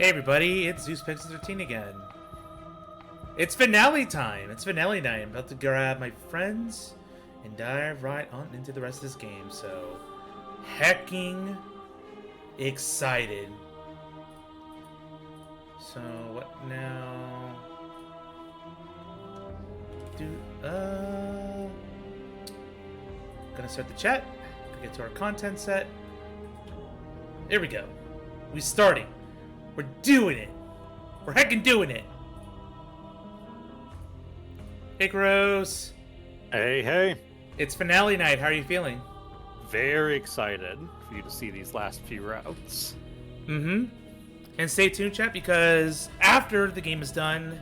Hey everybody, it's ZeusPegasus13 again. It's finale time! It's finale night. I'm about to grab my friends and dive right on into the rest of this game, so... hecking excited. So, what now? Gonna start the chat. Gonna get to our content set. Here we go. We starting. We're doing it. We're heckin' doing it. Hey, Gross. Hey, hey. It's finale night. How are you feeling? Very excited for you to see these last few routes. Mm-hmm. And stay tuned, chat, because after the game is done,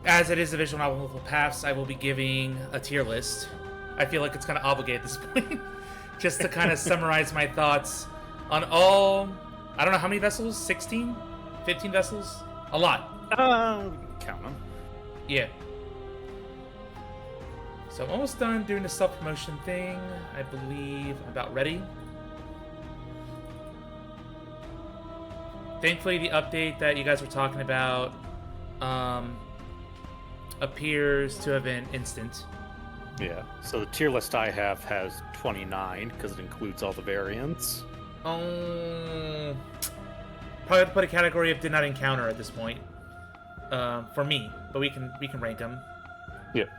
as it is a visual novel with multiple paths, I will be giving a tier list. I feel like it's kind of obligated at this point, just to kind of summarize my thoughts on all... I don't know how many vessels? 16? 15 vessels? A lot. We can count them. Yeah. So I'm almost done doing the self-promotion thing. I believe I'm about ready. Thankfully, the update that you guys were talking about appears to have been instant. Yeah. So the tier list I have has 29 because it includes all the variants. Probably have to put a category of did not encounter at this point. For me, but we can rank them. Yep.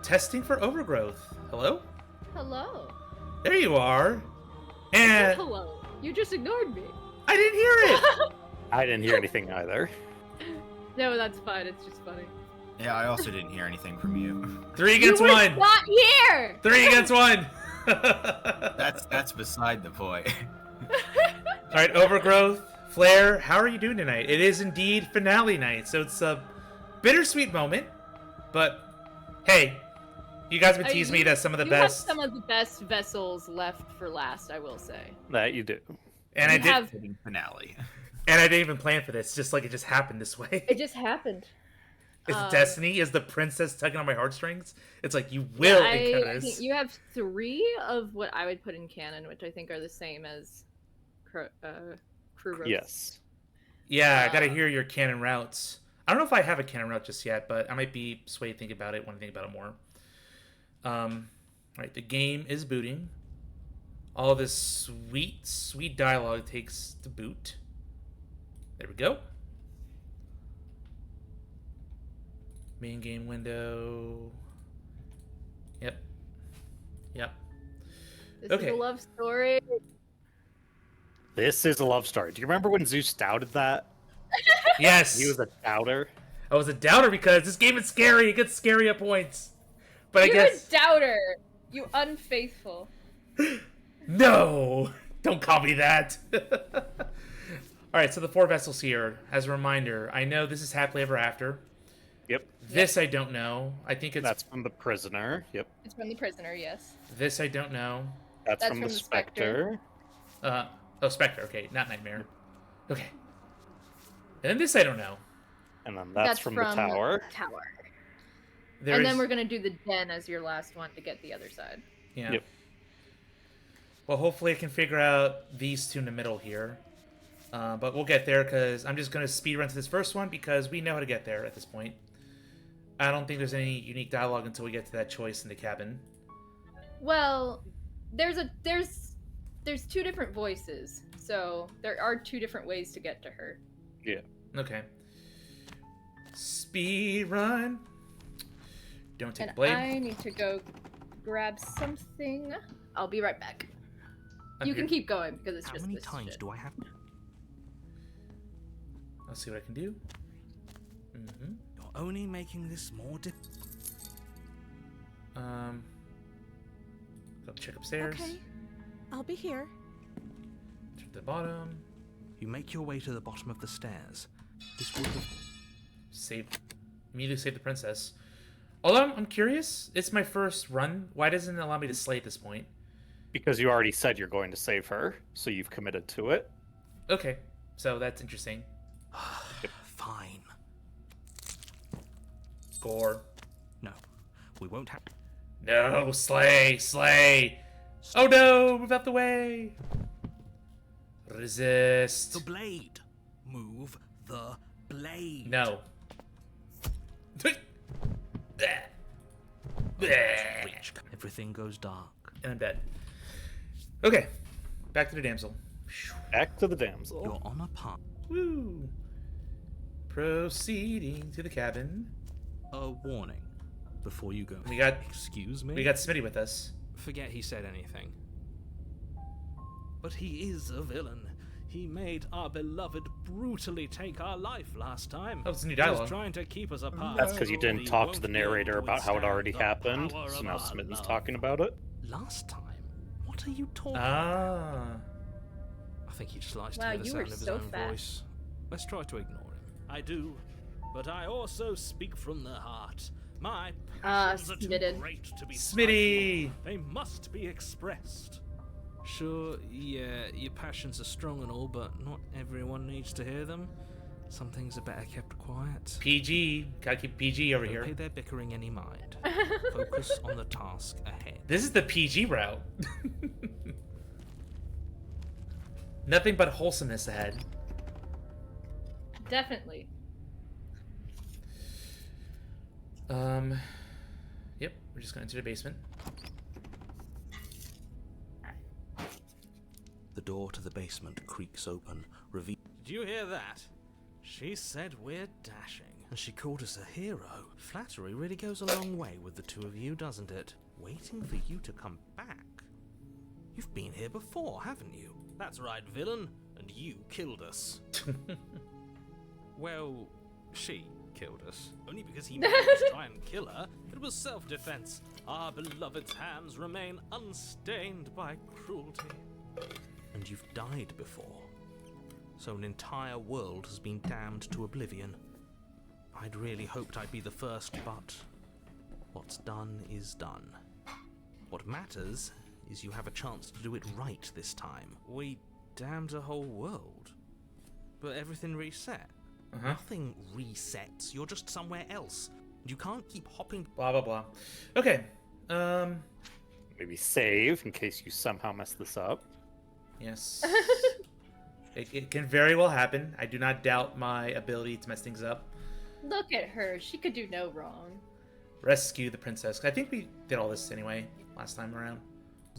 Testing for overgrowth. Hello? Hello. There you are. And Hello. You just ignored me. I didn't hear it. I didn't hear anything either. No, that's fine. It's just funny. Yeah, I also didn't hear anything from you. 3 against you were 1. not here. 3 against 1. That's beside the point. All right, overgrowth. Flare, how are you doing tonight? It is indeed finale night, so it's a bittersweet moment. But hey, you guys have been teasing me that some of the best. Have some of the best vessels left for last, I will say. That you do. And I did Finale. And I didn't even plan for this. Just like it just happened this way. It just happened. Is Destiny? Is the princess tugging on my heartstrings? It's like you will encounter I this. think you have 3 of what I would put in canon, which I think are the same as crew routes. Yes. Yeah, I gotta hear your canon routes. I don't know if I have a canon route just yet, but I might be swayed thinking about it when I think about it more. Alright, the game is booting. All this sweet, sweet dialogue takes to boot. There we go. Main game window. Yep. This Okay. is a love story. This is a love story. Do you remember when Zeus doubted that? Yes. He was a doubter. I was a doubter because this game is scary. It gets scary at points. But You're I guess... a doubter. You unfaithful. No! Don't call me that. Alright, so the 4 vessels here. As a reminder, I know this is Happily Ever After. Yep. This I don't know. I think it's... That's from the prisoner. Yep. It's from the prisoner, yes. This I don't know. That's from the Spectre. Oh, Spectre. Okay, not Nightmare. Okay. And then this I don't know. And then that's from the tower. There's... then we're going to do the den as your last one to get the other side. Yeah. Yep. Well, hopefully I can figure out these 2 in the middle here. But we'll get there because I'm just going to speed run to this first one because we know how to get there at this point. I don't think there's any unique dialogue until we get to that choice in the cabin. Well, there's 2 different voices, so there are 2 different ways to get to her. Yeah. Okay. Speed run. Don't take And blame. I need to go grab something. I'll be right back. I'm You here. can keep going because it's How just many this times shit. do I have? I'll see what I can do. Mm-hmm. You're only making this more difficult. Go check upstairs. Okay, I'll be here. Check the bottom. You make your way to the bottom of the stairs. This would have... Save. Immediately save the princess. Although I'm curious. It's my first run. Why doesn't it allow me to slay at this point? Because you already said you're going to save her, so you've committed to it. Okay. So that's interesting. Fine. Gore. No, we won't have... No, slay, slay. Oh no! Move out the way! Resist. The blade. Move the blade. No. Reach. Everything goes dark. And I'm dead. Okay. Back to the damsel. Back to the damsel. You're on a path. Woo. Proceeding to the cabin. A warning before you go. We got Excuse me? we got Smitty with us. Forget he said anything. But he is a villain. He made our beloved brutally take our life last time. Oh, it's a new He dialogue. was trying to keep us apart. That's because you But didn't he talk to won't the be able narrator to about how it already withstand the happened, power so of now our Smitten's love. talking about it. Last time? What are you talking Ah. I think he just likes Wow, to hear the you sound were of his so own fast. voice. Let's try to ignore him. I do, but I also speak from the heart. My passions are too Smitted. great to be Smitty! stifled. They must be expressed. Sure, yeah, your passions are strong and all, but not everyone needs to hear them. Some things are better kept quiet. PG. Gotta keep PG over Don't here. pay their bickering any mind. Focus on the task ahead. This is the PG route. Nothing but wholesomeness ahead. Definitely. Yep, we're just gonna enter the basement. The door to the basement creaks open, revealing. Did you hear that? She said we're dashing. And she called us a hero. Flattery really goes a long way with the two of you, doesn't it? Waiting for you to come back. You've been here before, haven't you? That's right, villain. And you killed us. Well, she killed us. Only because he made us try and kill her. It was self-defense. Our beloved's hands remain unstained by cruelty. And you've died before. So an entire world has been damned to oblivion. I'd really hoped I'd be the first, but what's done is done. What matters is you have a chance to do it right this time. We damned a whole world, but everything reset. Nothing resets, you're just somewhere else. You can't keep hopping. Blah blah blah. Okay. Maybe save in case you somehow mess this up. Yes. It can very well happen. I do not doubt my ability to mess things up. Look at her. She could do no wrong. Rescue the princess. I think we did all this anyway last time around.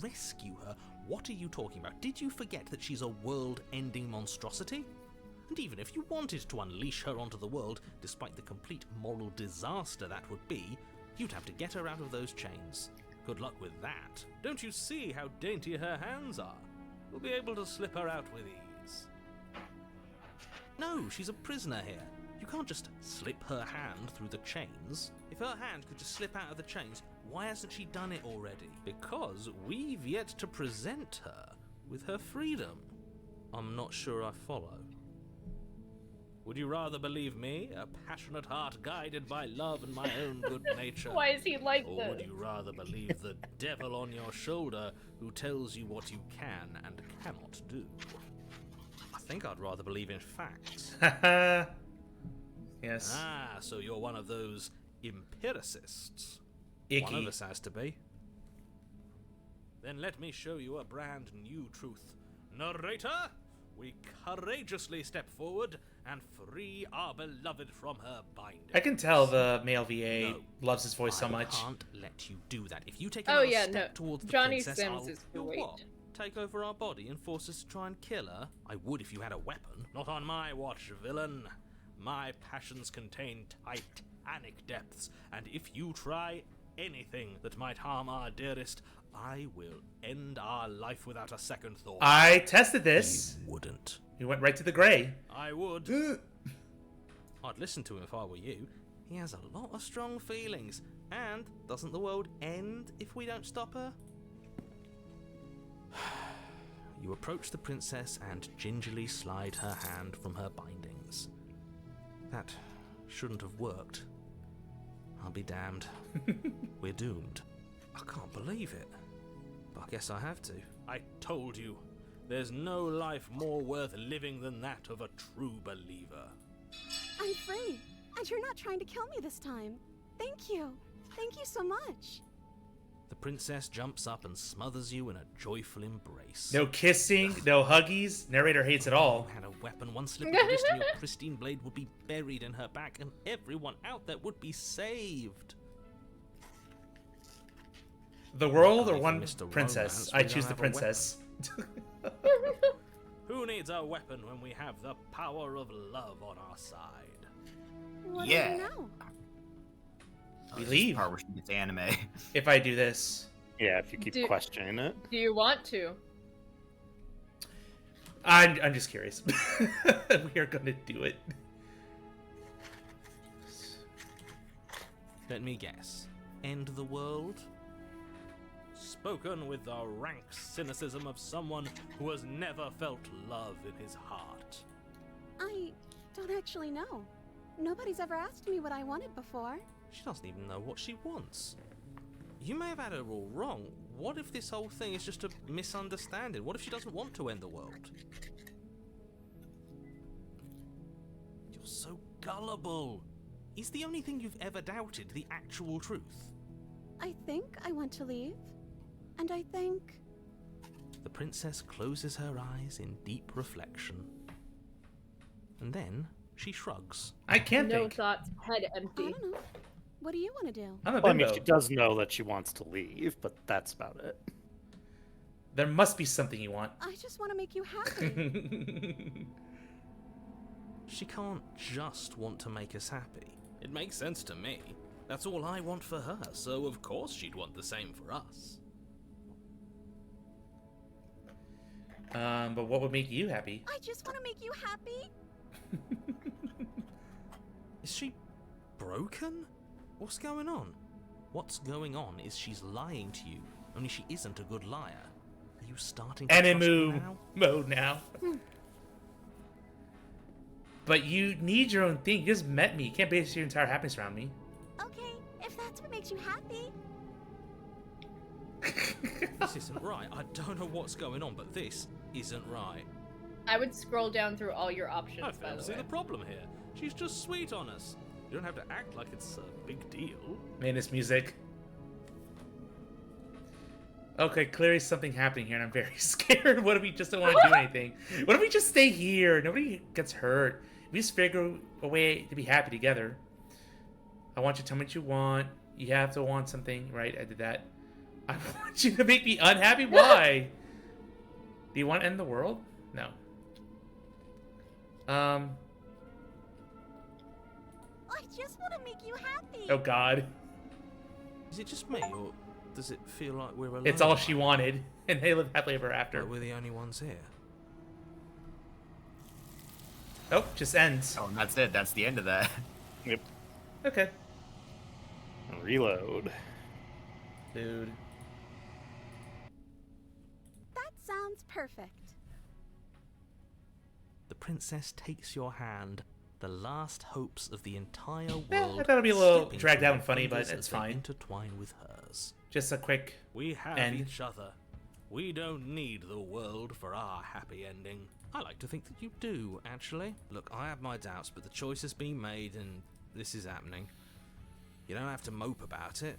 Rescue her? What are you talking about? Did you forget that she's a world-ending monstrosity? And even if you wanted to unleash her onto the world, despite the complete moral disaster that would be, you'd have to get her out of those chains. Good luck with that. Don't you see how dainty her hands are? We'll be able to slip her out with ease. No, she's a prisoner here. You can't just slip her hand through the chains. If her hand could just slip out of the chains, why hasn't she done it already? Because we've yet to present her with her freedom. I'm not sure I follow. Would you rather believe me, a passionate heart guided by love and my own good nature? Why is he like Or this? would you rather believe the devil on your shoulder who tells you what you can and cannot do? I think I'd rather believe in facts. Yes. Ah, so you're one of those empiricists. One Icky. of us has to be. Then let me show you a brand new truth. Narrator, we courageously step forward and free our beloved from her binding. I can tell the male VA No. loves his voice so I much. can't let you do that. If you take Oh, another yeah, step no. towards the Johnny princess, Sims I'll is do great. what? Take over our body and force us to try and kill her? I would if you had a weapon. Not on my watch, villain. My passions contain titanic depths, and if you try anything that might harm our dearest, I will end our life without a second thought. I tested this. You wouldn't. We went right to the gray. I would. I'd listen to him if I were you. He has a lot of strong feelings. And doesn't the world end if we don't stop her? You approach the princess and gingerly slide her hand from her bindings. That shouldn't have worked. I'll be damned. We're doomed. I can't believe it. But I guess I have to. I told you. There's no life more worth living than that of a true believer. I'm free, and you're not trying to kill me this time. Thank you. Thank you so much. The princess jumps up and smothers you in a joyful embrace. No kissing, no huggies. Narrator hates it all. If you had a weapon, one slip of the wrist and your pristine blade would be buried in her back, and everyone out there would be saved. The world or Luckily for one Mr. princess? Romance, I we choose don't the have a princess. Who needs a weapon when we have the power of love on our side? What Yeah. do you know? We This is leave. the part where she gets anime. If I do this, Yeah, if you keep Do- questioning it. Do you want to? I'm just curious. We are gonna do it. Let me guess. End the world? Spoken with the rank cynicism of someone who has never felt love in his heart. I don't actually know. Nobody's ever asked me what I wanted before. She doesn't even know what she wants. You may have had her all wrong. What if this whole thing is just a misunderstanding? What if she doesn't want to end the world? You're so gullible. Is the only thing you've ever doubted the actual truth? I think I want to leave. And I think... The princess closes her eyes in deep reflection. And then she shrugs. I can't No think. thoughts, head I empty. don't know. What do you want to do? I'm a Well, I bimbo. mean, she does know that she wants to leave, but that's about it. There must be something you want. I just want to make you happy. She can't just want to make us happy. It makes sense to me. That's all I want for her, so of course she'd want the same for us. But what would make you happy? I just want to make you happy. Is she broken? What's going on? What's going on is she's lying to you, only she isn't a good liar. Are you starting to trust her Enemy now? mode now. But you need your own thing. You just met me. You can't base your entire happiness around me. Okay, if that's what makes you happy. This isn't right. I don't know what's going on, but this isn't right. I would scroll down through all your options, I by fail to the see way. the problem here. She's just sweet on us. You don't have to act like it's a big deal. Man, this music. Okay, clearly something happening here, and I'm very scared. What if we just don't want to do anything? What if we just stay here? Nobody gets hurt. We just figure a way to be happy together. I want you to tell me what you want. You have to want something, right? I did that. I want you to make me unhappy? Why? Do you want to end the world? No. I just want to make you happy. Oh God. Is it just me, or does it feel like we're alone? It's all she wanted, and they live happily ever after. But we're the only ones here. Oh, just ends. Oh, and that's it. That's the end of that. Yep. Okay. Reload. Dude. That sounds perfect. The princess takes your hand, the last hopes of the entire world. I thought it'd be a little slipping dragged through out her and funny, but fingers it's as they fine. intertwine with hers. Just a quick. We have End. each other. We don't need the world for our happy ending. I like to think that you do, actually. Look, I have my doubts, but the choice has been made and this is happening. You don't have to mope about it.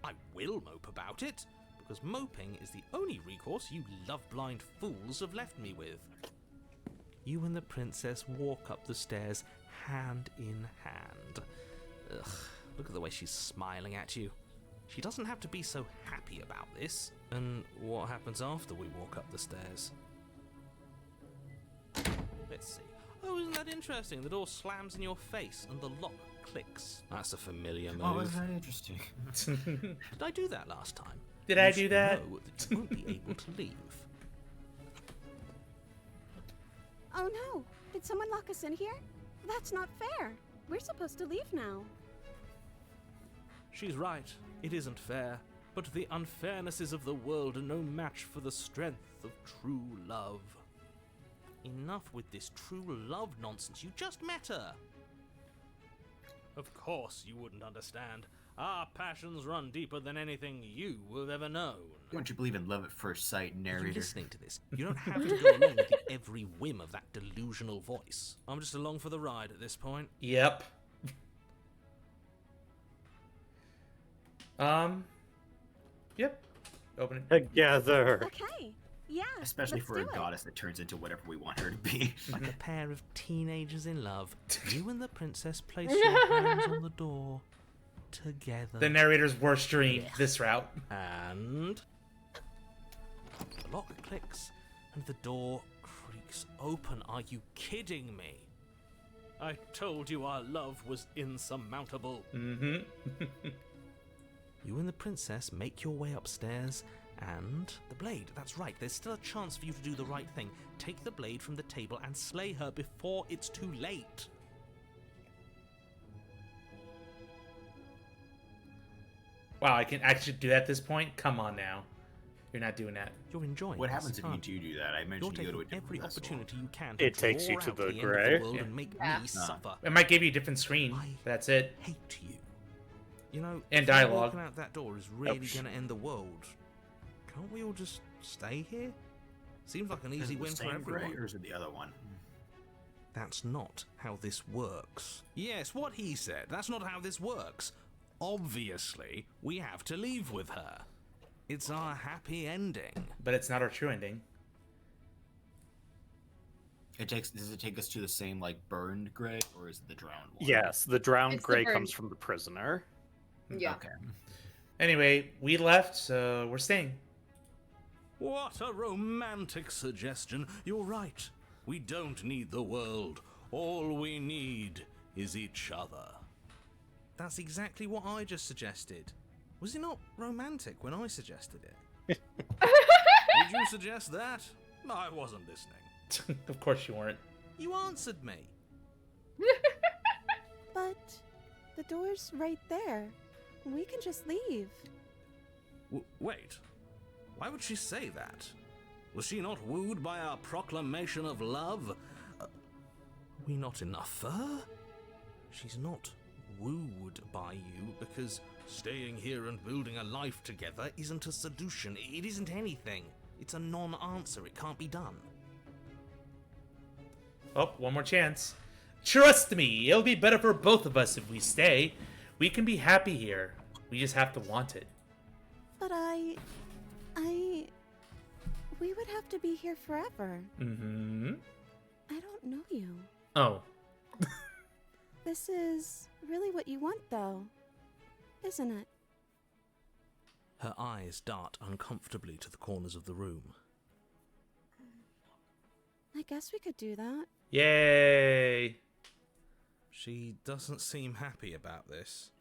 I will mope about it, because moping is the only recourse you love-blind fools have left me with. You and the princess walk up the stairs hand in hand. Ugh, look at the way she's smiling at you. She doesn't have to be so happy about this. And what happens after we walk up the stairs? Let's see. Oh, isn't that interesting? The door slams in your face and the lock clicks. That's a familiar move. Oh, isn't that interesting? Did I do that last time? Did You I should do that? know that you won't be able to leave. Oh no, did someone lock us in here? That's not fair. We're supposed to leave now. She's right. It isn't fair. But the unfairnesses of the world are no match for the strength of true love. Enough with this true love nonsense. You just met her. Of course you wouldn't understand. Our passions run deeper than anything you have ever known. Don't you believe in love at first sight, If you're narrator? listening to this, you don't have to go along with the every whim of that delusional voice. I'm just along for the ride at this point. Yep. Yep. Open it. Together. Okay. Yeah. Especially let's for a do it. goddess that turns into whatever we want her to be. Like a pair of teenagers in love, you and the princess place your hands on the door together. The narrator's worst dream. This route. And the lock clicks and the door creaks open. Are you kidding me? I told you our love was insurmountable. Mm-hmm. You and the princess make your way upstairs, and the blade. That's right, there's still a chance for you to do the right thing. Take the blade from the table and slay her before it's too late. Wow, I can actually do that at this point? Come on now. You're not doing that. You're enjoying What this, happens if you aren't do that? I You're mentioned you go to a taking different every vessel. opportunity you can to It takes you draw to out the end of grave. world Yeah. and make Yeah. me suffer. It might give you a different screen. I- That's it. Hate you. You know, And if dialogue. walking out that door is really Ouch. going to end the world. Can't we all just stay here? Seems like an Is easy it the win for same gray, everyone. or is it the other one? That's not how this works. Yes, what he said. That's not how this works. Obviously, we have to leave with her. It's our happy ending. But it's not our true ending. Does it take us to the same like burned gray, or is it the drowned one? Yes, the drowned It's the gray bird. comes from the prisoner. Yeah. Okay. Anyway, we left, so we're staying. What a romantic suggestion. You're right. We don't need the world. All we need is each other. That's exactly what I just suggested. Was it not romantic when I suggested it? Did you suggest that? I wasn't listening. Of course you weren't. You answered me. But the door's right there. We can just leave. Wait. Why would she say that? Was she not wooed by our proclamation of love? We not enough for her? She's not wooed by you because staying here and building a life together isn't a seduction. It isn't anything. It's a non-answer. It can't be done. Oh, one more chance. Trust me, it'll be better for both of us if we stay. We can be happy here. We just have to want it. But we would have to be here forever. Mm-hmm. I don't know you. Oh. This is really what you want, though, isn't it? Her eyes dart uncomfortably to the corners of the room. I guess we could do that. Yay. She doesn't seem happy about this.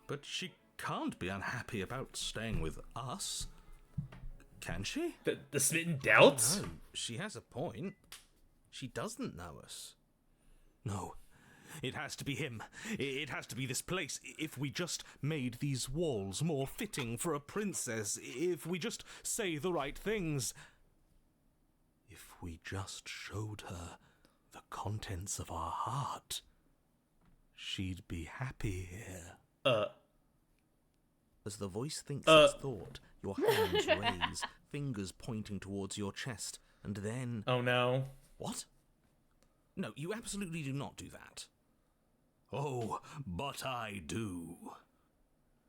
But she can't be unhappy about staying with us. Can she? The smitten doubts? No, she has a point. She doesn't know us. No, it has to be him. It has to be this place. If we just made these walls more fitting for a princess, if we just say the right things, if we just showed her the contents of our heart, she'd be happy here. As the voice thinks its thought, your hands raise, fingers pointing towards your chest, and then... Oh no. What? No, you absolutely do not do that. Oh, but I do.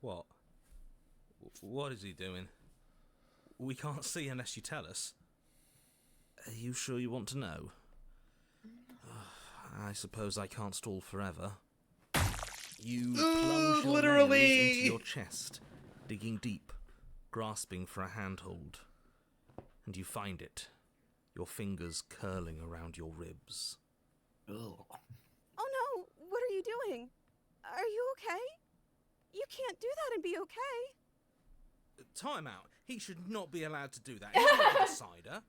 What? What is he doing? We can't see unless you tell us. Are you sure you want to know? I suppose I can't stall forever. You plunge your literally. nails into your chest, digging deep, grasping for a handhold. And you find it, your fingers curling around your ribs. Ugh. Oh no! What are you doing? Are you okay? You can't do that and be okay. Time out. He should not be allowed to do that. He's not the decider.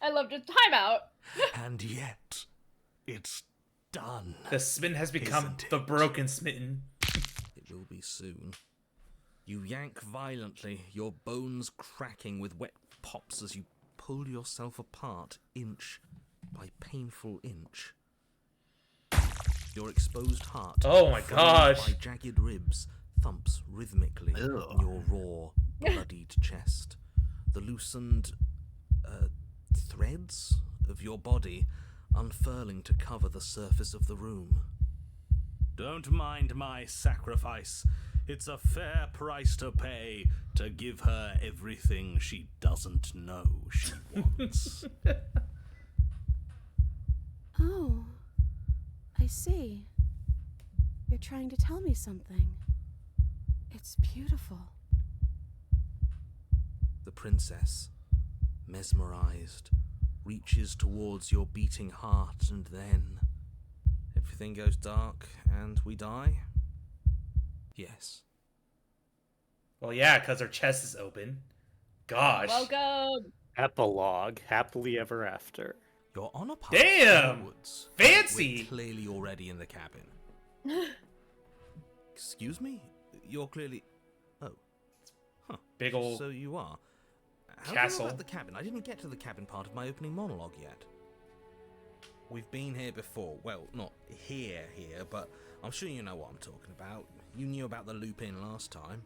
I loved it. Time out. And yet, it's done. The smitten has become Isn't the it? broken smitten. It will be soon. You yank violently, your bones cracking with wet pops as you pull yourself apart inch by painful inch. Your exposed heart, Oh my framed gosh. by jagged ribs, thumps rhythmically Ugh. on your raw, bloodied chest. The loosened threads of your body unfurling to cover the surface of the room. Don't mind my sacrifice. It's a fair price to pay to give her everything she doesn't know she wants. Oh, I see. You're trying to tell me something. It's beautiful. The princess, mesmerized, reaches towards your beating heart, and then everything goes dark and we die? Yes. Well, yeah, because her chest is open. Gosh. Welcome. Epilogue, happily ever after. You're on a path Damn! forwards. Fancy! We're clearly already in the cabin. Excuse me? You're clearly... Oh. Huh. Big ol' So you are. How do you castle. know about the cabin? I didn't get to the cabin part of my opening monologue yet. We've been here before. Well, not here, but I'm sure you know what I'm talking about. You knew about the loop-in last time.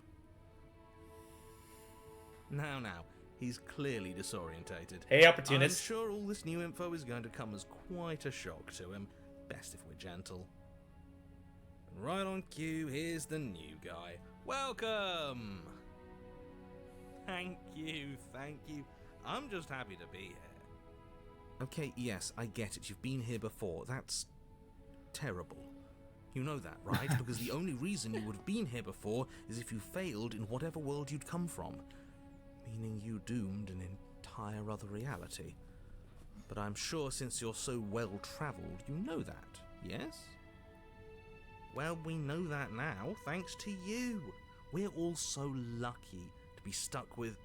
Now, he's clearly disorientated. Hey, opportunist. I'm sure all this new info is going to come as quite a shock to him. Best if we're gentle. And right on cue, here's the new guy. Welcome! Thank you. I'm just happy to be here. Okay, yes, I get it. You've been here before. That's terrible. You know that, right? Because the only reason you would have been here before is if you failed in whatever world you'd come from. Meaning you doomed an entire other reality. But I'm sure since you're so well-travelled, you know that, yes? Well, we know that now, thanks to you. We're all so lucky to be stuck with,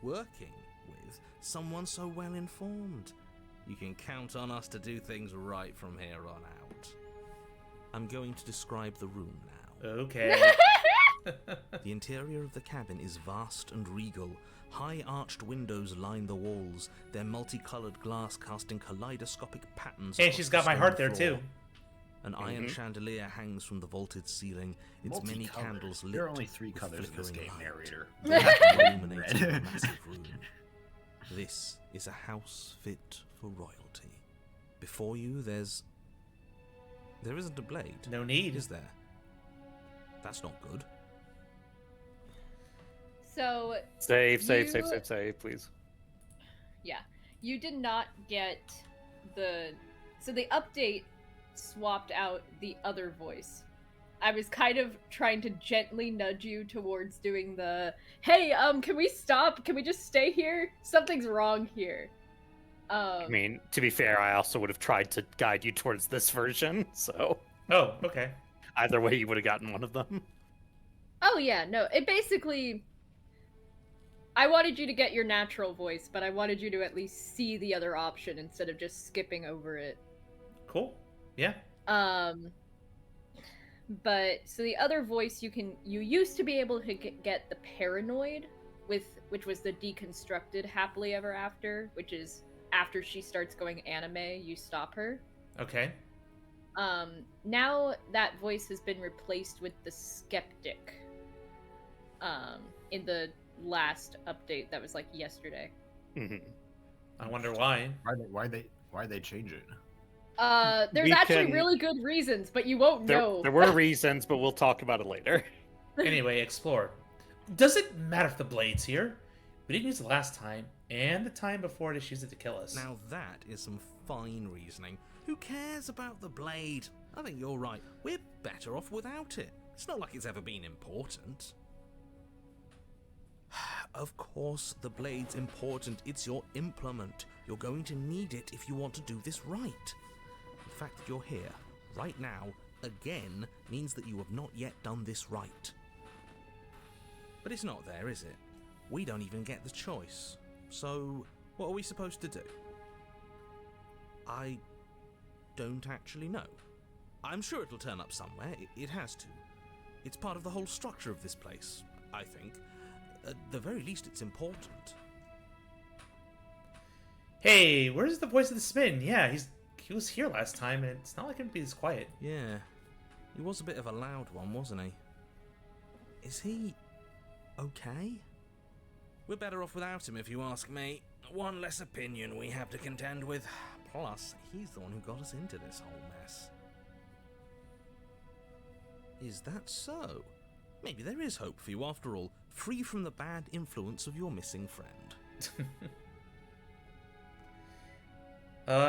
working with someone so well-informed. You can count on us to do things right from here on out. I'm going to describe the room now. Okay. The interior of the cabin is vast and regal. High arched windows line the walls, their multicolored glass casting kaleidoscopic patterns. Hey, across she's the got my stone heart there floor. too. An iron chandelier hangs from the vaulted ceiling, its many Multicolored. candles lit. There are only 3 with colors in this flickering game, light, narrator. illuminating the Red. massive room. This is a house fit for royalty. Before you, there isn't a blade. No need. Is there? That's not good. So, Save, You- please. yeah, you did not get the. So the update swapped out the other voice. I was kind of trying to gently nudge you towards doing the, hey, can we stop? Can we just stay here? Something's wrong here. I mean, to be fair, I also would have tried to guide you towards this version, so Oh, okay. either way, you would have gotten one of them. Oh yeah, no, it basically. I wanted you to get your natural voice, but I wanted you to at least see the other option instead of just skipping over it. Cool. Yeah. But so the other voice you used to be able to get the paranoid which was the deconstructed happily ever after, which is after she starts going anime, you stop her. Okay. Now that voice has been replaced with the skeptic. In the last update that was like yesterday. I wonder why. Why they change it? There's We actually can- really good reasons, but you won't know. There were reasons, but we'll talk about it later. Anyway, explore. Does it matter if the blade's here? We didn't use it last time, and the time before it used it to kill us. Now that is some fine reasoning. Who cares about the blade? I think you're right. We're better off without it. It's not like it's ever been important. Of course, the blade's important. It's your implement. You're going to need it if you want to do this right. The fact that you're here, right now, again, means that you have not yet done this right. But it's not there, is it? We don't even get the choice. So, what are we supposed to do? I don't actually know. I'm sure it'll turn up somewhere. It has to. It's part of the whole structure of this place, I think. At the very least, it's important. Hey, where's the voice of the spin? Yeah, he was here last time, and it's not like him to be this quiet. Yeah, he was a bit of a loud one, wasn't he? Is he okay? We're better off without him, if you ask me. One less opinion we have to contend with. Plus, he's the one who got us into this whole mess. Is that so? Maybe there is hope for you after all, free from the bad influence of your missing friend.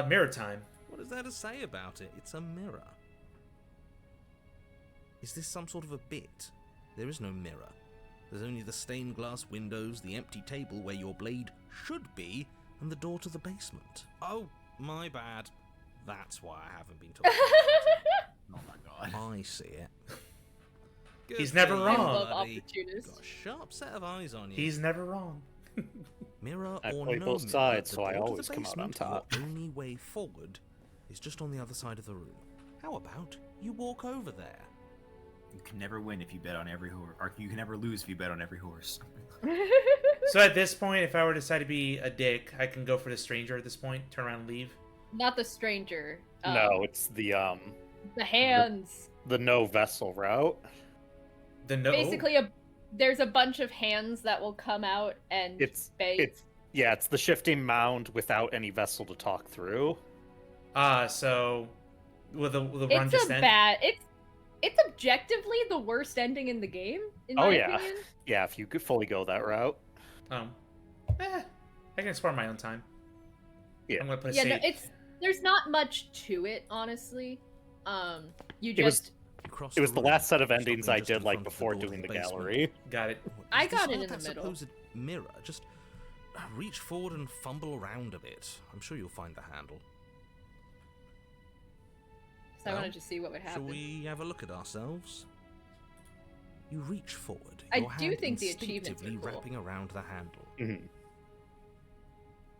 Mirror time. What is there to say about it? It's a mirror. Is this some sort of a bit? There is no mirror. There's only the stained glass windows, the empty table where your blade should be, and the door to the basement. Oh, my bad. That's why I haven't been talking Oh my god. about it. I see it. Good He's never for you, wrong. I love buddy. opportunists. Got a sharp set of eyes on you. He's never wrong. Mirror I or play no both mirror, sides, the so I door to always the come out on basement, top. Your only way forward is just on the other side of the room. How about you walk over there? You can never win if you bet on every horse, or you can never lose if you bet on every horse. So at this point, if I were to decide to be a dick, I can go for the stranger at this point, turn around and leave. Not the stranger. No, it's the hands. the no vessel route. The no. Basically, there's a bunch of hands that will come out and It's it's the shifting mound without any vessel to talk through. So will the run It's just a end? bad. It's objectively the worst ending in the game, in my opinion. Yeah, if you could fully go that route. I can explore my own time. Yeah. I'm gonna put a Yeah, save. no, there's not much to it, honestly. You It was- just It was the last set of stopping endings I just in did like front of before door to doing the basement. gallery. Got it. I Is got this it all in the that middle. supposed mirror? Just reach forward and fumble around a bit. I'm sure you'll find the handle. so I Well, wanted to see what would Shall happen. we have a look at ourselves? You reach forward. I your do hand think the achievements are instinctively cool. wrapping around the handle. Mhm.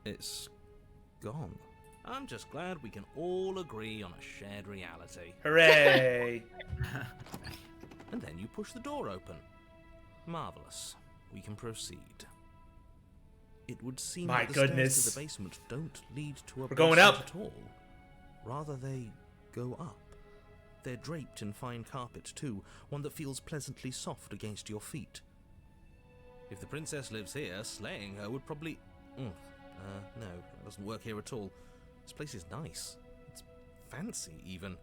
It's gone. I'm just glad we can all agree on a shared reality. Hooray! And then you push the door open. Marvelous. We can proceed. It would seem My that the stairs goodness. to the basement don't lead to a We're going basement up. at all. Rather, they go up. They're draped in fine carpet, too, one that feels pleasantly soft against your feet. If the princess lives here, slaying her would probably... no, that doesn't work here at all. This place is nice. It's fancy, even.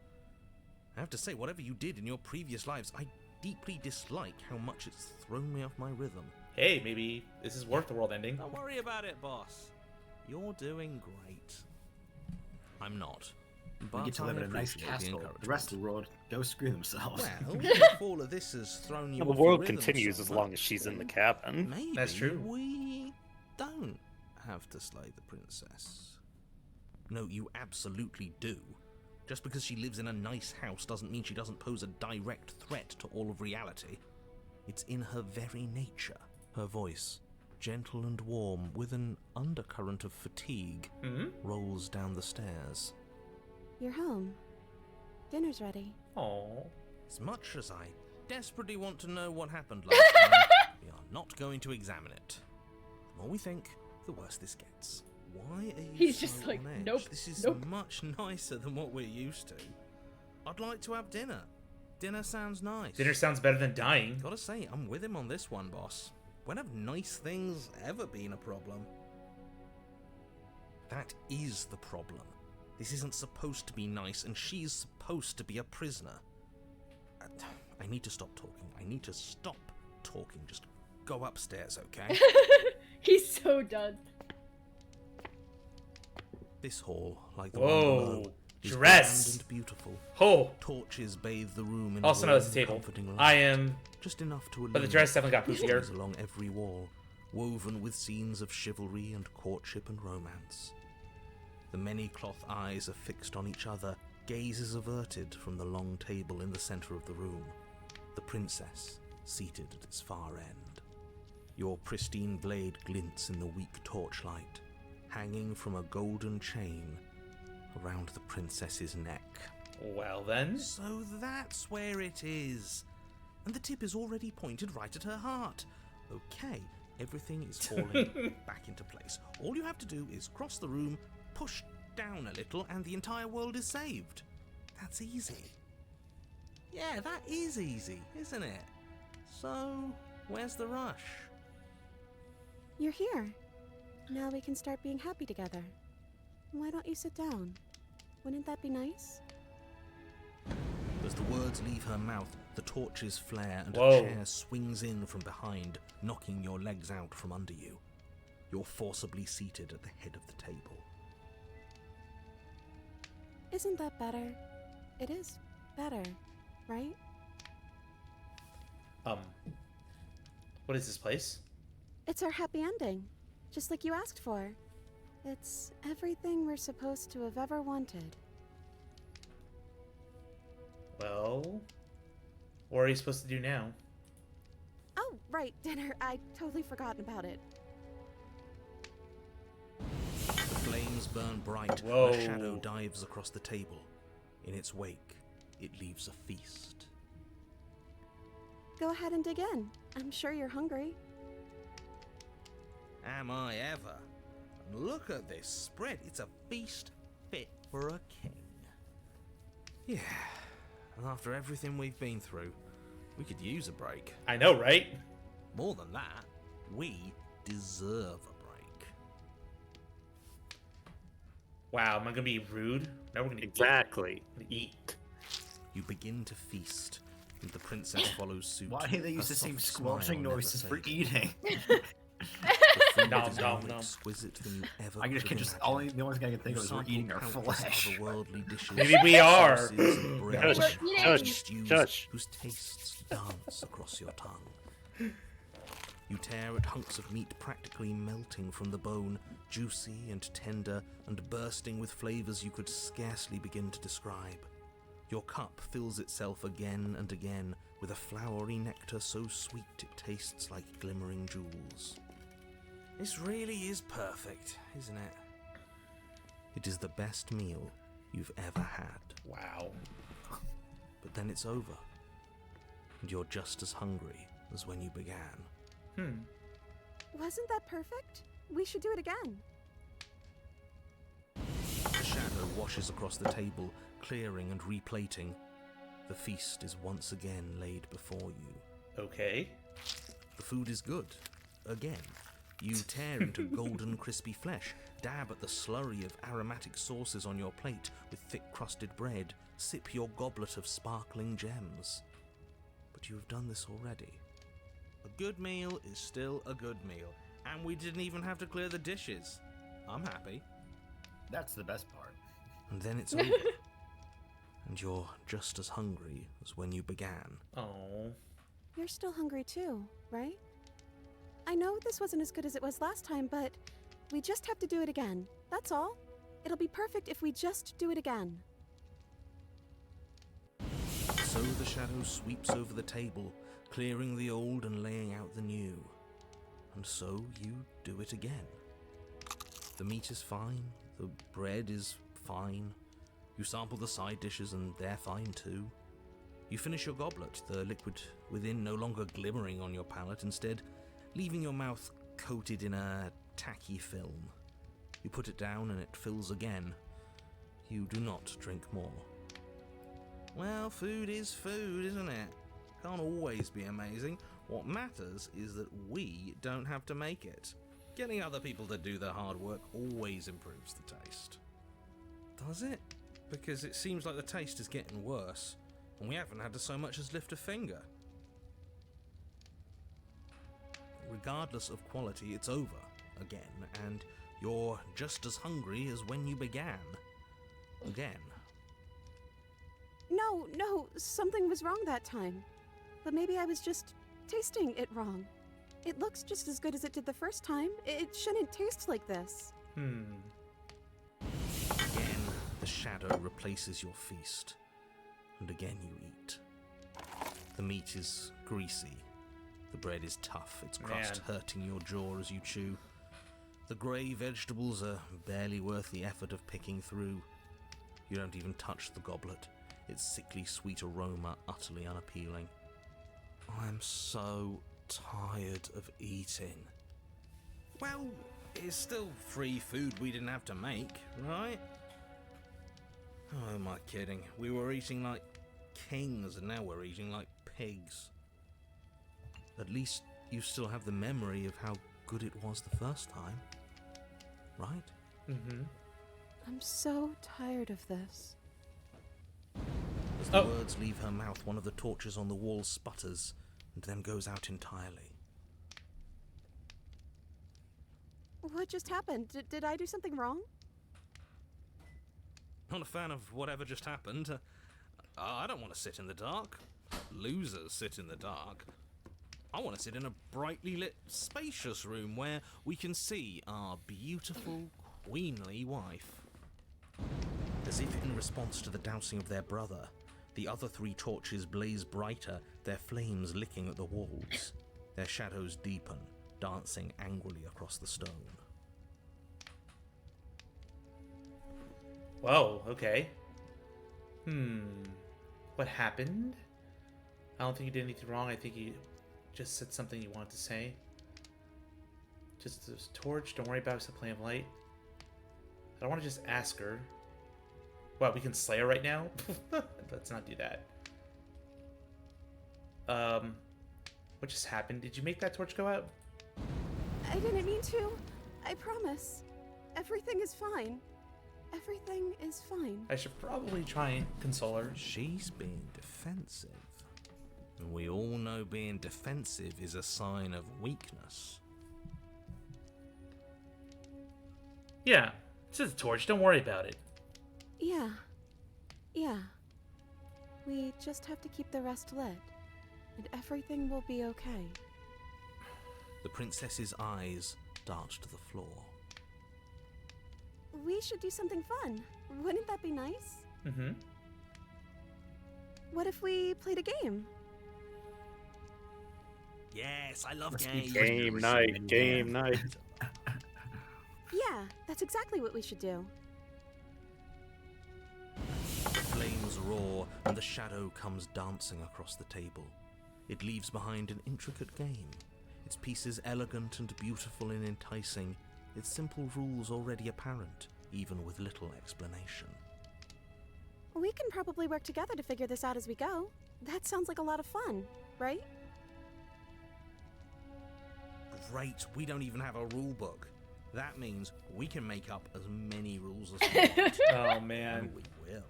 I have to say, whatever you did in your previous lives, I deeply dislike how much it's thrown me off my rhythm. Hey, maybe this is worth the world ending. Don't worry about it, boss. You're doing great. I'm not. We get to live in a nice appreciate the castle. The encouragement. rest of the world, go screw themselves. Well, if all of this has thrown you The off your world rhythm continues so as long much, as she's in the then cabin. Maybe That's true. we don't have to slay the princess. No, you absolutely do. Just because she lives in a nice house doesn't mean she doesn't pose a direct threat to all of reality. It's in her very nature. Her voice, gentle and warm, with an undercurrent of fatigue, rolls down the stairs. You're home. Dinner's ready. Oh. As much as I desperately want to know what happened last time, we are not going to examine it. The more we think, the worse this gets. Why are you He's so just like, on edge? nope, This is nope. much nicer than what we're used to. I'd like to have dinner. Dinner sounds nice. Dinner sounds better than dying. Gotta say, I'm with him on this one, boss. When have nice things ever been a problem? That is the problem. This isn't supposed to be nice, and she's supposed to be a prisoner. I need to stop talking. I need to stop talking. Just go upstairs, okay? He's so done. This hall, like the one Whoa. below, is Dress. grand and beautiful. Oh. Torches bathe the room in Also a know warm, there's a table. comforting light. I am. Just enough to But the illuminate dress definitely got poocier. pictures along every wall, woven with scenes of chivalry and courtship and romance. The many cloth eyes are fixed on each other, gazes averted from the long table in the center of the room. The princess, seated at its far end. Your pristine blade glints in the weak torchlight, hanging from a golden chain around the princess's neck. Well then. So that's where it is. And the tip is already pointed right at her heart. Okay, everything is falling back into place. All you have to do is cross the room, push down a little, and the entire world is saved. That's easy. Yeah, that is easy, isn't it? So, where's the rush? You're here. Now we can start being happy together. Why don't you sit down? Wouldn't that be nice? The As the words leave her mouth, the torches flare and Whoa. a chair swings in from behind, knocking your legs out from under you. You're forcibly seated at the head of the table. Isn't that better? It is better, right? What is this place? It's our happy ending, just like you asked for. It's everything we're supposed to have ever wanted. Well, what are you supposed to do now? Oh, right, dinner. I totally forgotten about it. The flames burn bright, Whoa. and a shadow dives across the table. In its wake, it leaves a feast. Go ahead and dig in. I'm sure you're hungry. Am I ever? And look at this spread. It's a feast fit for a king. Yeah, and after everything we've been through, we could use a break. I know, right? More than that, we deserve a break. Wow, am I gonna be rude? No, we're gonna Exactly. eat. You begin to feast, and the princess follows suit. Why do they use her the same soft squelching smile noises never for fading. eating? The food Nom, is nom, more nom. exquisite than you ever I just could can just imagine. only the only thing I can think You of is we're sample eating our countless flesh. otherworldly dishes, Maybe we are. sauces and bread, Shush, and shush, stews shush. whose tastes dance across your tongue. You tear at hunks of meat practically melting from the bone, juicy and tender and bursting with flavors you could scarcely begin to describe. Your cup fills itself again and again with a flowery nectar so sweet it tastes like glimmering jewels. This really is perfect, isn't it? It is the best meal you've ever had. Wow. But then it's over, and you're just as hungry as when you began. Wasn't that perfect? We should do it again. The shadow washes across the table, clearing and replating. The feast is once again laid before you. Okay. The food is good. Again. You tear into golden crispy flesh, dab at the slurry of aromatic sauces on your plate with thick-crusted bread, sip your goblet of sparkling gems. But you have done this already. A good meal is still a good meal, and we didn't even have to clear the dishes. I'm happy. That's the best part. And then it's over. And you're just as hungry as when you began. Oh. You're still hungry too, right? I know this wasn't as good as it was last time, but we just have to do it again. That's all. It'll be perfect if we just do it again. So the shadow sweeps over the table, clearing the old and laying out the new. And so you do it again. The meat is fine, the bread is fine. You sample the side dishes and they're fine too. You finish your goblet, the liquid within no longer glimmering on your palate, instead leaving your mouth coated in a tacky film. You put it down and it fills again. You do not drink more. Well, food is food, isn't it? Can't always be amazing. What matters is that we don't have to make it. Getting other people to do the hard work always improves the taste. Does it? Because it seems like the taste is getting worse, and we haven't had to so much as lift a finger. Regardless of quality, it's over again, and you're just as hungry as when you began. Again. No, something was wrong that time. But maybe I was just tasting it wrong. It looks just as good as it did the first time. It shouldn't taste like this. Again, the shadow replaces your feast, and again you eat. The meat is greasy. The bread is tough, its crust hurting your jaw as you chew. The grey vegetables are barely worth the effort of picking through. You don't even touch the goblet, its sickly sweet aroma utterly unappealing. I'm so tired of eating. Well, it's still free food we didn't have to make, right? Oh, am I kidding? We were eating like kings and now we're eating like pigs. At least you still have the memory of how good it was the first time, right? I'm so tired of this. As As the Oh. words leave her mouth, one of the torches on the wall sputters and then goes out entirely. What just happened? Did I do something wrong? Not a fan of whatever just happened. I don't want to sit in the dark. Losers sit in the dark. I want to sit in a brightly lit, spacious room where we can see our beautiful, queenly wife. As if in response to the dousing of their brother, the other 3 torches blaze brighter, their flames licking at the walls. Their shadows deepen, dancing angrily across the stone. Whoa, okay. What happened? I don't think you did anything wrong. I think you just said something you wanted to say. Just this torch. Don't worry about it. It's a plane of light. I don't want to just ask her. Wow, we can slay her right now? Let's not do that. What just happened? Did you make that torch go out? I didn't mean to. I promise. Everything is fine. Everything is fine. I should probably try and console her. She's being defensive. And we all know being defensive is a sign of weakness. Yeah, it's just a torch. Don't worry about it. Yeah. Yeah. We just have to keep the rest lit. And everything will be okay. The princess's eyes dart to the floor. We should do something fun. Wouldn't that be nice? Mm-hmm. What if we played a game? Yes, I love Must be games. Game night, game night. Yeah, that's exactly what we should do. The flames roar and the shadow comes dancing across the table. It leaves behind an intricate game, its pieces elegant and beautiful and enticing, its simple rules already apparent, even with little explanation. We can probably work together to figure this out as we go. That sounds like a lot of fun, right? Great, we don't even have a rule book. That means we can make up as many rules as we want. Oh, man. We will.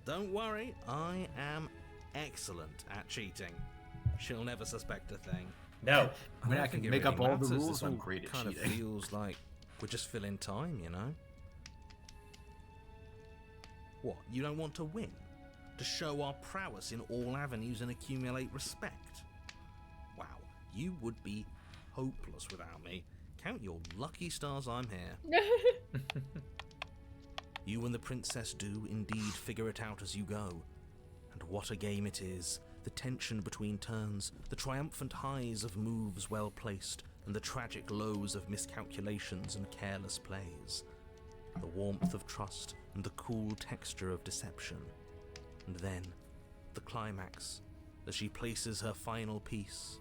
Don't worry, I am excellent at cheating. She'll never suspect a thing. No. I mean, I can think it make up really all the matters. rules. This I'm all great at kind of cheating. feels like we're just filling time, you know? What, you don't want to win? To show our prowess in all avenues and accumulate respect? Wow, you would be hopeless without me. Count your lucky stars I'm here. You and the princess do indeed figure it out as you go. And what a game it is. The tension between turns, the triumphant highs of moves well placed, and the tragic lows of miscalculations and careless plays. The warmth of trust and the cool texture of deception. And then, the climax, as she places her final piece.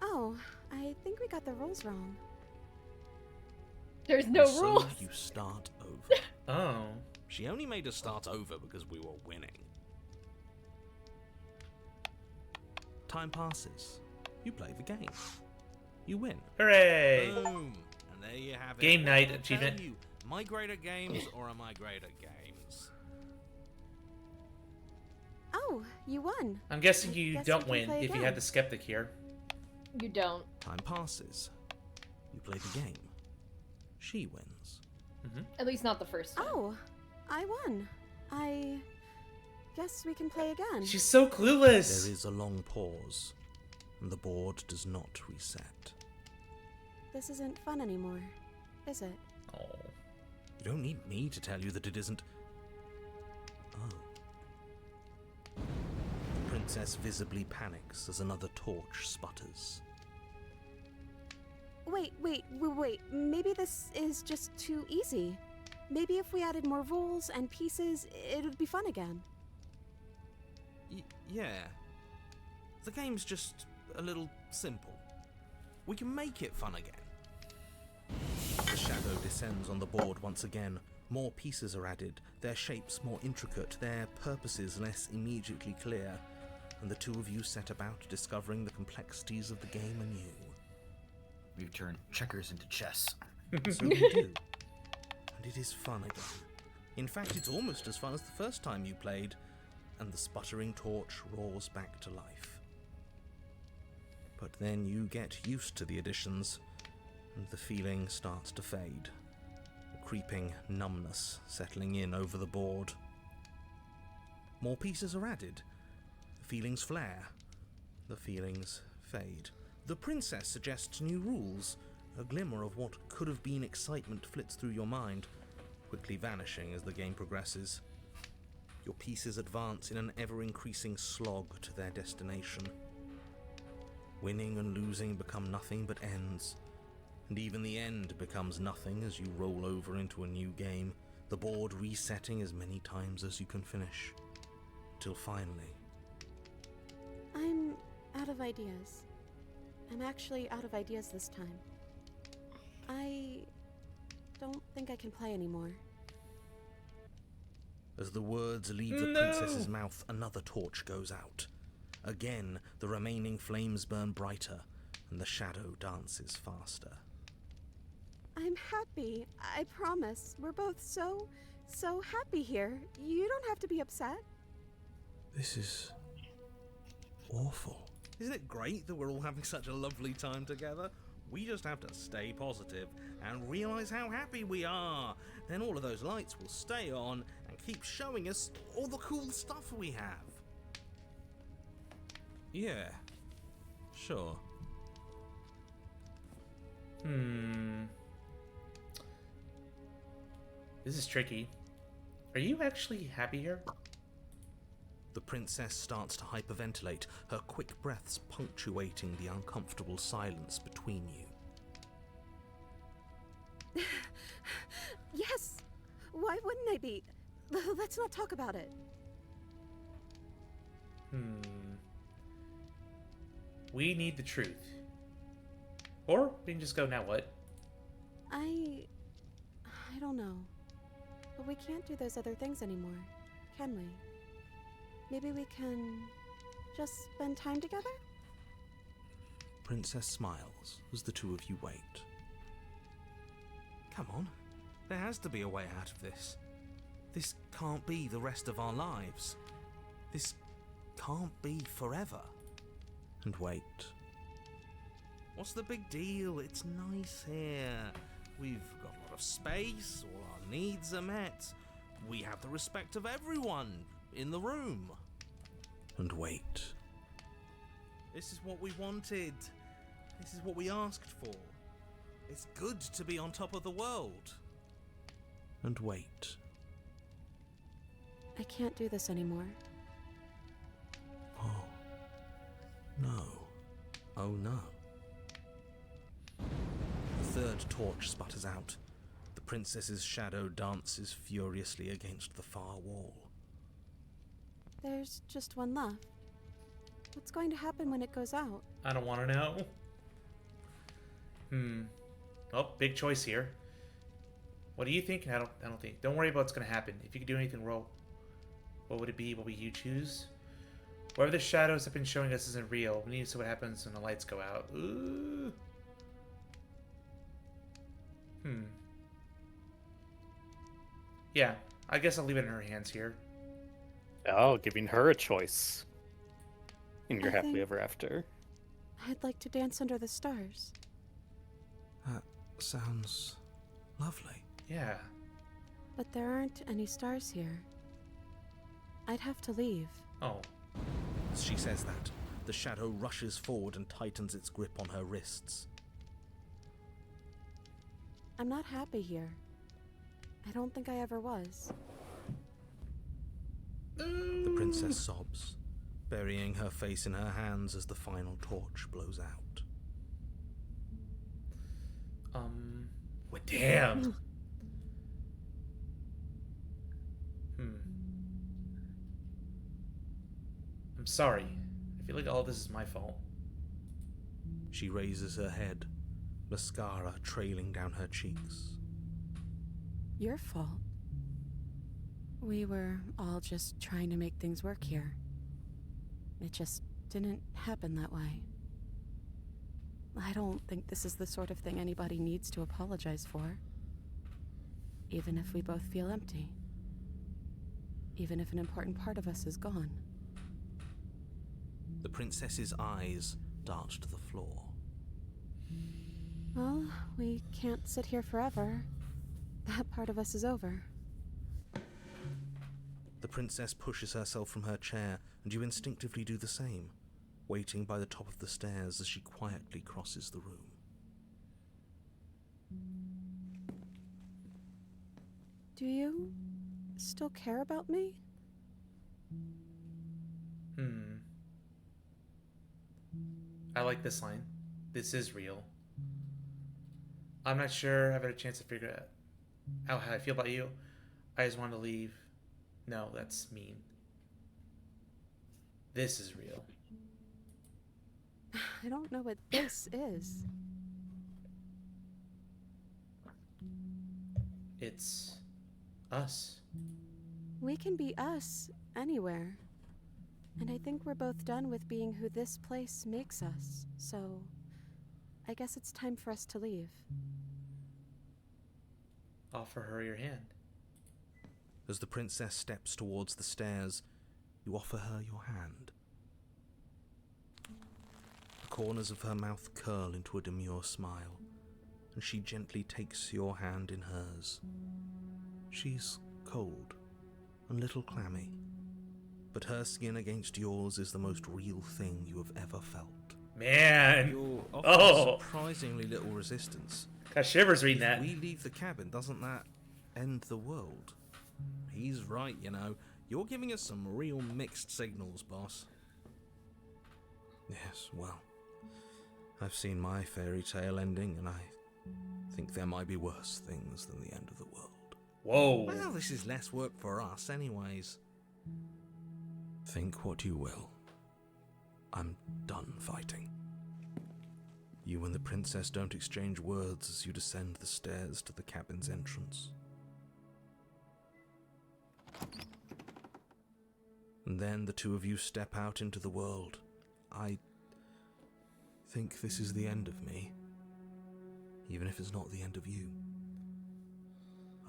Oh, I think we got the rules wrong. There's no And so rules. you start over. Oh. She only made us start over because we were winning. Time passes. You play the game. You win. Hooray! Boom! And there you have it. Game What night did I achievement. tell you? Am I great at games or am I great at games? Oh, you won. I'm guessing I you guess don't we can win play if you again. had the skeptic here. You don't. Time passes. You play the game. She wins. At least not the first time. Oh, I won. I guess we can play again. She's so clueless. There is a long pause, and the board does not reset. This isn't fun anymore, is it? Oh. You don't need me to tell you that it isn't. Oh. The princess visibly panics as another torch sputters. Wait. Maybe this is just too easy. Maybe if we added more rules and pieces, it would be fun again. Yeah. The game's just a little simple. We can make it fun again. The shadow descends on the board once again. More pieces are added, their shapes more intricate, their purposes less immediately clear, and the two of you set about discovering the complexities of the game anew. We've turned checkers into chess. So you do. And it is fun again. In fact, it's almost as fun as the first time you played. and the sputtering torch roars back to life. But then you get used to the additions, and the feeling starts to fade, a creeping numbness settling in over the board. More pieces are added. The feelings flare. The feelings fade. The princess suggests new rules. A glimmer of what could have been excitement flits through your mind, quickly vanishing as the game progresses. Your pieces advance in an ever-increasing slog to their destination. Winning and losing become nothing but ends, and even the end becomes nothing as you roll over into a new game, the board resetting as many times as you can finish, till finally... I'm out of ideas. I'm actually out of ideas this time. I don't think I can play anymore. As the words leave the No! princess's mouth, another torch goes out. Again, the remaining flames burn brighter, and the shadow dances faster. I'm happy. I promise. We're both so happy here. You don't have to be upset. This is... awful. Isn't it great that we're all having such a lovely time together? We just have to stay positive and realize how happy we are. Then all of those lights will stay on and keep showing us all the cool stuff we have. Yeah, sure. This is tricky. Are you actually happy here? The princess starts to hyperventilate, her quick breaths punctuating the uncomfortable silence between you. Yes! Why wouldn't I be? Let's not talk about it. We need the truth. Or we can just go, now what? I don't know. But we can't do those other things anymore, can we? Maybe we can just spend time together? Princess smiles as the two of you wait. Come on, there has to be a way out of this. This can't be the rest of our lives. This can't be forever. And wait. What's the big deal? It's nice here. We've got a lot of space, all our needs are met. We have the respect of everyone in the room. And wait. This is what we wanted. This is what we asked for. It's good to be on top of the world. And wait. I can't do this anymore. Oh. No. Oh no. The third torch sputters out. The princess's shadow dances furiously against the far wall. There's just one left. What's going to happen when it goes out? I don't want to know. Oh, big choice here. What do you think? I don't think. Don't worry about what's going to happen. If you could do anything wrong, what would it be? What would you choose? Whatever the shadows have been showing us isn't real. We need to see what happens when the lights go out. Ooh. Yeah, I guess I'll leave it in her hands here. Oh, giving her a choice. And you're I happily think- ever after. I'd like to dance under the stars. That sounds lovely. Yeah. But there aren't any stars here. I'd have to leave. Oh. As she says that, the shadow rushes forward and tightens its grip on her wrists. I'm not happy here. I don't think I ever was. The princess sobs, burying her face in her hands as the final torch blows out. Well, damn. I'm sorry. I feel like all this is my fault. She raises her head, mascara trailing down her cheeks. Your fault. We were all just trying to make things work here. It just didn't happen that way. I don't think this is the sort of thing anybody needs to apologize for. Even if we both feel empty. even if an important part of us is gone. The princess's eyes dart to the floor. Well, we can't sit here forever. That part of us is over. The princess pushes herself from her chair, and you instinctively do the same, waiting by the top of the stairs as she quietly crosses the room. Do you still care about me? I like this line. This is real. I'm not sure I've had a chance to figure out how I feel about you. I just want to leave. No, that's mean. This is real. I don't know what this is. It's us. We can be us anywhere. And I think we're both done with being who this place makes us. So, I guess it's time for us to leave. Offer her your hand. As the princess steps towards the stairs, you offer her your hand. The corners of her mouth curl into a demure smile, and she gently takes your hand in hers. She's cold and a little clammy, but her skin against yours is the most real thing you have ever felt. Man! You're offering surprisingly little resistance. Got shivers reading that. If we leave the cabin, doesn't that end the world? He's right, you know. You're giving us some real mixed signals, boss. Yes, well, I've seen my fairy tale ending, and I think there might be worse things than the end of the world. Whoa. Well, this is less work for us anyways. Think what you will. I'm done fighting. You and the princess don't exchange words as you descend the stairs to the cabin's entrance. And then the two of you step out into the world. I think this is the end of me, even if it's not the end of you.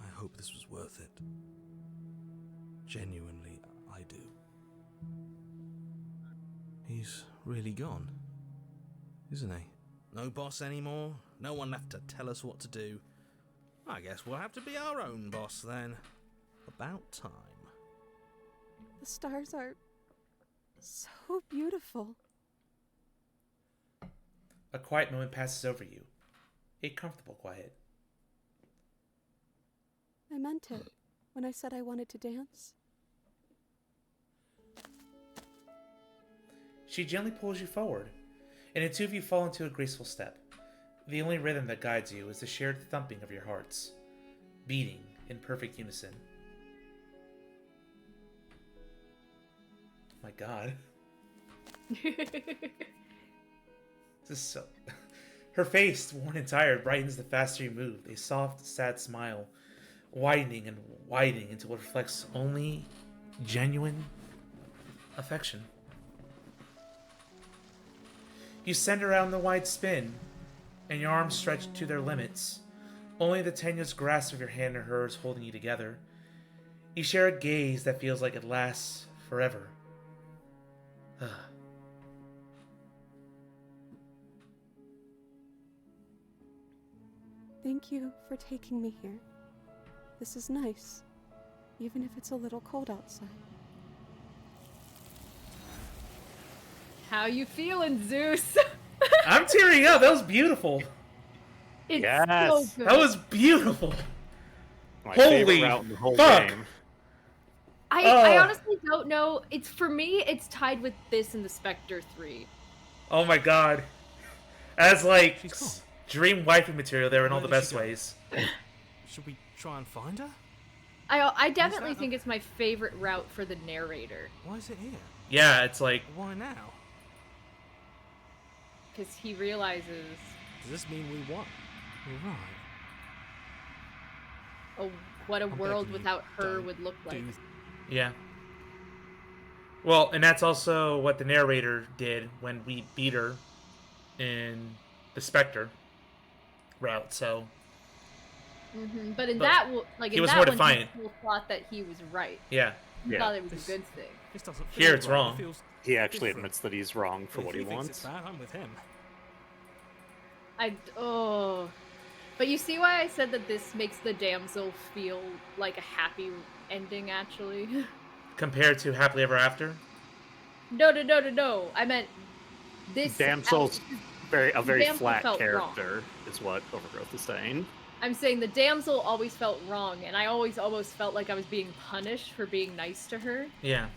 I hope this was worth it. Genuinely, I do. He's really gone, isn't he? No boss anymore, no one left to tell us what to do. I guess we'll have to be our own boss then. About time. The stars are so beautiful. A quiet moment passes over you. A comfortable quiet. I meant it when I said I wanted to dance. She gently pulls you forward, and the two of you fall into a graceful step. The only rhythm that guides you is the shared thumping of your hearts, beating in perfect unison. My God. This is so... Her face, worn and tired, brightens the faster you move, a soft, sad smile, widening and widening until it reflects only genuine affection. You send her out in the wide spin, and your arms stretch to their limits, only the tenuous grasp of your hand in hers holding you together. You share a gaze that feels like it lasts forever. Thank you for taking me here. This is nice, even if it's a little cold outside. How you feeling, Zeus? I'm tearing up. That was beautiful. It's Yes. so good. That was beautiful. My Holy favorite route in the whole fuck. game. I honestly don't know. It's for me. It's tied with this and the Spectre 3. Oh my God. As like She's gone. dream waifu material there in all the Where did best she go? ways. Should we try and find her? I definitely that? think it's my favorite route for the narrator Why is it here? Yeah, it's like Why now? because he realizes, Does this mean we won? Right. oh, what a I'm world begging you, without her don't would look like. do yeah. Well, and that's also what the narrator did when we beat her in the Spectre route. So But in But that, like he in was that more one, defiant. he still thought that he was right. yeah, You Yeah. thought it was a good thing. This doesn't feel Here it's right. It wrong. feels He actually different. admits that he's wrong for If what he he thinks it's wants. bad, I'm with him. But you see why I said that this makes the damsel feel like a happy ending, actually? Compared to Happily Ever After? No. I meant this. Damsel's a very Damsel flat felt wrong. character, is what Overgrowth is saying. I'm saying the damsel always felt wrong, and I always almost felt like I was being punished for being nice to her. Yeah.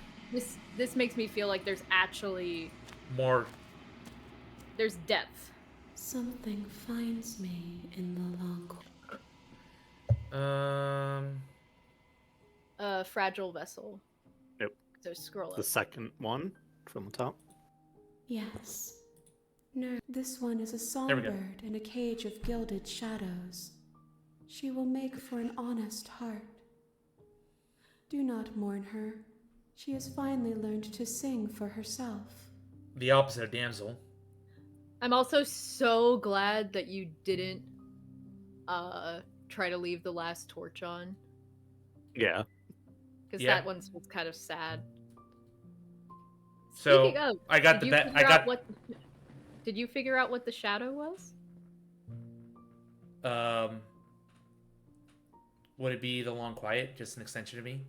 This makes me feel like there's actually More. there's depth. Something finds me in the long Fragile vessel. Nope. So scroll The up. second one from the top. Yes. No, this one is a There we go. songbird in a cage of gilded shadows. She will make for an honest heart. Do not mourn her. She has finally learned to sing for herself. The opposite of damsel. I'm also so glad that you didn't try to leave the last torch on, Yeah. because Yeah. that one was kind of sad. So Speaking of, I got did the you bet. figure I out got. what? Did you figure out what the shadow was? Would it be the long quiet? Just an extension of me?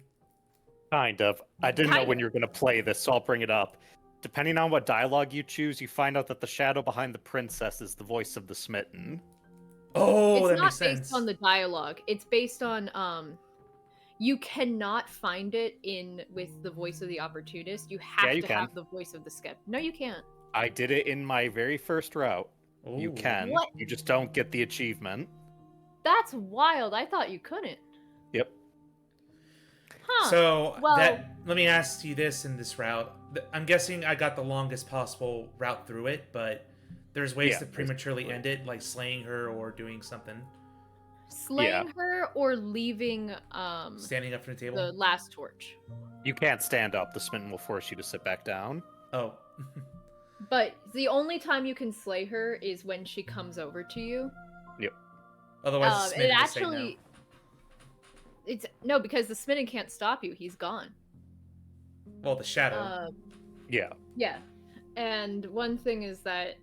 Kind of. I didn't know Kind when of. you were going to play this, so I'll bring it up. Depending on what dialogue you choose, you find out that the shadow behind the princess is the voice of the smitten. Oh, It's that not makes sense. based on the dialogue. It's based on you cannot find it in with the voice of the opportunist. You have you to can. have the voice of the skeptic. No, you can't. I did it in my very first route. You Ooh. can. What? You just don't get the achievement. That's wild. I thought you couldn't. Yep. Huh. So well- let me ask you this in this route. I'm guessing I got the longest possible route through it, but there's ways Yeah, to prematurely end it, like slaying her or doing something. Slaying her or leaving Standing up from the table. the last torch. You can't stand up. The smitten will force you to sit back down. Oh. But the only time you can slay her is when she comes over to you. Otherwise, It Smitten will say actually it's no, because the smitten can't stop you. He's gone. no. Well, the shadow. Yeah. Yeah. And one thing is that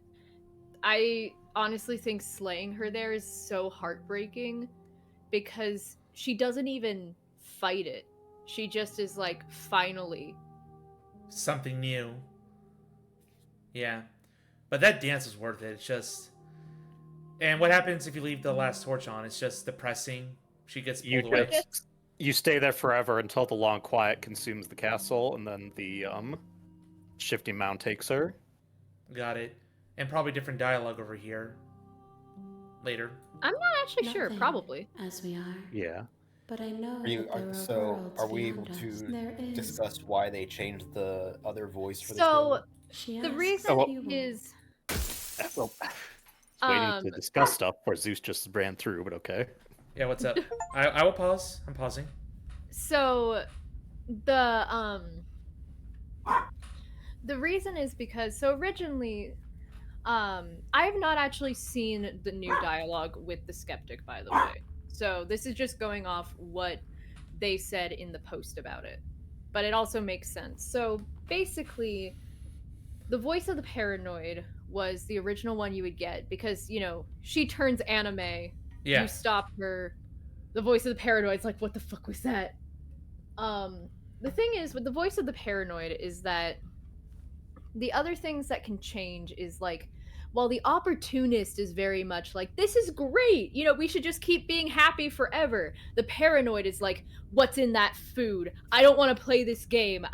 I honestly think slaying her there is so heartbreaking because she doesn't even fight it. She just is like, finally. Something new. Yeah. But that dance was worth it. It's just... And what happens if you leave the last torch on? It's just depressing. She gets pulled away. You stay there forever until the long quiet consumes the castle, and then the shifting mound takes her. Got it. And probably different dialogue over here. Later. I'm not actually sure, Nothing, probably. As we are. Yeah. But I know Are you, that there are so, worlds are we able beyond to us. There is. discuss why they changed the other voice for this? So, world? She the asks reason well- you will. is Well, waiting to Um, discuss stuff where Zeus just ran through, but okay. Yeah, what's up? I will pause. I'm pausing. so the reason is because so originally I have not actually seen the new dialogue with the skeptic, by the way. So this is just going off what they said in the post about it. But it also makes sense. So basically, the voice of the paranoid was the original one you would get because, you know, she turns anime. Yeah. You stop her. The voice of the paranoid's like, what the fuck was that? The thing is, with the voice of the paranoid is that the other things that can change is like, while the opportunist is very much like, this is great, you know, we should just keep being happy forever. The paranoid is like, what's in that food? I don't want to play this game.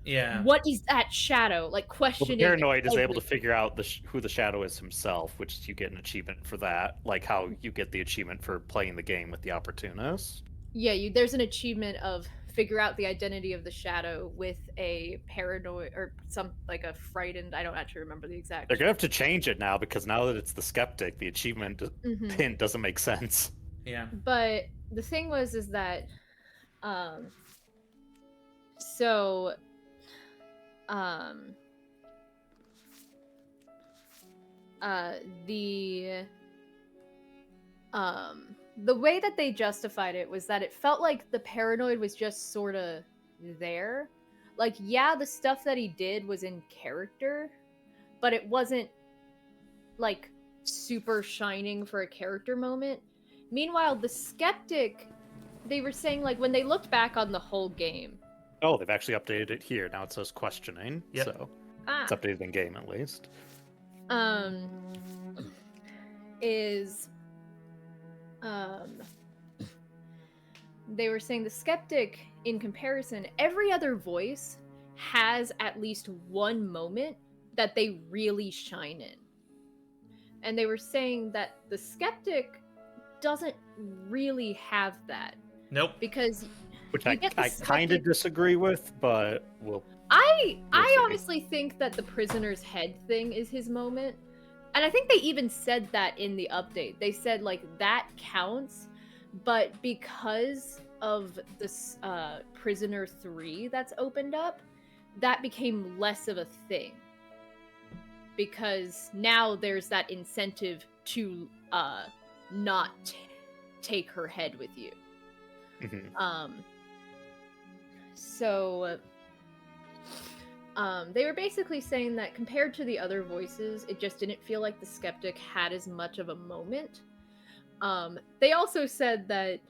Yeah. What is that shadow? Like Well, questioning. the paranoid is able to everything. figure out who the shadow is himself, which you get an achievement for that, like how you get the achievement for playing the game with the opportunist. Yeah, there's an achievement of figure out the identity of the shadow with a paranoid or some like a frightened. I don't actually remember the exact. They're gonna have to change it now because now that it's the skeptic, the achievement Mhm. hint doesn't make sense. Yeah. But the thing is that, so, the way that they justified it was that it felt like the paranoid was just sort of there. Like, yeah, the stuff that he did was in character, but it wasn't like super shining for a character moment. Meanwhile, the skeptic, they were saying, like, when they looked back on the whole game. Oh, they've actually updated it here. Now it says questioning. Yep. So it's updated in game at least. They were saying the skeptic, in comparison, every other voice has at least one moment that they really shine in. And they were saying that the skeptic doesn't really have that. Nope. Because which I kind of disagree with, but I honestly think that the prisoner's head thing is his moment. And I think they even said that in the update. They said, like, that counts, but because of this Prisoner 3 that's opened up, that became less of a thing. Because now there's that incentive to not take her head with you. Mm-hmm. They were basically saying that compared to the other voices, it just didn't feel like the skeptic had as much of a moment. They also said that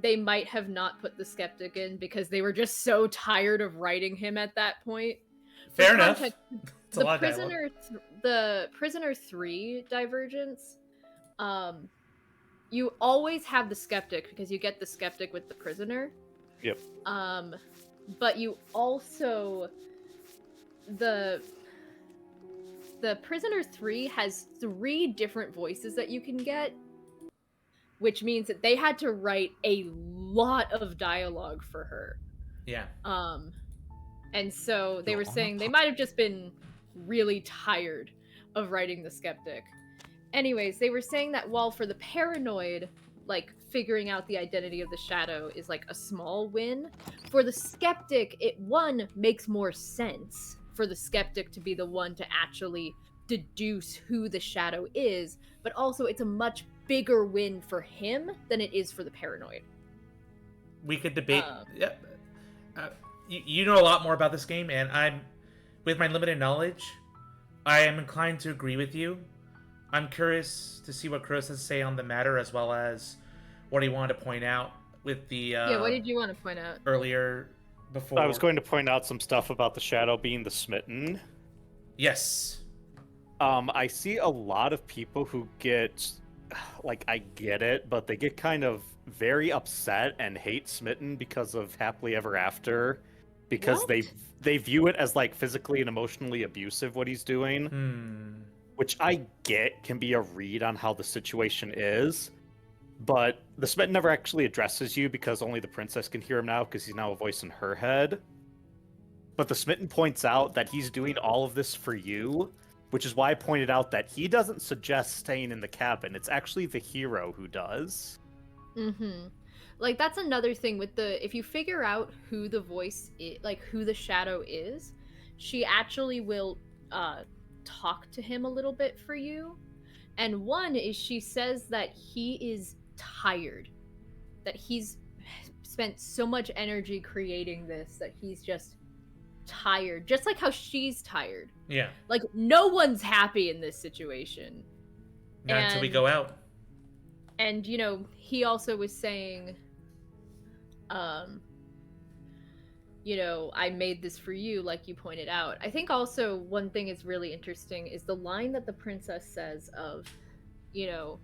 they might have not put the skeptic in because they were just so tired of writing him at that point. Fair enough. It's a lot of dialogue. The Prisoner 3 divergence, you always have the skeptic because you get the skeptic with the prisoner. Yep. But you also the Prisoner 3 has 3 different voices that you can get, which means that they had to write a lot of dialogue for her. Yeah. And so they were saying they might have just been really tired of writing the skeptic. Anyways, they were saying that while for the paranoid, like, figuring out the identity of the shadow is like a small win, for the skeptic, it makes more sense for the skeptic to be the one to actually deduce who the shadow is, but also it's a much bigger win for him than it is for the paranoid. We could debate. Yep. You know a lot more about this game, and with my limited knowledge, I am inclined to agree with you. I'm curious to see what Chris has to say on the matter, as well as what he wanted to point out with the... what did you want to point out? Earlier, before... I was going to point out some stuff about the shadow being the smitten. Yes. I see a lot of people who get... Like, I get it, but they get kind of very upset and hate smitten because of Happily Ever After. Because they view it as, like, physically and emotionally abusive, what he's doing. Which I get can be a read on how the situation is. But the smitten never actually addresses you because only the princess can hear him now because he's now a voice in her head. But the smitten points out that he's doing all of this for you, which is why I pointed out that he doesn't suggest staying in the cabin. It's actually the hero who does. Mm-hmm. Like, that's another thing with if you figure out who the voice is, like, who the shadow is, she actually will talk to him a little bit for you. And one is she says that he is tired, that he's spent so much energy creating this that he's just tired, just like how she's tired. Yeah. Like, no one's happy in this situation. Not until we go out. And, you know, he also was saying, you know, I made this for you, like you pointed out. I think also one thing is really interesting is the line that the princess says of, you know,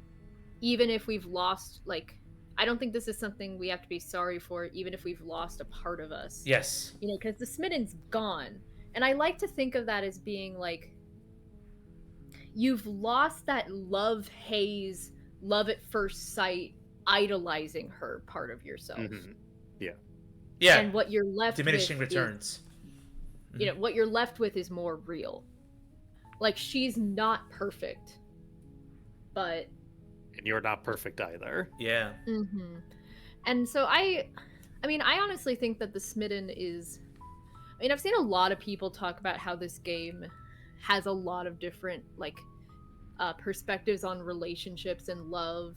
even if we've lost, like, I don't think this is something we have to be sorry for, even if we've lost a part of us. Yes. You know, because the smidden's gone. And I like to think of that as being like, you've lost that love haze, love at first sight, idolizing her part of yourself. Mm-hmm. Yeah. Yeah. And what you're left diminishing with returns. Is, you know, what you're left with is more real. Like, she's not perfect, but... And you're not perfect either. Yeah. Mm-hmm. And so I mean, I honestly think that the smitten is... I mean, I've seen a lot of people talk about how this game has a lot of different, like, perspectives on relationships and love,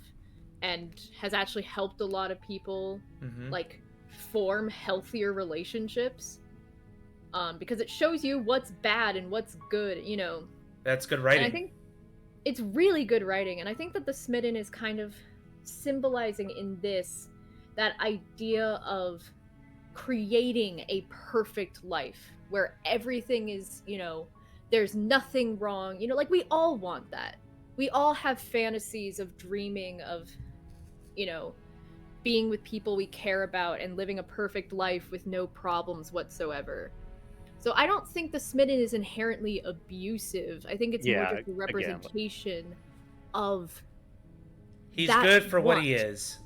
and has actually helped a lot of people, like, form healthier relationships. Because it shows you what's bad and what's good, you know. That's good writing. And I think it's really good writing, and I think that the Smitten is kind of symbolizing in this that idea of creating a perfect life where everything is, you know, there's nothing wrong. You know, like we all want that. We all have fantasies of dreaming of, you know, being with people we care about and living a perfect life with no problems whatsoever. So I don't think the Smitten is inherently abusive. I think it's more Yeah, just a again, representation of He's that good for what he want. is.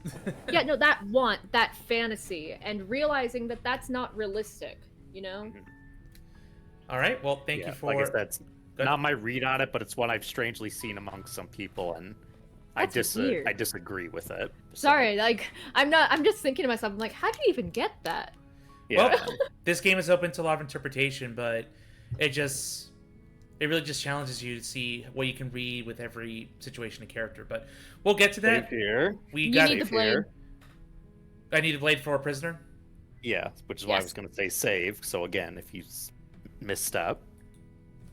Yeah, no, that want, that fantasy, and realizing that that's not realistic, you know? All right. Well, thank you for. Like I said, it's Good. not my read on it, but it's what I've strangely seen among some people, and That's weird. I disagree with it. so- Sorry, like, I'm just thinking to myself, I'm like, how do you even get that? Yeah. Well, this game is open to a lot of interpretation, but it really just challenges you to see what you can read with every situation and character. But we'll get to that. Save here. We You got need it. the blade. Here. I need a blade for a prisoner. Yeah, which is why I Yes. was going to say save. So again, if you misstep,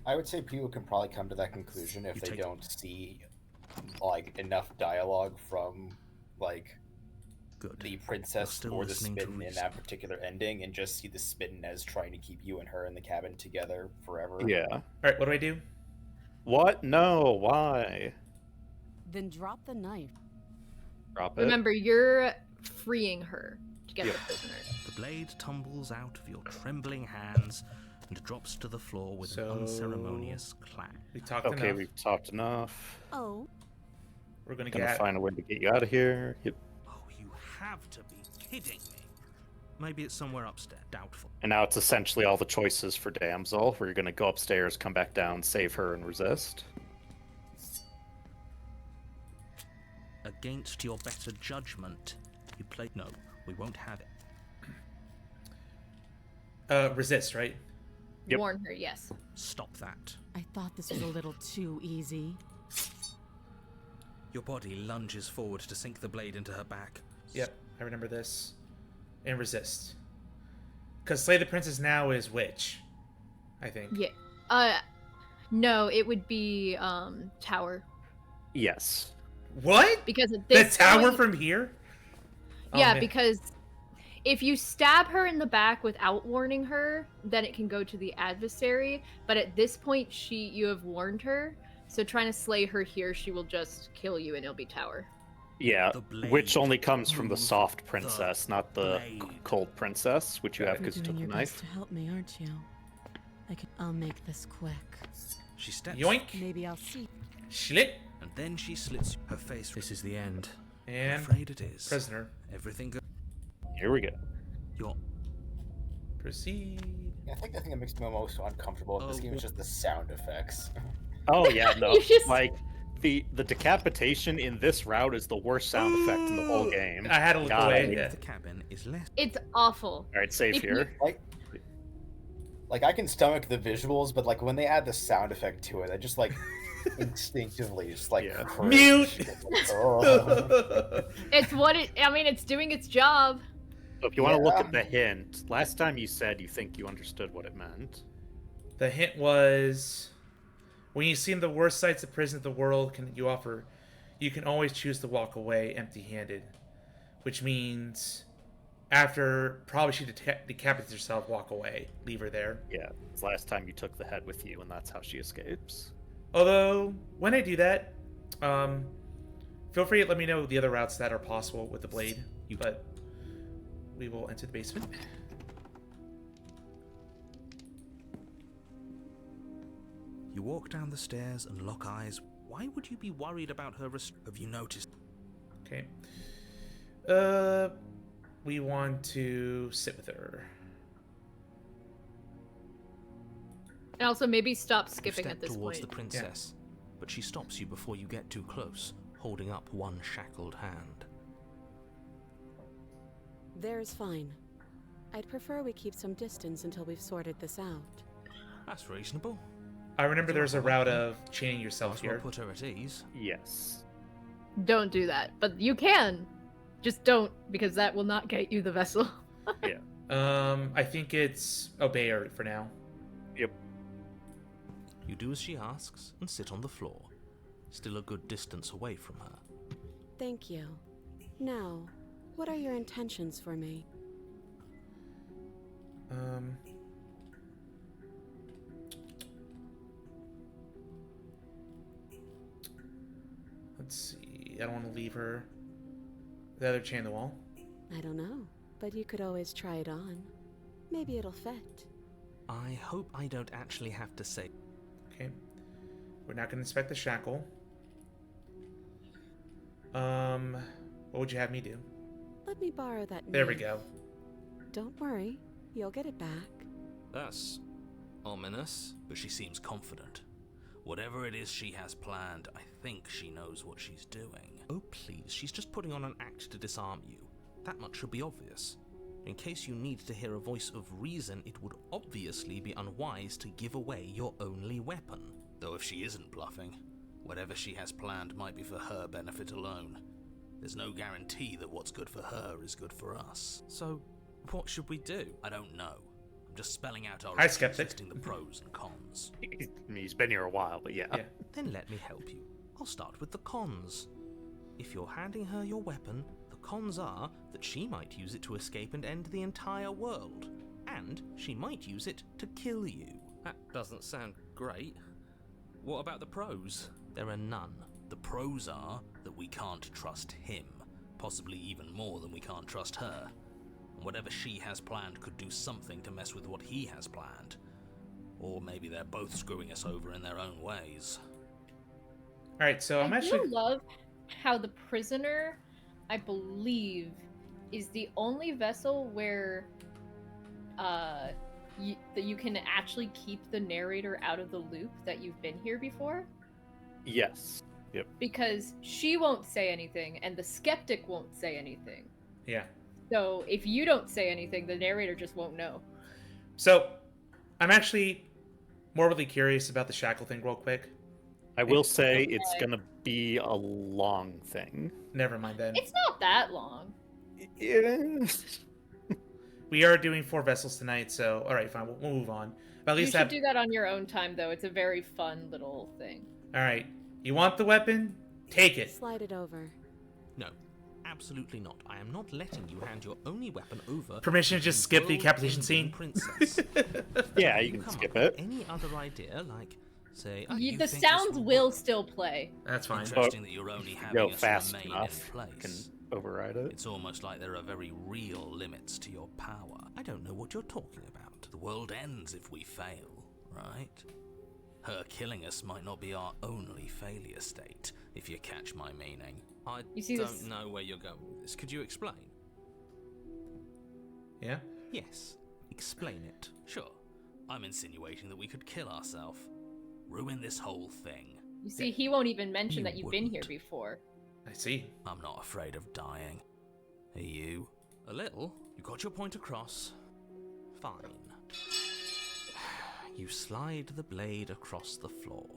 I would say people can probably come to that conclusion if You they take- don't see like enough dialogue from like Good. the You're princess still or the listening to Smitten in reason. that particular ending, and just see the Smitten as trying to keep you and her in the cabin together forever. yeah. All right. What do I do? What? No. Why? Then drop the knife. Drop it. Remember, you're freeing her to get Yeah. the prisoner. The blade tumbles out of your trembling hands and drops to the floor with So- an unceremonious clang. We talked Okay, enough. we've talked enough. Oh, We're gonna Gonna get. find a way to get you out of here. Yep. Oh, you have to be kidding me. Maybe it's somewhere upstairs. Doubtful. And now it's essentially all the choices for Damsel, where you're gonna go upstairs, come back down, save her, and resist. Against your better judgment, you play. No, we won't have it. Resist, right? Yep. Warn her, yes. Stop that. I thought this was a little too easy. Your body lunges forward to sink the blade into her back. Yep. I remember this. And resist. Because Slay the Princess now is witch. I think. Yeah. No, it would be, Tower. Yes. What? Because at The this tower point- from here? Oh, Yeah, man. because if you stab her in the back without warning her, then it can go to the adversary. But at this point, you have warned her. So trying to slay her here, she will just kill you and it'll be Tower. Yeah, The blade. which only comes from the Move soft the princess, not the blade. cold princess, which you have You're because you took doing the your best knife. to help me, aren't you? I'll make this quick. She steps, Yoink. Maybe I'll see. Schlit. and then she slits her face. This is the end. I'm And afraid it is. prisoner. Everything goes. Here we go. You're Proceed. I think the thing that makes me most uncomfortable in this Oh, game is just the sound effects. Oh yeah, no. You just- Like the decapitation in this route is the worst sound effect in the whole game. I had to look Got away. it. Yeah. the cabin is less. It's awful. All right, save If you- here. Like I can stomach the visuals, but like when they add the sound effect to it, I just like instinctively just like Yeah. cringe. Mute. Oh. It's what it. I mean, it's doing its job. So if you want to look Yeah. at the hint, last time you said you think you understood what it meant. The hint was, when you've seen the worst sights of prison of the world, you can always choose to walk away empty-handed, which means after probably she decapitates herself, walk away, leave her there. Yeah, it's last time you took the head with you, and that's how she escapes. Although when I do that, feel free to let me know the other routes that are possible with the blade. But we will enter the basement. You walk down the stairs and lock eyes. Why would you be worried about her? Have you noticed? Okay. We want to sit with her. And also, maybe stop You skipping step at this towards point. the princess, but she stops you before you get too close, holding up one shackled hand. There's fine. I'd prefer we keep some distance until we've sorted this out. That's reasonable. I remember there's a route of chaining yourself Might as well here. put her at ease. Yes. Don't do that. But you can. Just don't, because that will not get you the vessel. I think it's obey her for now. Yep. You do as she asks and sit on the floor, still a good distance away from her. Thank you. Now, what are your intentions for me? Let's see. I don't want to leave her. The other chain on the wall. I don't know, but you could always try it on. Maybe it'll fit. I hope I don't actually have to say. Okay. We're not going to inspect the shackle. What would you have me do? Let me borrow that There we knife. go. Don't worry, you'll get it back. That's ominous, but she seems confident. Whatever it is she has planned, I think she knows what she's doing. Oh please, she's just putting on an act to disarm you. That much should be obvious. In case you need to hear a voice of reason, it would obviously be unwise to give away your only weapon. Though if she isn't bluffing, whatever she has planned might be for her benefit alone. There's no guarantee that what's good for her is good for us. So, what should we do? I don't know. I'm just spelling out our Hi, options, Skeptic. listing the pros and cons. He's been here a while, but yeah. Then let me help you. I'll start with the cons. If you're handing her your weapon, the cons are that she might use it to escape and end the entire world. And she might use it to kill you. That doesn't sound great. What about the pros? There are none. The pros are that we can't trust him, possibly even more than we can't trust her. And whatever she has planned could do something to mess with what he has planned. Or maybe they're both screwing us over in their own ways. Alright, so I'm I actually... do love how the prisoner, I believe, is the only vessel where that you can actually keep the narrator out of the loop that you've been here before. Yes. Yep. Because she won't say anything and the skeptic won't say anything. Yeah. So if you don't say anything, the narrator just won't know. So, I'm actually morbidly curious about the shackle thing real quick. I will say it's gonna be a long thing. Never mind then. It's not that long. We are doing 4 vessels tonight, so alright, fine, we'll move on. But at You least should do that on your own time, though. It's a very fun little thing. Alright, you want the weapon? Take it. Slide it over. No, absolutely not. I am not letting you hand your only weapon over. Permission to just skip the decapitation scene? Princess. Yeah, you can Come skip up with it. Any other idea, like, say, The sounds will still play. That's fine. Interesting that you're only having Go us fast remain enough. in Can place. override it. It's almost like there are very real limits to your power. I don't know what you're talking about. The world ends if we fail, right? Her killing us might not be our only failure state, if you catch my meaning. I You see don't this- know where you're going with this. Could you explain? Yeah? Yes, explain it. Sure. I'm insinuating that we could kill ourselves. Ruin this whole thing. You see, he won't even mention You that you've been here wouldn't. before. I see. I'm not afraid of dying. Are you? A little. You got your point across. Fine. You slide the blade across the floor.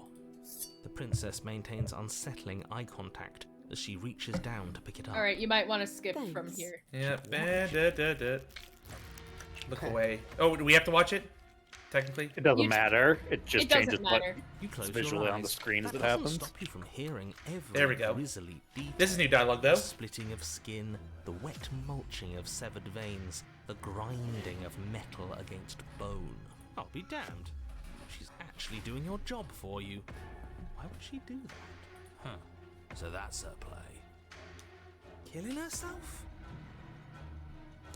The princess maintains unsettling eye contact as she reaches down to pick it up. Alright, you might want to skip from Thanks. here. Yeah. Look away. Oh, do we have to watch it? Technically? It doesn't You- matter. It just It changes doesn't what matter. You close visually your on the eyes. screen as That it doesn't happens. stop you from hearing every There we go. grisly detail. This is new dialogue, though. The splitting of skin, the wet mulching of severed veins, the grinding of metal against bone. I'll be damned. She's actually doing your job for you. Why would she do that? Huh. So that's her play. Killing herself?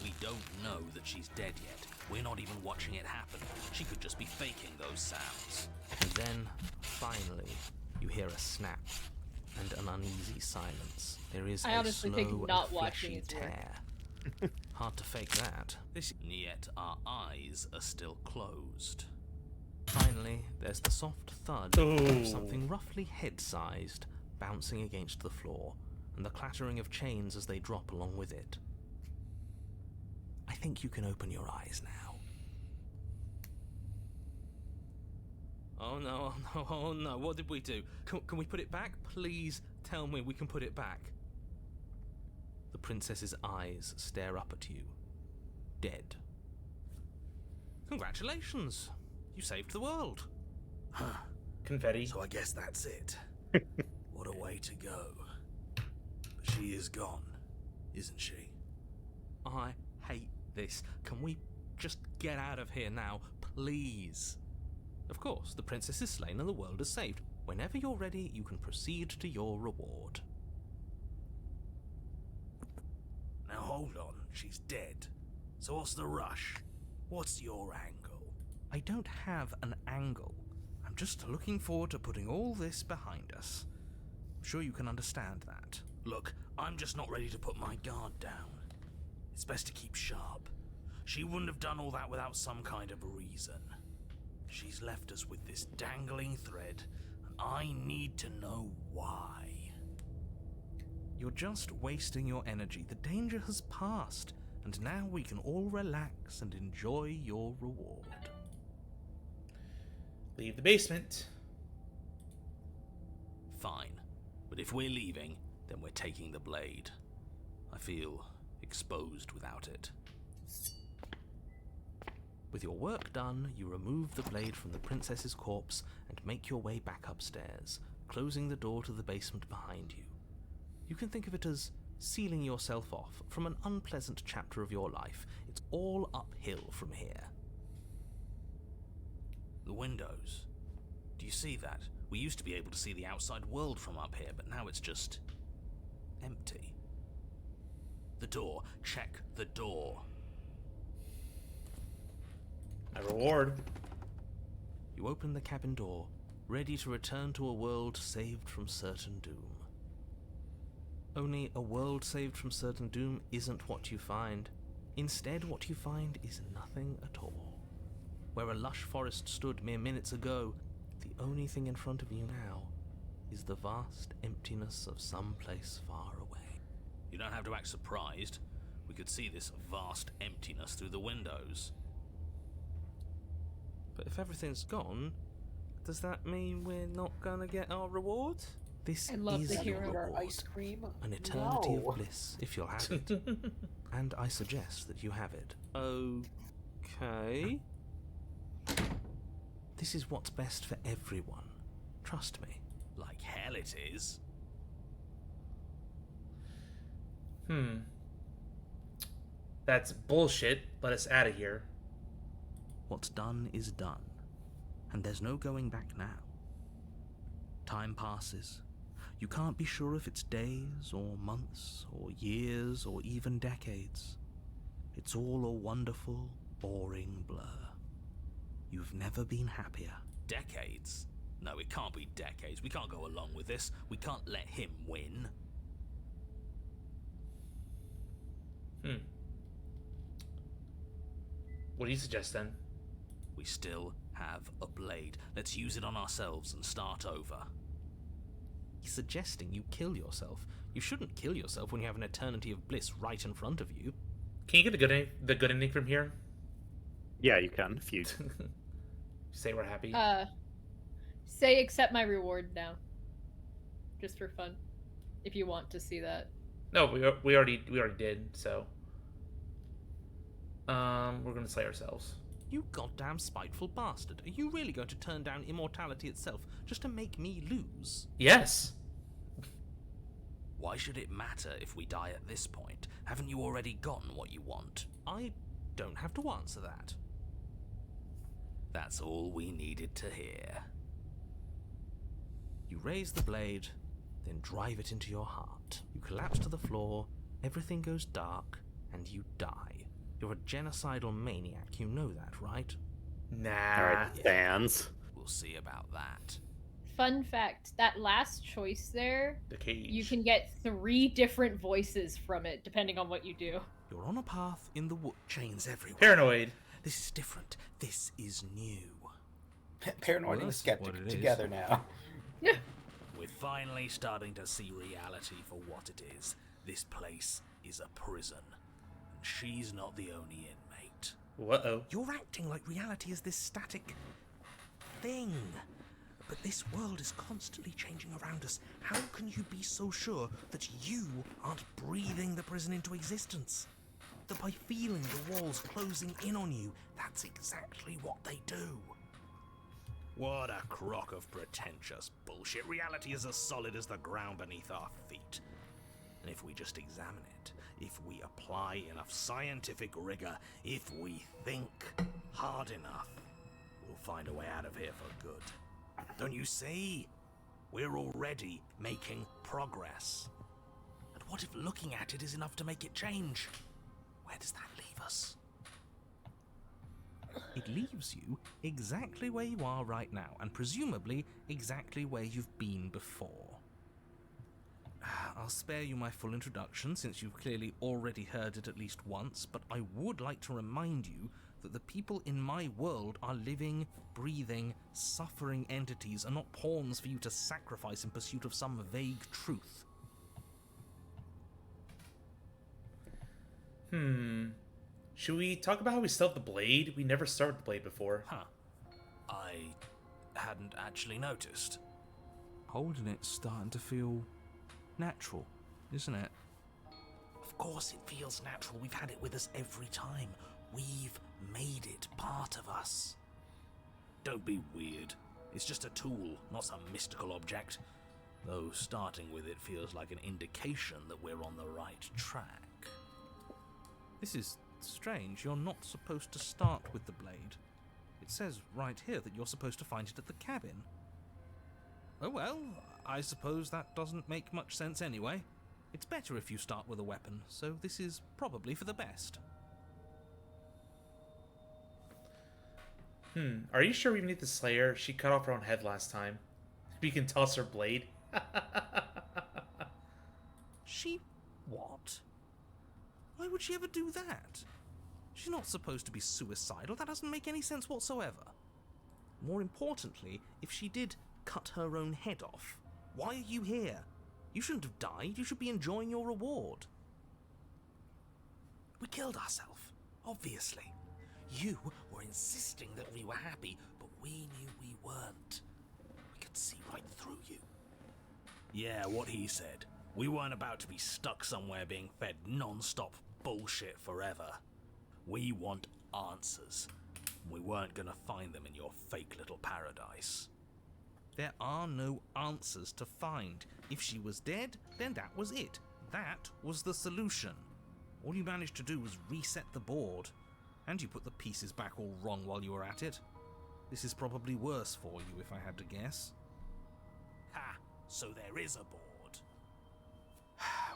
We don't know that she's dead yet. We're not even watching it happen. She could just be faking those sounds. And then, finally, you hear a snap and an uneasy silence. There is I a honestly slow think not and watching fleshy is work. tear. Hard to fake that. Yet our eyes are still closed. Finally, there's the soft thud Ooh. of something roughly head-sized bouncing against the floor, and the clattering of chains as they drop along with it. I think you can open your eyes now. Oh no, oh no, oh no, what did we do? Can we put it back? Please tell me we can put it back. The princess's eyes stare up at you. dead. Congratulations! You saved the world. Huh. Confetti. So I guess that's it. What a way to go. But she is gone, isn't she? I hate this. Can we just get out of here now, please? Of course, the princess is slain and the world is saved. Whenever you're ready, you can proceed to your reward. Now hold on, she's dead. So what's the rush? What's your angle? I don't have an angle. I'm just looking forward to putting all this behind us. I'm sure you can understand that. Look, I'm just not ready to put my guard down. It's best to keep sharp. She wouldn't have done all that without some kind of reason. She's left us with this dangling thread, and I need to know why. You're just wasting your energy. The danger has passed, and now we can all relax and enjoy your reward. Leave the basement. Fine, but if we're leaving, then we're taking the blade. I feel exposed without it. With your work done, you remove the blade from the princess's corpse and make your way back upstairs, closing the door to the basement behind you. You can think of it as sealing yourself off from an unpleasant chapter of your life. It's all uphill from here. The windows. Do you see that? We used to be able to see the outside world from up here, but now it's just empty. The door. Check the door. My reward. You open the cabin door, ready to return to a world saved from certain doom. Only a world saved from certain doom isn't what you find. Instead, what you find is nothing at all. Where a lush forest stood mere minutes ago, the only thing in front of you now is the vast emptiness of some place far away. You don't have to act surprised. We could see this vast emptiness through the windows. But if everything's gone, does that mean we're not gonna get our reward? This I love is the your hero. reward. Ice cream? An eternity No. of bliss, if you'll have it. And I suggest that you have it. Okay. This is what's best for everyone. Trust me. Like hell it is. That's bullshit. Let us out of here. What's done is done. And there's no going back now. Time passes. You can't be sure if it's days, or months, or years, or even decades. It's all a wonderful, boring blur. You've never been happier. Decades? No, it can't be decades. We can't go along with this. We can't let him win. What do you suggest then? We still have a blade. Let's use it on ourselves and start over. He's suggesting you kill yourself. You shouldn't kill yourself when you have an eternity of bliss right in front of you. Can you get the good ending from here? Yeah, you can, if you... Say we're happy. Say accept my reward now. Just for fun. If you want to see that. No, we already did. So, we're gonna slay ourselves. You goddamn spiteful bastard. Are you really going to turn down immortality itself just to make me lose? Yes. Why should it matter if we die at this point? Haven't you already gotten what you want? I don't have to answer that. That's all we needed to hear. You raise the blade, then drive it into your heart. You collapse to the floor, everything goes dark, and you die. You're a genocidal maniac, you know that, right? Nah. Alright, fans. We'll see about that. Fun fact, that last choice there, The cage. you can get 3 different voices from it, depending on what you do. You're on a path in the wood. Chains everywhere. Paranoid. This is different. This is new. Paranoid Well, and that's skeptic what it is. together now. We're finally starting to see reality for what it is. This place is a prison. And she's not the only inmate. Uh-oh. You're acting like reality is this static thing. But this world is constantly changing around us. How can you be so sure that you aren't breathing the prison into existence? that by feeling the walls closing in on you, that's exactly what they do. What a crock of pretentious bullshit. Reality is as solid as the ground beneath our feet. And if we just examine it, if we apply enough scientific rigor, if we think hard enough, we'll find a way out of here for good. Don't you see? We're already making progress. And what if looking at it is enough to make it change? Where does that leave us? It leaves you exactly where you are right now, and presumably exactly where you've been before. I'll spare you my full introduction, since you've clearly already heard it at least once, but I would like to remind you that the people in my world are living, breathing, suffering entities, and not pawns for you to sacrifice in pursuit of some vague truth. Should we talk about how we still have the blade? We never started the blade before. Huh. I hadn't actually noticed. Holding it's starting to feel natural, isn't it? Of course it feels natural. We've had it with us every time. We've made it part of us. Don't be weird. It's just a tool, not some mystical object. Though starting with it feels like an indication that we're on the right track. This is strange. You're not supposed to start with the blade. It says right here that you're supposed to find it at the cabin. Oh well, I suppose that doesn't make much sense anyway. It's better if you start with a weapon, so this is probably for the best. Are you sure we need the Slayer? She cut off her own head last time. We can toss her blade. She... what? Why would she ever do that? She's not supposed to be suicidal. That doesn't make any sense whatsoever. More importantly, if she did cut her own head off, why are you here? You shouldn't have died. You should be enjoying your reward. We killed ourselves, obviously. You were insisting that we were happy, but we knew we weren't. We could see right through you. Yeah, what he said. We weren't about to be stuck somewhere being fed non-stop bullshit forever. We want answers. We weren't gonna find them in your fake little paradise. There are no answers to find. If she was dead, then that was it. That was the solution. All you managed to do was reset the board. And you put the pieces back all wrong while you were at it. This is probably worse for you, if I had to guess. Ha! So there is a board.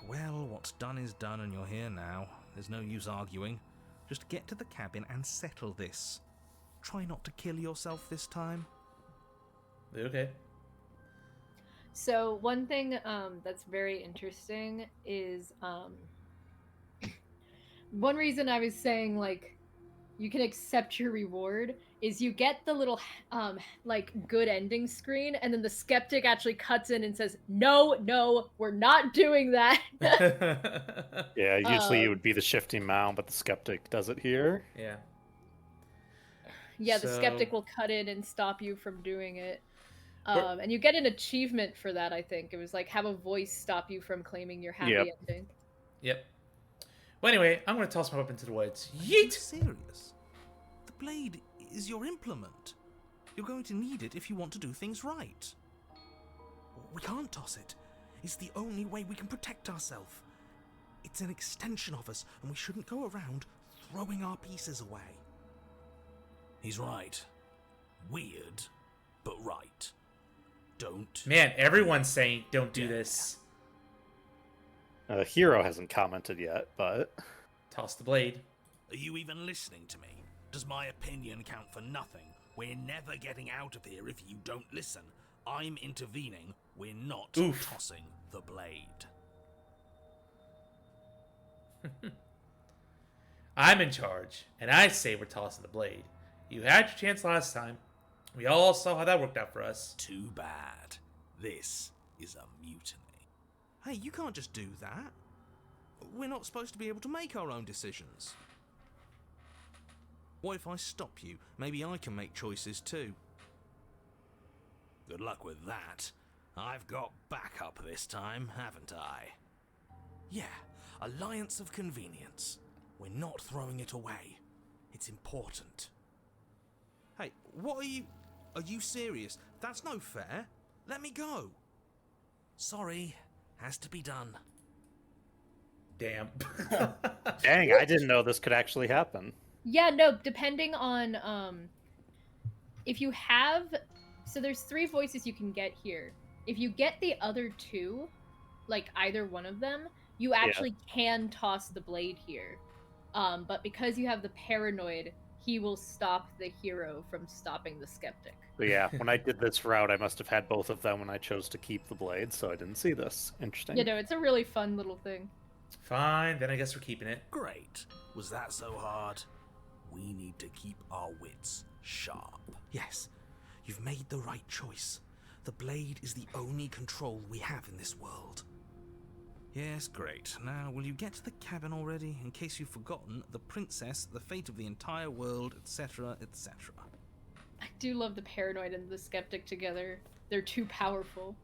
Well, what's done is done, and you're here now. There's no use arguing. Just get to the cabin and settle this. Try not to kill yourself this time. Okay. So one thing that's very interesting is one reason I was saying like you can accept your reward is you get the little like good ending screen, and then the skeptic actually cuts in and says, no, we're not doing that. Yeah, usually it would be the shifting mound, but the skeptic does it here. Yeah. Yeah, the skeptic So- will cut in and stop you from doing it. And you get an achievement for that, I think. It was like have a voice stop you from claiming your happy Yep. ending. Yep. Well, anyway, I'm going to toss my weapon to the woods. Are you Yeet! serious? The blade is your implement. You're going to need it if you want to do things right. We can't toss it. It's the only way we can protect ourselves. It's an extension of us, and we shouldn't go around throwing our pieces away. He's right. Weird, but right. Don't. Man, everyone's saying don't do this. Hero hasn't commented yet, but Toss the blade. Are you even listening to me? Does my opinion count for nothing? We're never getting out of here if you don't listen. I'm intervening. We're not Oof. tossing the blade. I'm in charge, and I say we're tossing the blade. You had your chance last time. We all saw how that worked out for us. Too bad. This is a mutiny. Hey, you can't just do that. We're not supposed to be able to make our own decisions. What if I stop you? Maybe I can make choices too. Good luck with that. I've got backup this time, haven't I? Yeah, alliance of convenience. We're not throwing it away. It's important. Hey, what are you... Are you serious? That's no fair. Let me go. Sorry, has to be done. Damn. Dang, I didn't know this could actually happen. Yeah, no, depending on if you have, so there's 3 voices you can get here. If you get the other 2, like either one of them, you actually can toss the blade here. But because you have the paranoid, he will stop the hero from stopping the skeptic. But yeah, when I did this route, I must have had both of them when I chose to keep the blade, so I didn't see this. Interesting. You know, it's a really fun little thing. Fine, then I guess we're keeping it. Great. Was that so hard? We need to keep our wits sharp. Yes, you've made the right choice. The blade is the only control we have in this world. Yes, great. Now, will you get to the cabin already? In case you've forgotten, the princess, the fate of the entire world, etc., etc. I do love the paranoid and the skeptic together. They're too powerful.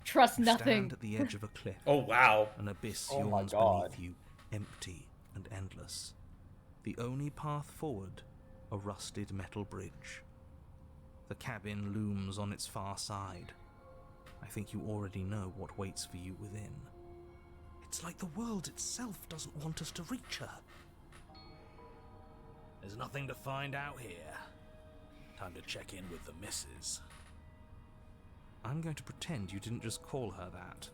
Trust nothing. Stand at the edge of a cliff. Oh, wow. An abyss Oh my yawns God. beneath you, empty and endless. The only path forward, a rusted metal bridge. The cabin looms on its far side. I think you already know what waits for you within. It's like the world itself doesn't want us to reach her. There's nothing to find out here. Time to check in with the missus. I'm going to pretend you didn't just call her that.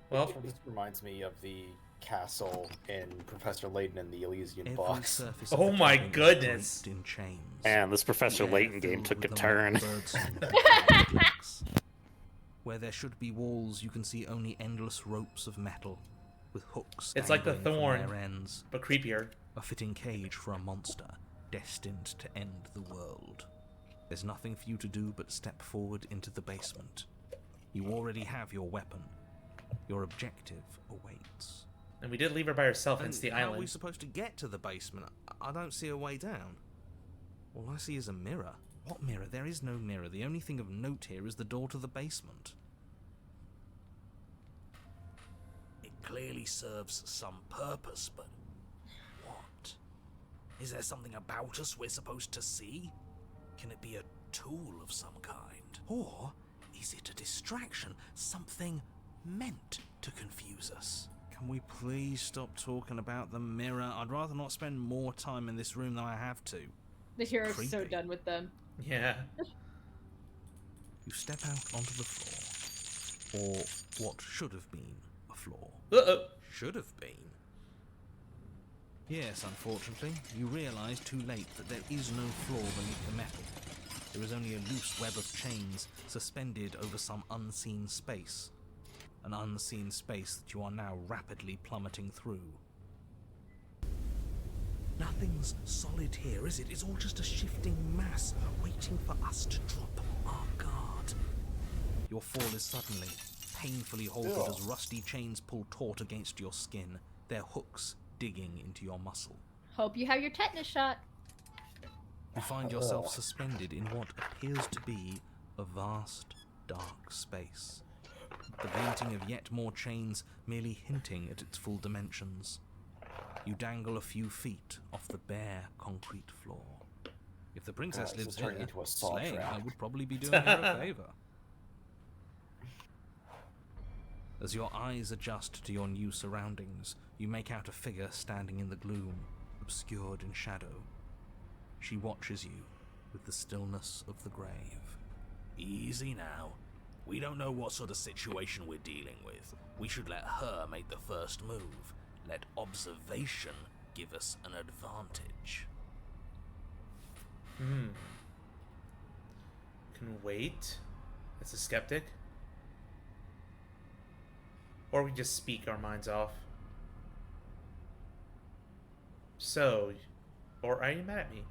Well, This reminds me of the castle in Professor Layton and the Elysian Every box. surface of Oh the my cabin is goodness. draped in chains. Man, this Professor The air Layton game filled took a with the turn. mock birdsong of clicks. Where there should be walls, you can see only endless ropes of metal, with hooks It's like the dangling from thorn. their ends. but creepier. A fitting cage for a monster, destined to end the world. There's nothing for you to do but step forward into the basement. You already have your weapon. Your objective awaits. And we did leave her by herself, hence the how are we island. supposed to get to the basement? I don't see a way down. All I see is a mirror. What mirror? There is no mirror. The only thing of note here is the door to the basement. It clearly serves some purpose, but what? Is there something about us we're supposed to see? Can it be a tool of some kind? Or is it a distraction? Something meant to confuse us? Can we please stop talking about the mirror? I'd rather not spend more time in this room than I have to. The hero's so Creepy. done with them. Yeah. You step out onto the floor. Or what should have been a floor. Uh-oh. Should have been. Yes, unfortunately, you realise too late that there is no floor beneath the metal. There is only a loose web of chains suspended over some unseen space. An unseen space that you are now rapidly plummeting through. Nothing's solid here, is it? It's all just a shifting mass waiting for us to drop our guard. Your fall is suddenly, painfully halted as rusty chains pull taut against your skin, their hooks digging into your muscle. Hope you have your tetanus shot. You find yourself suspended in what appears to be a vast, dark space. The glinting of yet more chains merely hinting at its full dimensions. You dangle a few feet off the bare concrete floor. If the princess this lives is turning here, into a saw slaying trap. her would probably be doing her a favour. As your eyes adjust to your new surroundings, you make out a figure standing in the gloom, obscured in shadow. She watches you with the stillness of the grave. Easy now. We don't know what sort of situation we're dealing with. We should let her make the first move. Let observation give us an advantage. Can wait. As a skeptic. Or we just speak our minds off. So, or are you mad at me?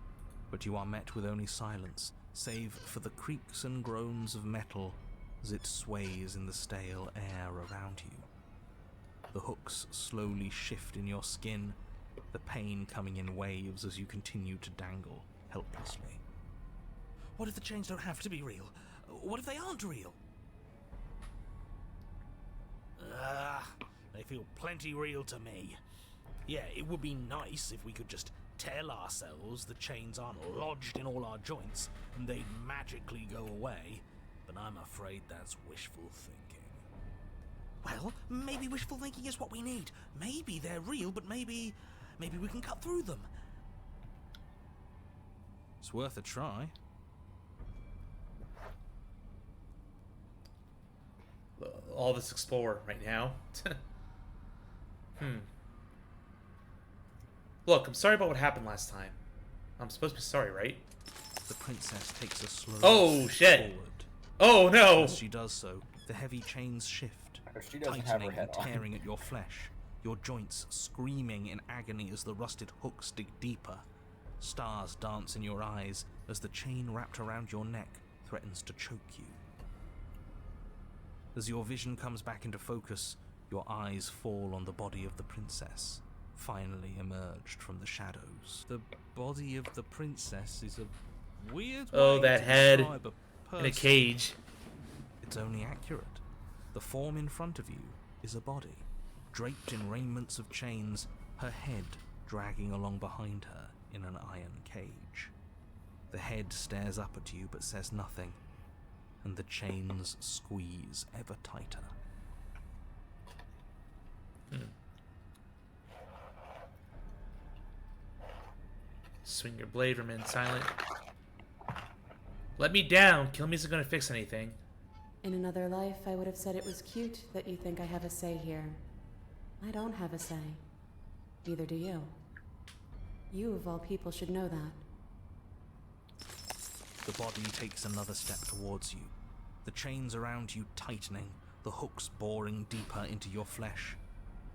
But you are met with only silence, save for the creaks and groans of metal as it sways in the stale air around you. The hooks slowly shift in your skin, the pain coming in waves as you continue to dangle helplessly. What if the chains don't have to be real? What if they aren't real? They feel plenty real to me. Yeah, it would be nice if we could just tell ourselves the chains aren't lodged in all our joints and they'd magically go away, but I'm afraid that's wishful thinking. Well, maybe wishful thinking is what we need. Maybe they're real, but maybe we can cut through them. It's worth a try. All this explore right now. Look, I'm sorry about what happened last time. I'm supposed to be sorry, right? The princess takes a slow Oh, step shit. forward. Oh, no! As she does so, the heavy chains shift, She doesn't have her tightening head and on. tearing at your flesh, your joints screaming in agony as the rusted hooks dig deeper. Stars dance in your eyes as the chain wrapped around your neck threatens to choke you. As your vision comes back into focus, your eyes fall on the body of the princess, finally emerged from the shadows. The body of the princess is a weird Oh, way that to head describe a in a person. cage. It's only accurate. The form in front of you is a body, draped in raiments of chains, her head dragging along behind her in an iron cage. The head stares up at you but says nothing, and the chains squeeze ever tighter. Swing your blade, remain silent. Let me down. Kill me isn't gonna fix anything. In another life, I would have said it was cute that you think I have a say here. I don't have a say. Neither do you. You, of all people, should know that. The body takes another step towards you, the chains around you tightening, the hooks boring deeper into your flesh.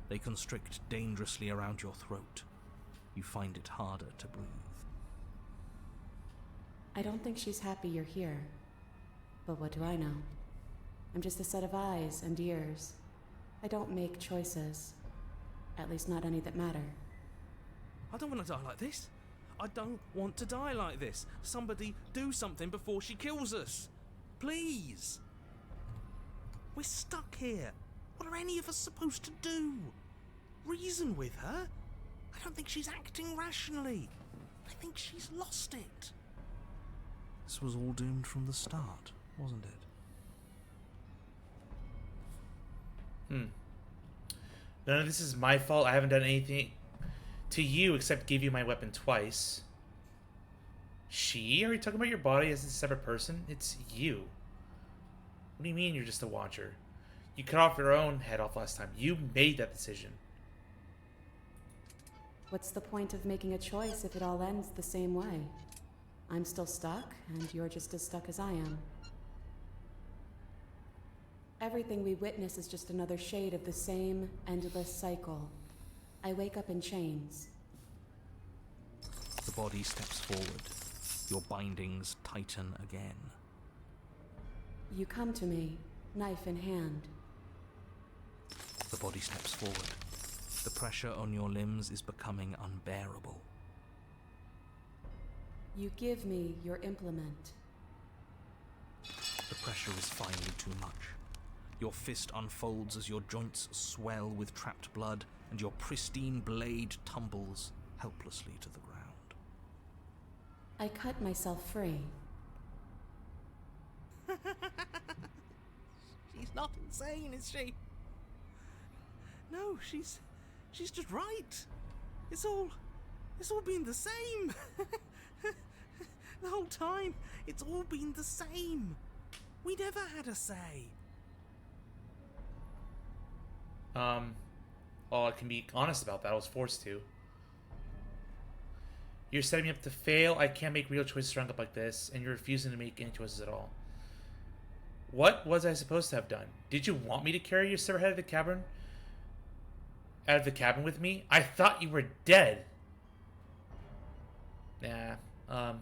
They constrict dangerously around your throat. You find it harder to breathe. I don't think she's happy you're here. But what do I know? I'm just a set of eyes and ears. I don't make choices. At least not any that matter. I don't want to die like this. I don't want to die like this. Somebody do something before she kills us. Please. We're stuck here. What are any of us supposed to do? Reason with her? I don't think she's acting rationally. I think she's lost it. This was all doomed from the start, wasn't it? None of this is my fault. I haven't done anything to you except give you my weapon twice. She? Are you talking about your body as a separate person? It's you. What do you mean you're just a watcher? You cut off your own head off last time. You made that decision. What's the point of making a choice if it all ends the same way? I'm still stuck, and you're just as stuck as I am. Everything we witness is just another shade of the same endless cycle. I wake up in chains. The body steps forward. Your bindings tighten again. You come to me, knife in hand. The body steps forward. The pressure on your limbs is becoming unbearable. You give me your implement. The pressure is finally too much. Your fist unfolds as your joints swell with trapped blood, and your pristine blade tumbles helplessly to the ground. I cut myself free. She's not insane, is she? No, she's just right. It's all been the same. The whole time, it's all been the same. We never had a say. Well, I can be honest about that. I was forced to. You're setting me up to fail. I can't make real choices strung up like this, and you're refusing to make any choices at all. What was I supposed to have done? Did you want me to carry your severed head out of the cabin with me? I thought you were dead. Nah.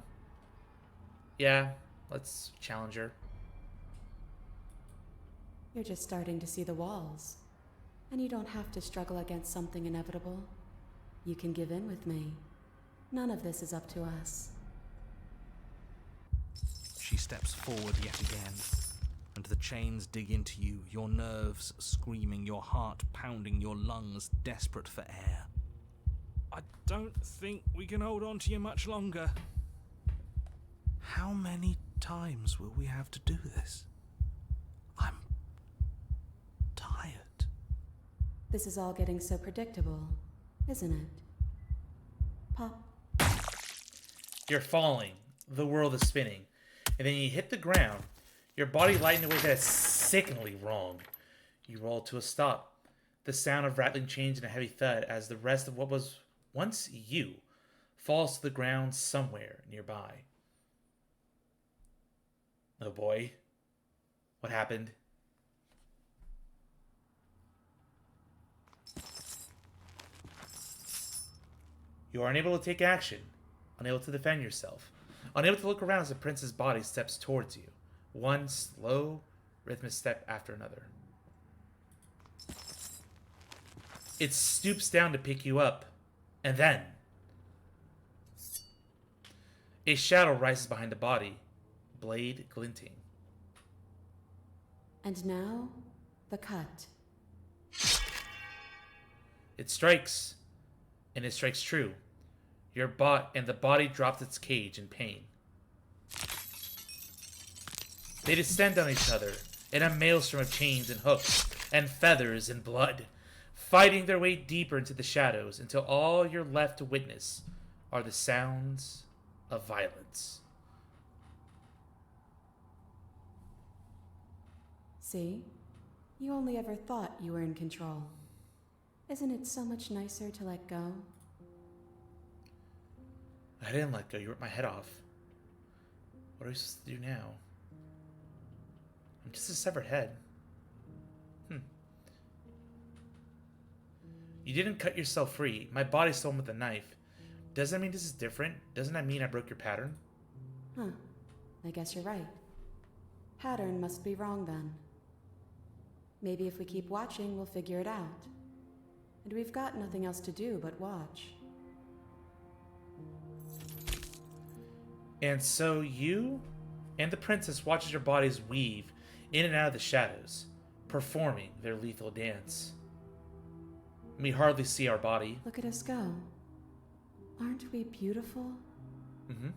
Yeah, let's challenge her. You're just starting to see the walls. And you don't have to struggle against something inevitable. You can give in with me. None of this is up to us. She steps forward yet again. and the chains dig into you, your nerves screaming, your heart pounding, your lungs desperate for air. I don't think we can hold on to you much longer. How many times will we have to do this? I'm tired. This is all getting so predictable, isn't it? Pop. You're falling. The world is spinning. And then you hit the ground. Your body lightened in a way that is sickeningly wrong. You roll to a stop. The sound of rattling chains and a heavy thud as the rest of what was once you falls to the ground somewhere nearby. Oh boy. What happened? You are unable to take action, unable to defend yourself, unable to look around as the prince's body steps towards you, one slow, rhythmic step after another. It stoops down to pick you up, and then a shadow rises behind the body, blade glinting. And now, the cut. It strikes, and it strikes true. And the body drops its cage in pain. They descend on each other in a maelstrom of chains and hooks and feathers and blood, fighting their way deeper into the shadows until all you're left to witness are the sounds of violence. See? You only ever thought you were in control. Isn't it so much nicer to let go? I didn't let go. You ripped my head off. What are we supposed to do now? I'm just a severed head. You didn't cut yourself free. My body's sewn with a knife. Does that mean this is different? Doesn't that mean I broke your pattern? Huh. I guess you're right. Pattern must be wrong then. Maybe if we keep watching, we'll figure it out. And we've got nothing else to do but watch. And so you and the princess watch as your bodies weave in and out of the shadows, performing their lethal dance. We hardly see our body. Look at us go. Aren't we beautiful? Mm-hmm.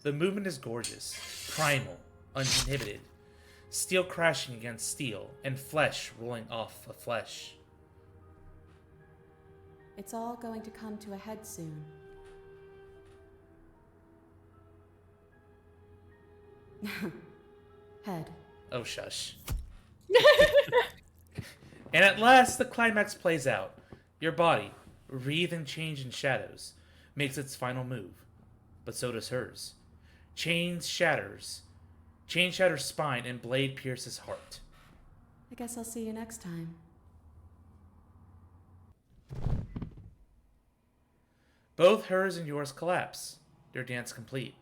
The movement is gorgeous, primal, uninhibited. Steel crashing against steel, and flesh rolling off of flesh. It's all going to come to a head soon. Head. Oh, shush. And at last, the climax plays out. Your body, wreathed in change and shadows, makes its final move. But so does hers. Chain shatters spine, and blade pierces heart. I guess I'll see you next time. Both hers and yours collapse, their dance complete.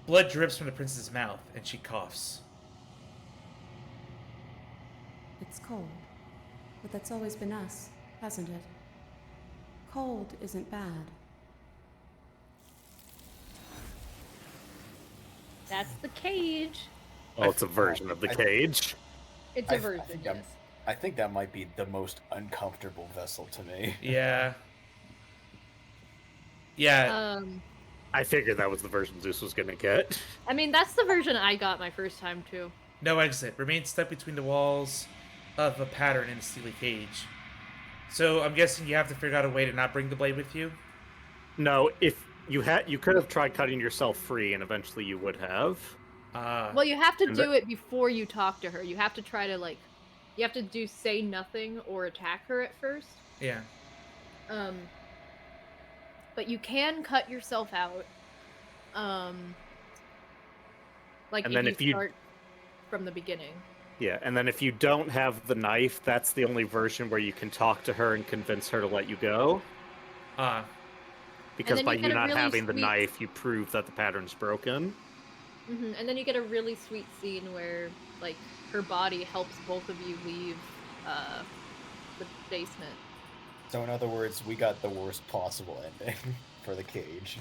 Blood drips from the princess's mouth, and she coughs. It's cold, but that's always been us, hasn't it? Cold isn't bad. That's the cage. Oh, it's a version of the cage. It's a version, yes. I think that might be the most uncomfortable vessel to me. Yeah. Yeah. I figured that was the version Zeus was gonna get. I mean, that's the version I got my first time, too. No exit. Remain stuck between the walls of a pattern in a steely cage. So I'm guessing you have to figure out a way to not bring the blade with you? No, if you could have tried cutting yourself free, and eventually you would have. Well, you have to do it before you talk to her. You have to try to, like, you have to say nothing or attack her at first. Yeah. But you can cut yourself out. Like, and then if you start from the beginning. Yeah, and then if you don't have the knife, that's the only version where you can talk to her and convince her to let you go. Because by you not having the knife, you prove that the pattern's broken. Mm-hmm. And then you get a really sweet scene where, like, her body helps both of you leave the basement. So in other words, we got the worst possible ending for the cage.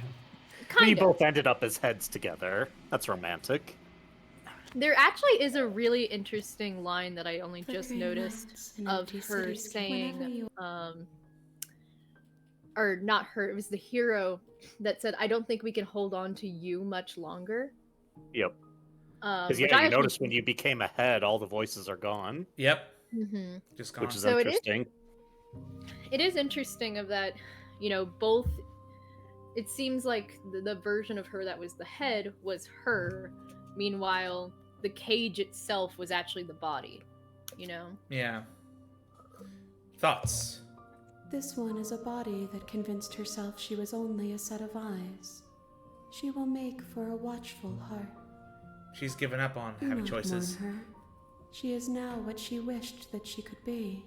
We Kind of. both ended up as heads together. That's romantic. There actually is a really interesting line that I only just Flickering noticed lights in of empty her cities. Whenever saying, you- or not her, it was the hero that said, "I don't think we can hold on to you much longer." Yep. Because Which yeah, I you actually notice when you became a head, all the voices are gone, Yep. Mhm. Just gone. which is So interesting. it is interesting of that, both. It seems like the version of her that was the head was her. Meanwhile, the cage itself was actually the body. Yeah. Thoughts? This one is a body that convinced herself she was only a set of eyes. She will make for a watchful heart. She's given up on Do having not choices, mourn her. She is now what she wished that she could be.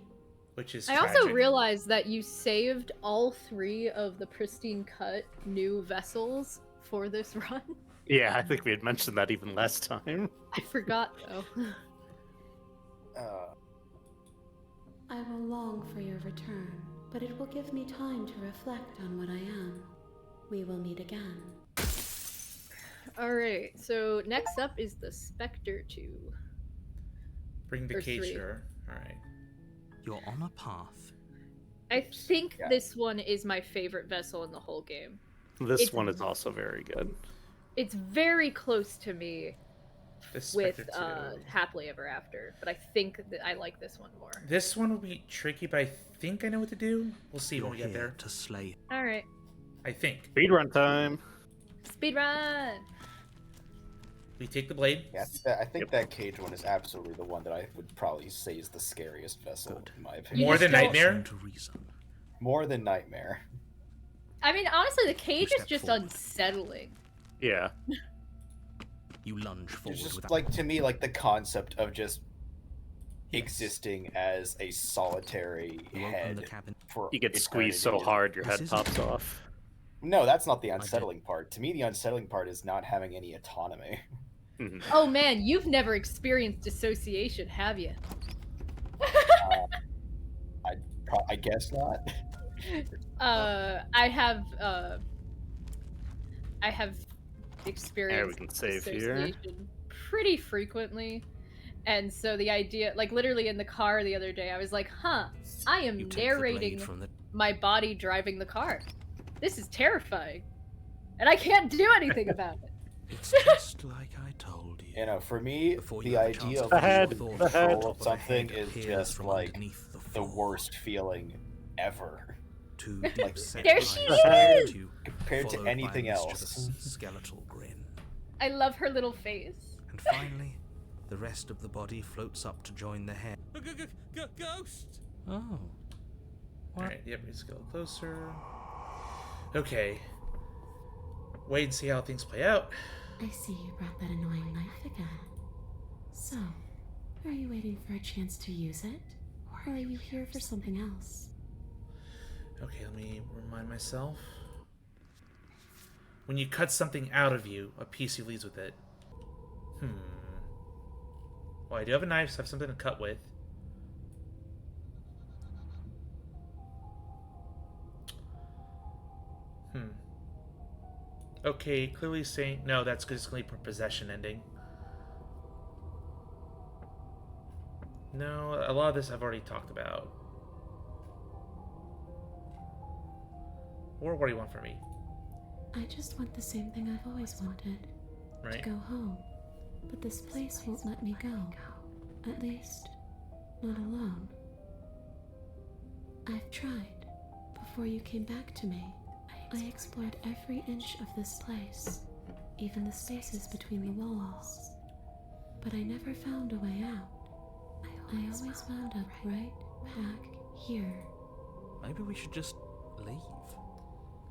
which is I tragic. also realized that you saved all 3 of the pristine cut new vessels for this run. Yeah, I think we had mentioned that even last time. I forgot though. I will long for your return, but it will give me time to reflect on what I am. We will meet again. Alright, so next up is the Spectre 2. Bring the or cage 3. to her. Alright. You're on a path. I think Yeah. this one is my favorite vessel in the whole game. This It's- one is also very good. It's very close to me This with Spectre 2. Happily Ever After, but I think that I like this one more. This one will be tricky, but I think I know what to do. We'll see You're when we get here there. to slay. Alright, I think. Speedrun time. speedrun! We take the blade. Yeah, I think that cage one is absolutely the one that I would probably say is the scariest vessel, Good. in my opinion. More just than don't- Nightmare? Listen to reason. More than Nightmare. I mean, honestly, the cage is step just forward. unsettling. Yeah. You lunge forward It's just without like, to me, like the concept of just existing as a solitary You open the head cabin. for You get squeezed so eternity. hard your This head isn't- pops off. No, that's not the did. unsettling part. To me, the unsettling part is not having any autonomy. Mhm. Oh man, you've never experienced dissociation, have you? I guess not. I have experienced can save here. dissociation pretty frequently. And so the idea, like literally in the car the other day, I was like, huh, I am You take the narrating blade from the. my body driving the car. This is terrifying. And I can't do anything about it. It's just like I told you. You know, for me, Before you the have a chance idea to of The finish head, your losing thought, the head. control top of of a something head is appears just from like underneath the floor. worst feeling ever. Two deep set There eyes she stare at is! you, Compared to followed by a anything else. mischievous skeletal grin. I love her little face. And finally, the rest of the body floats up to join the head. Ghost! Oh. Alright, yep, let's go closer. Okay. Wait and see how things play out. I see you brought that annoying knife again. So, are you waiting for a chance to use it? Or are you here for something else? Okay, let me remind myself. When you cut something out of you, a piece you leaves with it. Well, I do have a knife, so I have something to cut with. Okay, clearly saying... No, that's just going to be possession ending. No, a lot of this I've already talked about. Or what do you want from me? I just want the same thing I've always wanted. Right? To go home. But this place won't let me go. At least, not alone. I've tried. Before you came back to me, I explored every inch of this place, even the spaces between the walls. But I never found a way out. I always wound up right back here. Maybe we should just leave.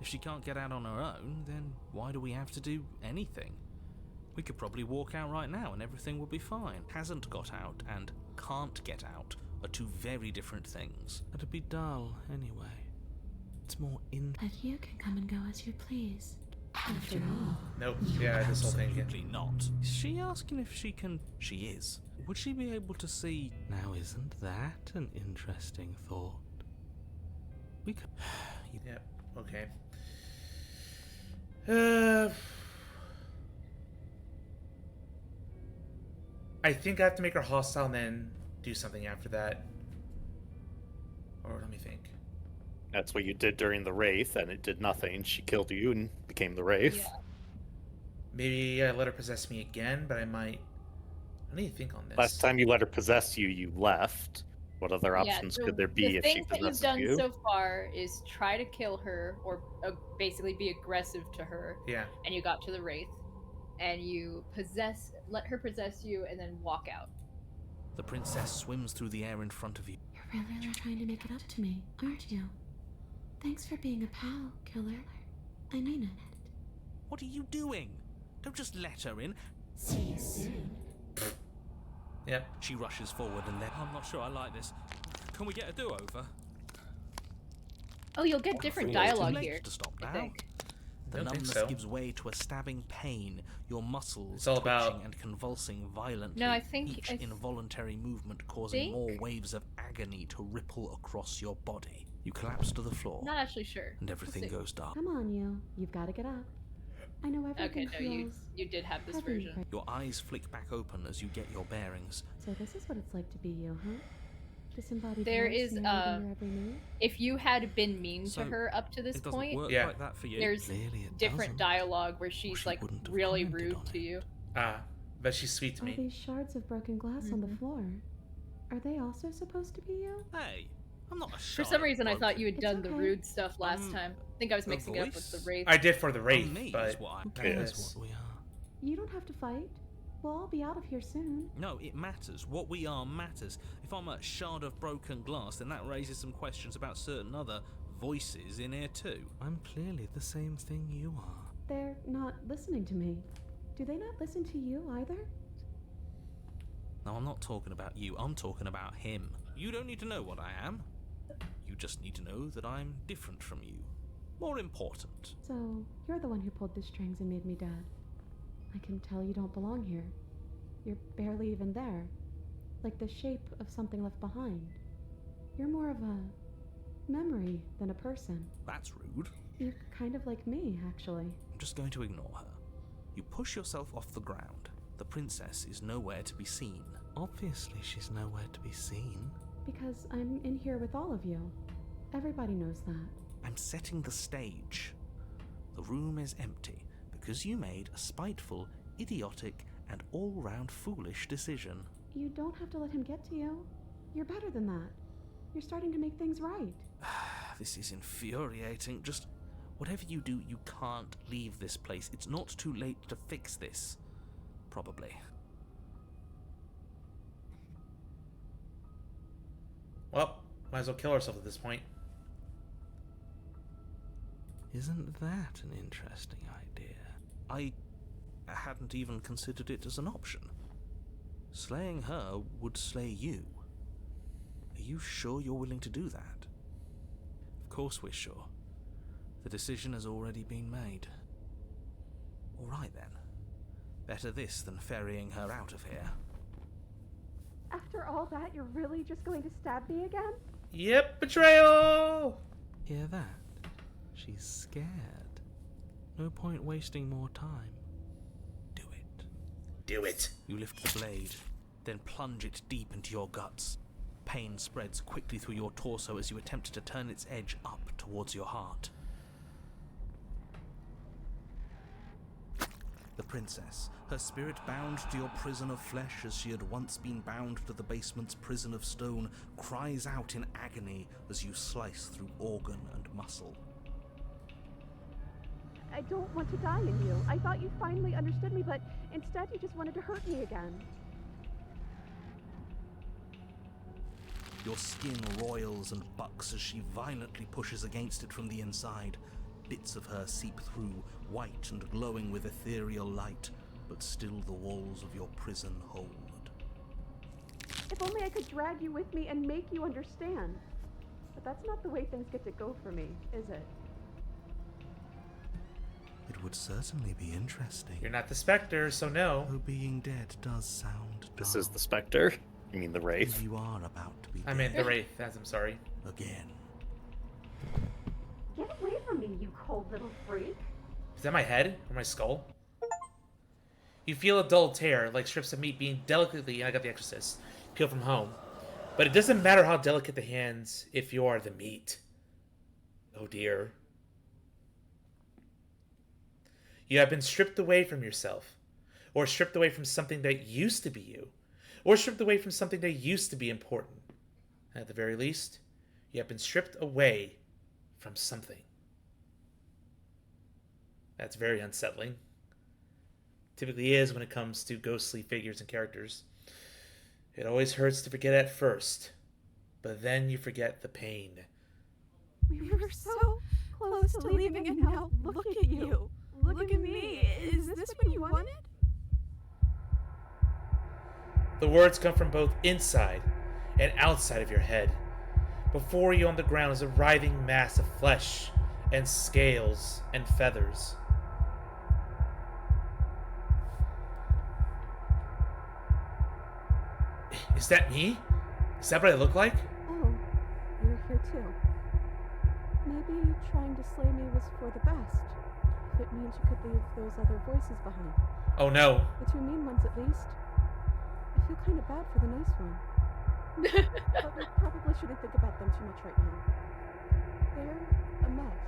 If she can't get out on her own, then why do we have to do anything? We could probably walk out right now and everything will be fine. Hasn't got out and can't get out are two very different things. It'd be dull anyway. It's more in. But you can come and go as you please. After all, Nope. Yeah, this whole thing again. Absolutely not. Is she asking if she can? She is. Would she be able to see? Now, isn't that an interesting thought? We could. Yep. Okay. I think I have to make her hostile and then do something after that. Or let me think. That's what you did during the Wraith, and it did nothing. She killed you and became the Wraith. Yeah. Maybe I let her possess me again, but I might... I need to think on this. Last time you let her possess you, you left. What other options so could there be if she things that you've possesses done you? so far is try to kill her or basically be aggressive to her. Yeah. And you got to the Wraith. And you let her possess you and then walk out. The princess swims through the air in front of you. You're really trying to make it up to me, aren't you? Thanks for being a pal, killer. I mean it. What are you doing? Don't just let her in. See you soon. Yep. She rushes forward and then... I'm not sure I like this. Can we get a do-over? Oh, you'll get different Too dialogue late here. to stop I now. think. The Don't think numbness so. gives way to a stabbing pain, your muscles It's all about- twitching and convulsing violently, No, I think- each I involuntary movement causing think- more waves of agony to ripple across your body. You collapse to the floor, Not actually sure. and everything We'll see. goes dark. Come on, you. You've got to get up. I know everything Okay, no, feels... you did have this heavy version. right- Your eyes flick back open as you get your bearings. So this is what it's like to be you, huh? Disembodied There voice is, narrating your every move? If you had been mean So, to her up to this It doesn't point, work Yeah. like that for you. there's Clearly it different doesn't. dialogue where she's she like wouldn't have really commented rude on to it. you. But she's sweet to All me. these shards of broken glass on the Mhm. floor. Are they also supposed to be you? Hey, I'm not a For some reason, I thought you had It's done the okay. rude stuff last time. I think I was a mixing it up with the voice? Wraith. I did for the Wraith, me but... is what I... Who Okay. cares? That's what we are. You don't have to fight. We'll all be out of here soon. No, it matters. What we are matters. If I'm a shard of broken glass, then that raises some questions about certain other voices in here too. I'm clearly the same thing you are. They're not listening to me. Do they not listen to you either? No, I'm not talking about you. I'm talking about him. You don't need to know what I am. You just need to know that I'm different from you. More important. So, you're the one who pulled the strings and made me dead. I can tell you don't belong here. You're barely even there. Like the shape of something left behind. You're more of a memory than a person. That's rude. You're kind of like me, actually. I'm just going to ignore her. You push yourself off the ground. The princess is nowhere to be seen. Obviously, she's nowhere to be seen. Because I'm in here with all of you. Everybody knows that. I'm setting the stage. The room is empty because you made a spiteful, idiotic, and all-round foolish decision. You don't have to let him get to you. You're better than that. You're starting to make things right. This is infuriating. Just whatever you do, you can't leave this place. It's not too late to fix this. Probably. Well, might as well kill herself at this point. Isn't that an interesting idea? I hadn't even considered it as an option. Slaying her would slay you. Are you sure you're willing to do that? Of course we're sure. The decision has already been made. All right then. Better this than ferrying her out of here. After all that, you're really just going to stab me again? Yep, betrayal! Hear that? She's scared. No point wasting more time. Do it. Do it. You lift the blade, then plunge it deep into your guts. Pain spreads quickly through your torso as you attempt to turn its edge up towards your heart. The princess, her spirit bound to your prison of flesh as she had once been bound to the basement's prison of stone, cries out in agony as you slice through organ and muscle. I don't want to die in you. I thought you finally understood me, but instead you just wanted to hurt me again. Your skin roils and bucks as she violently pushes against it from the inside. Bits of her seep through, white and glowing with ethereal light, but still the walls of your prison hold. If only I could drag you with me and make you understand. But that's not the way things get to go for me, is it? It would certainly be interesting. You're not the Spectre, so no. Though being dead does sound This is dull. the Spectre? You mean the Wraith? You are about to be I mean, the dead Wraith, as I'm sorry. again. Get away from me, you cold little freak. Is that my head or my skull? You feel a dull tear, like strips of meat being delicately, I got The Exorcist, peeled from home. But it doesn't matter how delicate the hands if you are the meat. Oh dear. You have been stripped away from yourself, or stripped away from something that used to be you, or stripped away from something that used to be important. At the very least, you have been stripped away from something. That's very unsettling. Typically is when it comes to ghostly figures and characters. It always hurts to forget at first, but then you forget the pain. We were so close to leaving, and now look at you. Look at me. Is this what you wanted? The words come from both inside and outside of your head. Before you on the ground is a writhing mass of flesh and scales and feathers. Is that me? Is that what I look like? Oh, you're here too. Maybe trying to slay me was for the best. If it means you could leave those other voices behind. Oh no. The two mean ones, at least. I feel kind of bad for the nice one. But we probably shouldn't think about them too much right now. They're a mess,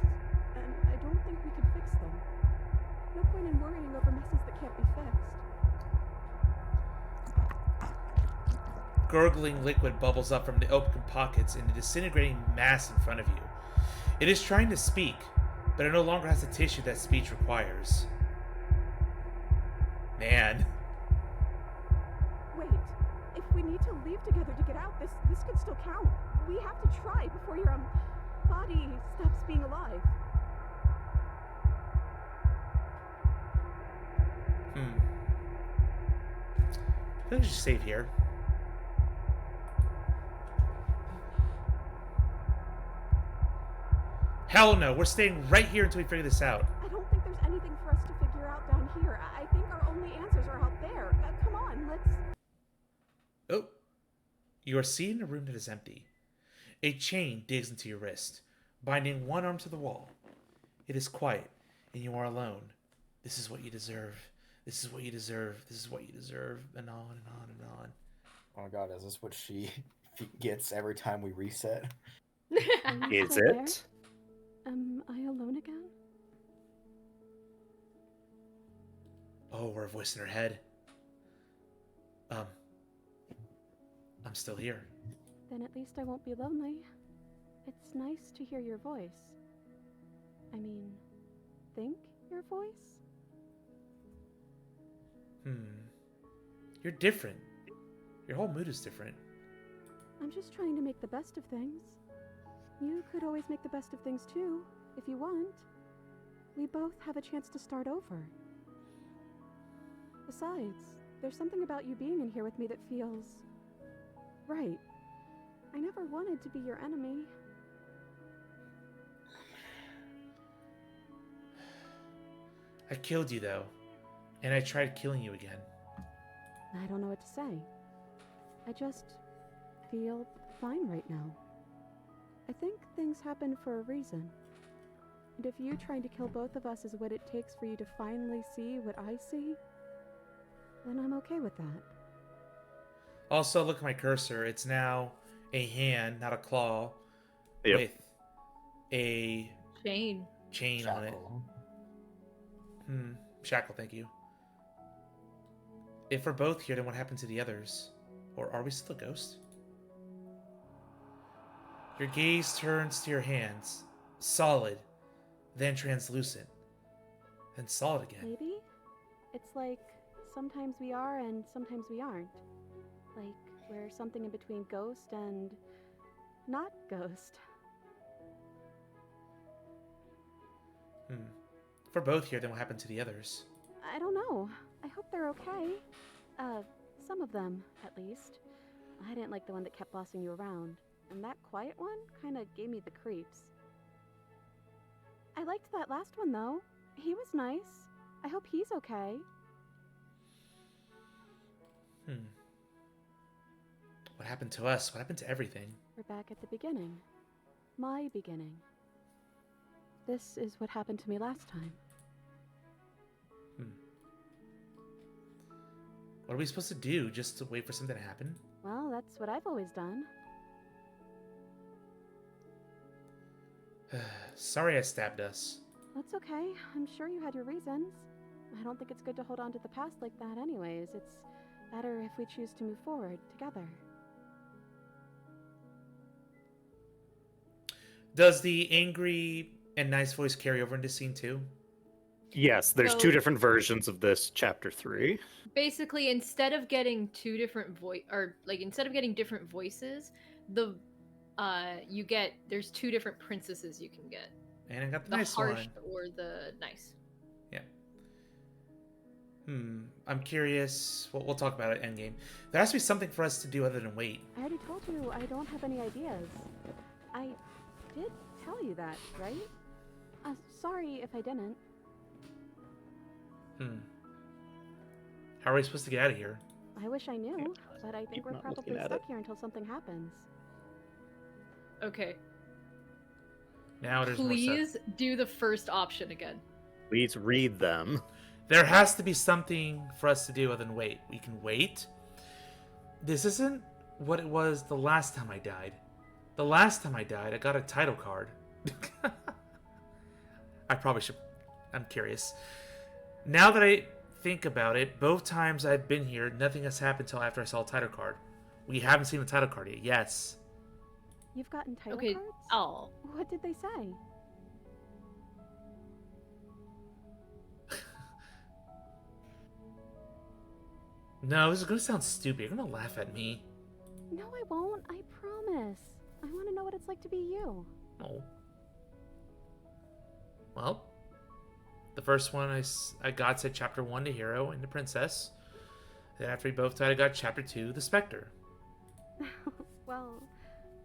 and I don't think we can fix them. No point in worrying over messes that can't be fixed. Gurgling liquid bubbles up from the open pockets in the disintegrating mass in front of you. It is trying to speak, but it no longer has the tissue that speech requires. Man. Wait, if we need to leave together to get out, this could still count. We have to try before your body stops being alive. I think we should save here. Hell no, we're staying right here until we figure this out. I don't think there's anything for us to figure out down here. I think our only answers are out there. Come on, let's... Oh. You are seated in a room that is empty. A chain digs into your wrist, binding one arm to the wall. It is quiet, and you are alone. This is what you deserve. This is what you deserve. This is what you deserve. And on and on and on. Oh my god, is this what she gets every time we reset? Is it? Am I alone again? Oh, or a voice in her head. I'm still here. Then at least I won't be lonely. It's nice to hear your voice. I mean, think your voice? You're different. Your whole mood is different. I'm just trying to make the best of things. You could always make the best of things too, if you want. We both have a chance to start over. Besides, there's something about you being in here with me that feels... right. I never wanted to be your enemy. I killed you, though. And I tried killing you again. I don't know what to say. I just feel fine right now. I think things happen for a reason. And if you trying to kill both of us is what it takes for you to finally see what I see, then I'm okay with that. Also, look at my cursor. It's now a hand, not a claw, Yep. with a Chain. chain on it. Shackle, thank you. If we're both here, then what happened to the others? Or are we still a ghost? Your gaze turns to your hands. Solid, then translucent, then solid again. Maybe? It's like sometimes we are and sometimes we aren't. Like we're something in between ghost and not ghost. If we're both here, then what happened to the others? I don't know. I hope they're okay. Some of them, at least. I didn't like the one that kept bossing you around. And that quiet one kinda gave me the creeps. I liked that last one, though. He was nice. I hope he's okay. What happened to us? What happened to everything? We're back at the beginning. My beginning. This is what happened to me last time. What are we supposed to do? Just to wait for something to happen? Well, that's what I've always done. Sorry I stabbed us. That's okay. I'm sure you had your reasons. I don't think it's good to hold on to the past like that anyways. It's better if we choose to move forward together. Does the angry and nice voice carry over into scene 2? Yes, there's So- 2 different versions of this chapter 3. Basically, instead of getting two different instead of getting different voices, there's 2 different princesses you can get. And I got the The nice harsh one. or the nice. Yeah. I'm curious. We'll talk about it endgame. There has to be something for us to do other than wait. I already told you I don't have any ideas. I did tell you that, right? Sorry if I didn't. How are we supposed to get out of here? I wish I knew, but I think Keep we're not probably looking at stuck it. here until something happens. Okay. Now there's more Please stuff. do the first option again. Please read them. There has to be something for us to do other than wait. We can wait. This isn't what it was the last time I died. The last time I died, I got a title card. I probably should. I'm curious. Now that I think about it, both times I've been here, nothing has happened until after I saw a title card. We haven't seen the title card yet. Yes. You've gotten title Okay. cards? Oh. What did they say? No, this is gonna sound stupid. You're gonna laugh at me. No, I won't. I promise. I want to know what it's like to be you. Oh. Well, the first one I got said chapter 1, the hero and the princess. Then after we both died, I got chapter 2, the specter. Well,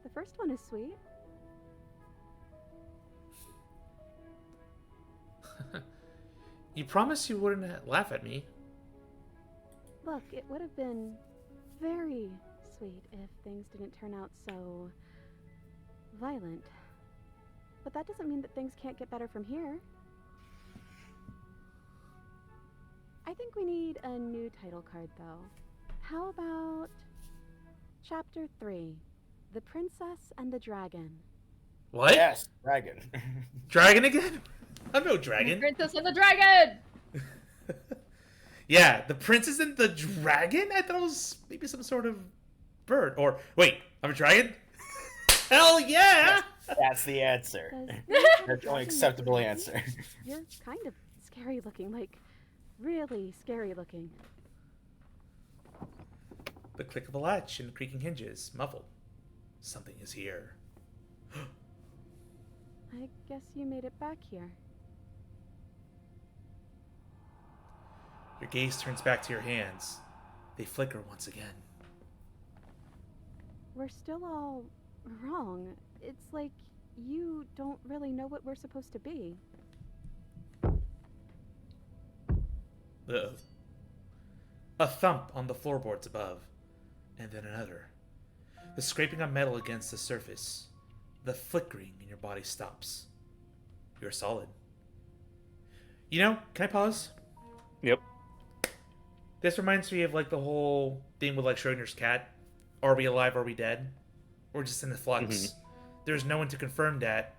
the first one is sweet. You promised you wouldn't laugh at me. Look, it would have been very sweet if things didn't turn out so violent. But that doesn't mean that things can't get better from here. I think we need a new title card, though. How about Chapter 3, The Princess and the Dragon? What? Yes, dragon. Dragon again? I'm no The dragon. Princess and the Dragon! Yeah, the princess and the dragon? I thought it was maybe some sort of bird. Or, wait, I'm a dragon? Hell yeah! That's the answer. Does That's the only dragon acceptable look answer. You're kind of scary looking, like really scary looking. The click of a latch and creaking hinges, muffled. Something is here. I guess you made it back here. Your gaze turns back to your hands. They flicker once again. We're still all wrong. It's like you don't really know what we're supposed to be. A thump on the floorboards above, and then another. The scraping of metal against the surface. The flickering in your body stops. You're solid. You know, can I pause? Yep. This reminds me of like the whole thing with like Schrodinger's cat. Are we alive? Are we dead? We're just in the flux. There's no one to confirm that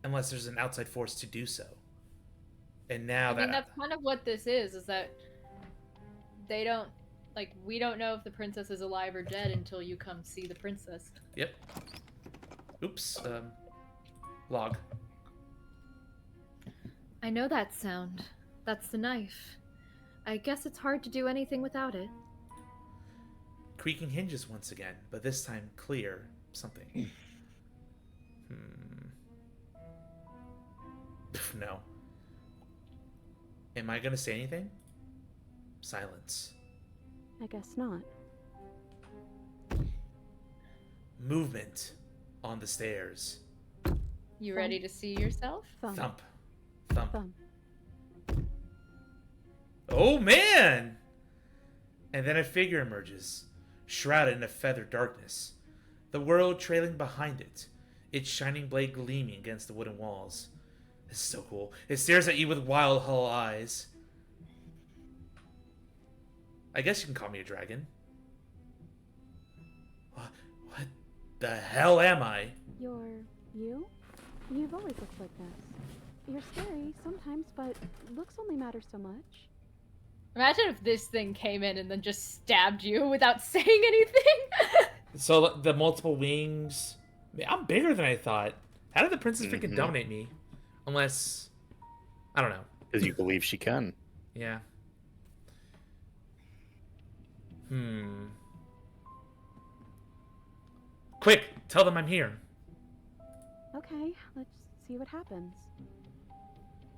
unless there's an outside force to do so. And now I mean, that's kind of what this is that they don't, like, we don't know if the princess is alive or dead until you come see the princess. Yep. Oops. Log. I know that sound. That's the knife. I guess it's hard to do anything without it. Creaking hinges once again, but this time clear something. No. Am I gonna say anything? Silence. I guess not. Movement on the stairs. You ready to see yourself? Thump. Thump. Thump. Thump. Oh man! And then a figure emerges, shrouded in a feathered darkness, the world trailing behind it, its shining blade gleaming against the wooden walls. This is so cool. It stares at you with wild, hollow eyes. I guess you can call me a dragon. What the hell am I? You're you? You've always looked like this. You're scary sometimes, but looks only matter so much. Imagine if this thing came in and then just stabbed you without saying anything. So the multiple wings. I'm bigger than I thought. How did the princess freaking dominate me? Unless, I don't know. Because you believe she can. Yeah. Quick, tell them I'm here. Okay, let's see what happens.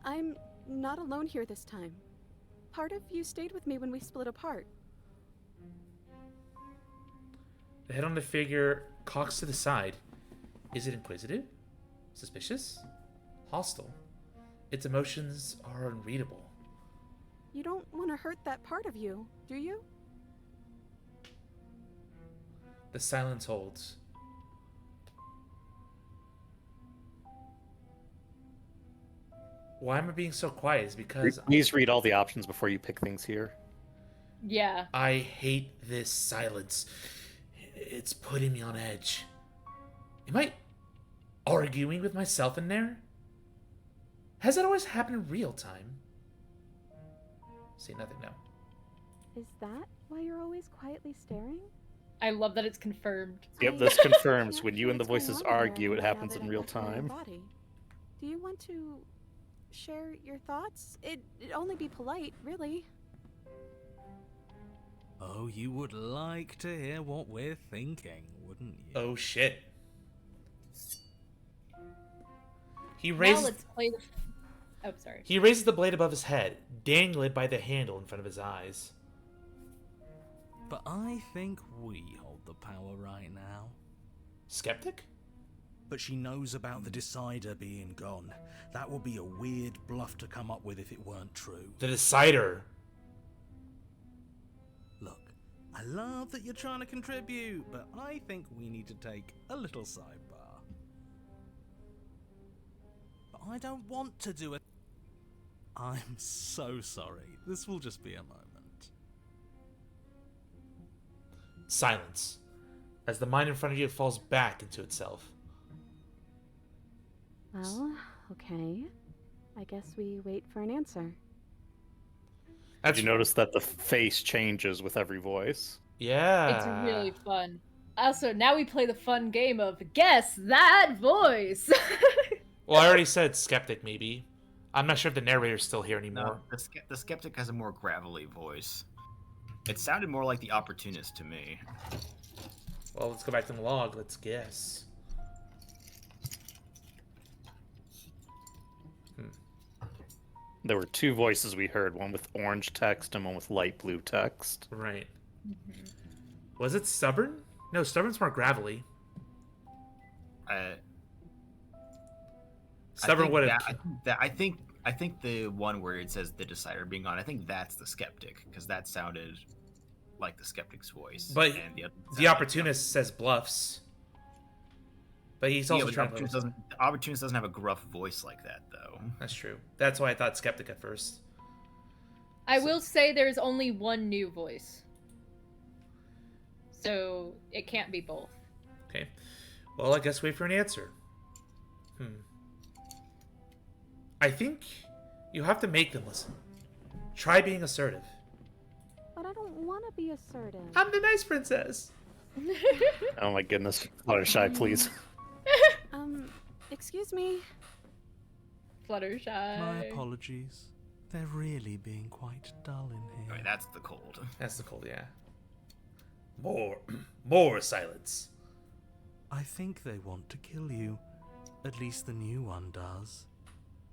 I'm not alone here this time. Part of you stayed with me when we split apart. The head on the figure cocks to the side. Is it inquisitive? Suspicious? Hostile? Its emotions are unreadable. You don't want to hurt that part of you, do you? The silence holds. Why am I being so quiet? Is because Please read all the options before you pick things here. Yeah. I hate this silence. It's putting me on edge. Am I arguing with myself in there? Has that always happened in real time? Say nothing now. Is that why you're always quietly staring? I love that it's confirmed. Yep, this confirms when you and the voices argue, it happens in real time. Do you want to share your thoughts? It'd only be polite, really. Oh, you would like to hear what we're thinking, wouldn't you? Oh shit. He Now raises let's play the... Oh, sorry. He raises the blade above his head, dangling by the handle in front of his eyes. But I think we hold the power right now. Skeptic? But she knows about the Decider being gone. That would be a weird bluff to come up with if it weren't true. The Decider. Look, I love that you're trying to contribute, but I think we need to take a little sidebar. But I don't want to do it. I'm so sorry. This will just be a moment. Silence, as the mind in front of you falls back into itself. Well, okay. I guess we wait for an answer. Did you notice that the face changes with every voice? Yeah. It's really fun. Also, now we play the fun game of Guess That Voice! Well, I already said skeptic, maybe. I'm not sure if the narrator's still here anymore. No, the skeptic has a more gravelly voice. It sounded more like the opportunist to me. Well, let's go back to the log. Let's guess. There were two voices we heard, one with orange text and one with light blue text. Right. Was it stubborn? No, stubborn's more gravelly. Stubborn would have. I think the one where it says the Decider being on, I think that's the skeptic, because that sounded like the skeptic's voice. But and the opportunist says bluffs. But he's also trying to. The opportunist doesn't have a gruff voice like that, though. That's true. That's why I thought skeptic at first. I will say there's only one new voice. So it can't be both. Okay. Well, I guess wait for an answer. I think you have to make them listen. Try being assertive. But I don't want to be assertive. I'm the nice princess. Oh my goodness. Fluttershy, please. Excuse me. Fluttershy. My apologies. They're really being quite dull in here. I mean, that's the cold. That's the cold, yeah. More silence. I think they want to kill you. At least the new one does.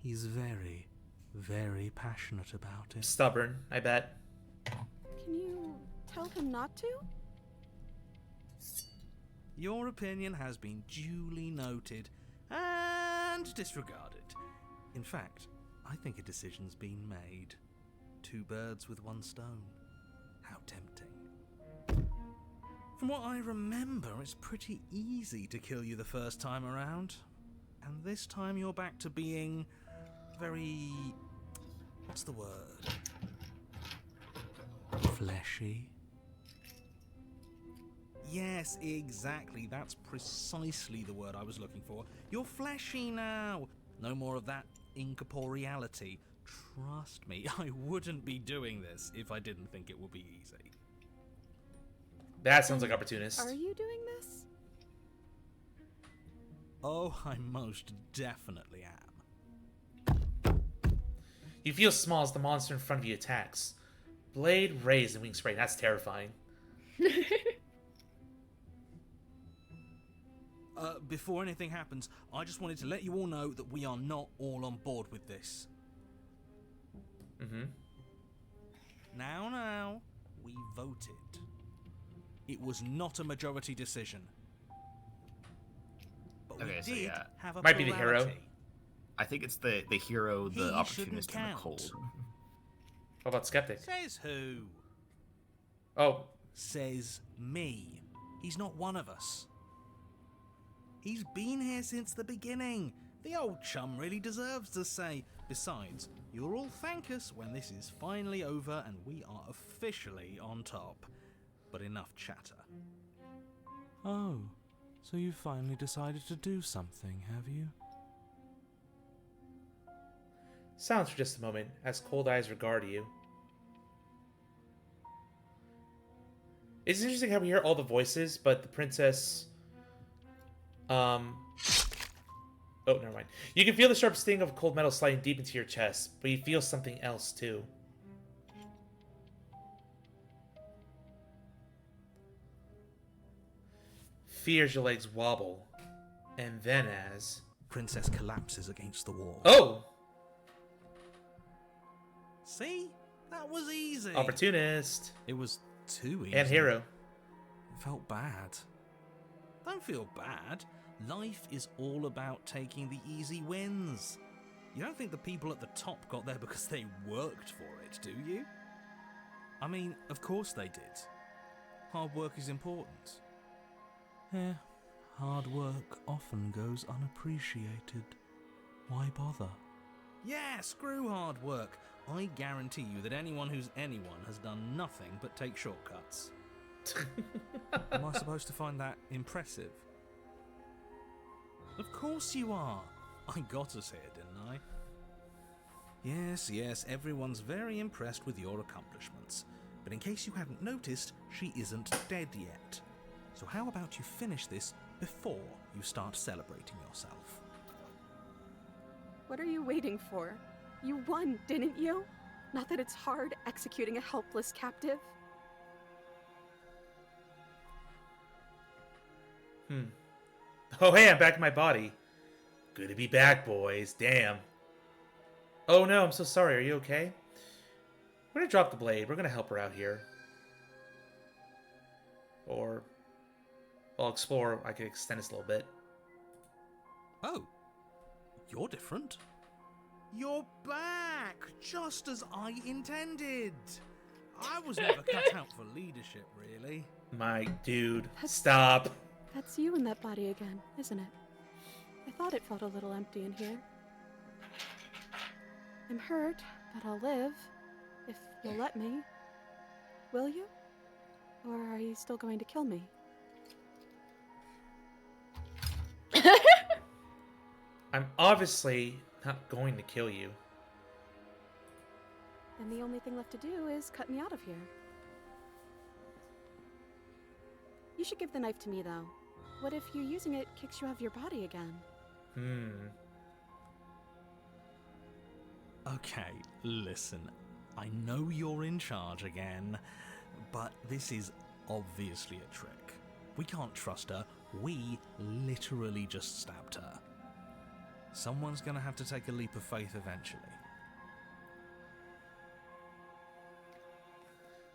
He's very, very passionate about it. Stubborn, I bet. Can you tell him not to? Your opinion has been duly noted and disregarded. In fact, I think a decision's been made. 2 birds with 1 stone. How tempting. From what I remember, it's pretty easy to kill you the first time around. And this time you're back to being very... what's the word? fleshy? Yes, exactly. That's precisely the word I was looking for. You're fleshy now. No more of that incorporeality. Trust me, I wouldn't be doing this if I didn't think it would be easy. That sounds like opportunist. Are you doing this? Oh, I most definitely am. You feel small as the monster in front of you attacks. Blade raised and wing spray. That's terrifying. Before anything happens, I just wanted to let you all know that we are not all on board with this. Mm-hmm. Now, we voted. It was not a majority decision. But Okay, we so did yeah. have a Might be the hero. plurality. I think it's the hero, the He opportunist, shouldn't and the count. cold. What about Skeptic? Says who? Oh, Says me. He's not one of us. He's been here since the beginning. The old chum really deserves to say. Besides, you'll all thank us when this is finally over and we are officially on top. But enough chatter. Oh, so you finally decided to do something, have you? silence for just a moment as cold eyes regard you. It's interesting how we hear all the voices, but the princess... Oh, never mind. You can feel the sharp sting of cold metal sliding deep into your chest, but you feel something else, too. Fear as your legs wobble, and then as... Princess collapses against the wall. Oh! See? That was easy. Opportunist. It was too easy. And hero. It felt bad. Don't feel bad. Life is all about taking the easy wins. You don't think the people at the top got there because they worked for it, do you? I mean, of course they did. Hard work is important. Yeah, hard work often goes unappreciated. Why bother? Yeah, screw hard work. I guarantee you that anyone who's anyone has done nothing but take shortcuts. Am I supposed to find that impressive? Of course you are. I got us here, didn't I? Yes, everyone's very impressed with your accomplishments. But in case you hadn't noticed, she isn't dead yet. So how about you finish this before you start celebrating yourself? What are you waiting for? You won, didn't you? Not that it's hard executing a helpless captive. Oh, hey, I'm back in my body. Good to be back, boys. Damn. Oh, no, I'm so sorry. Are you okay? We're gonna drop the blade. We're gonna help her out here. Or... I'll explore. I could extend this a little bit. Oh, you're different. You're back, just as I intended. I was never cut out for leadership, really. My dude. Stop. That's you in that body again, isn't it? I thought it felt a little empty in here. I'm hurt, but I'll live. If you'll let me. Will you? Or are you still going to kill me? I'm obviously not going to kill you. Then the only thing left to do is cut me out of here. You should give the knife to me, though. What if you using it kicks you out of your body again? Okay, listen. I know you're in charge again, but this is obviously a trick. We can't trust her. We literally just stabbed her. Someone's gonna have to take a leap of faith eventually.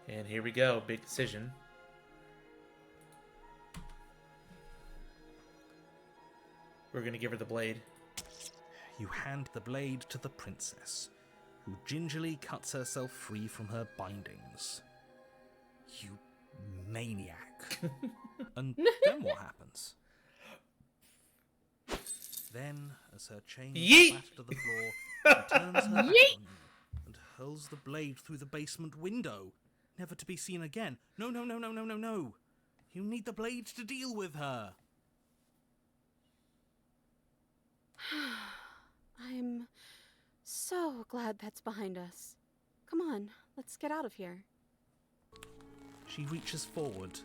And here we go. Big decision. We're gonna give her the blade. You hand the blade to the princess, who gingerly cuts herself free from her bindings. You maniac. And then what happens? Then, as her chains Yeet! clatter to the floor, she turns her back on you and hurls the blade through the basement window. never to be seen again. No, no, no, no, no, no, no. You need the blade to deal with her. I'm so glad that's behind us. Come on, let's get out of here. She reaches forward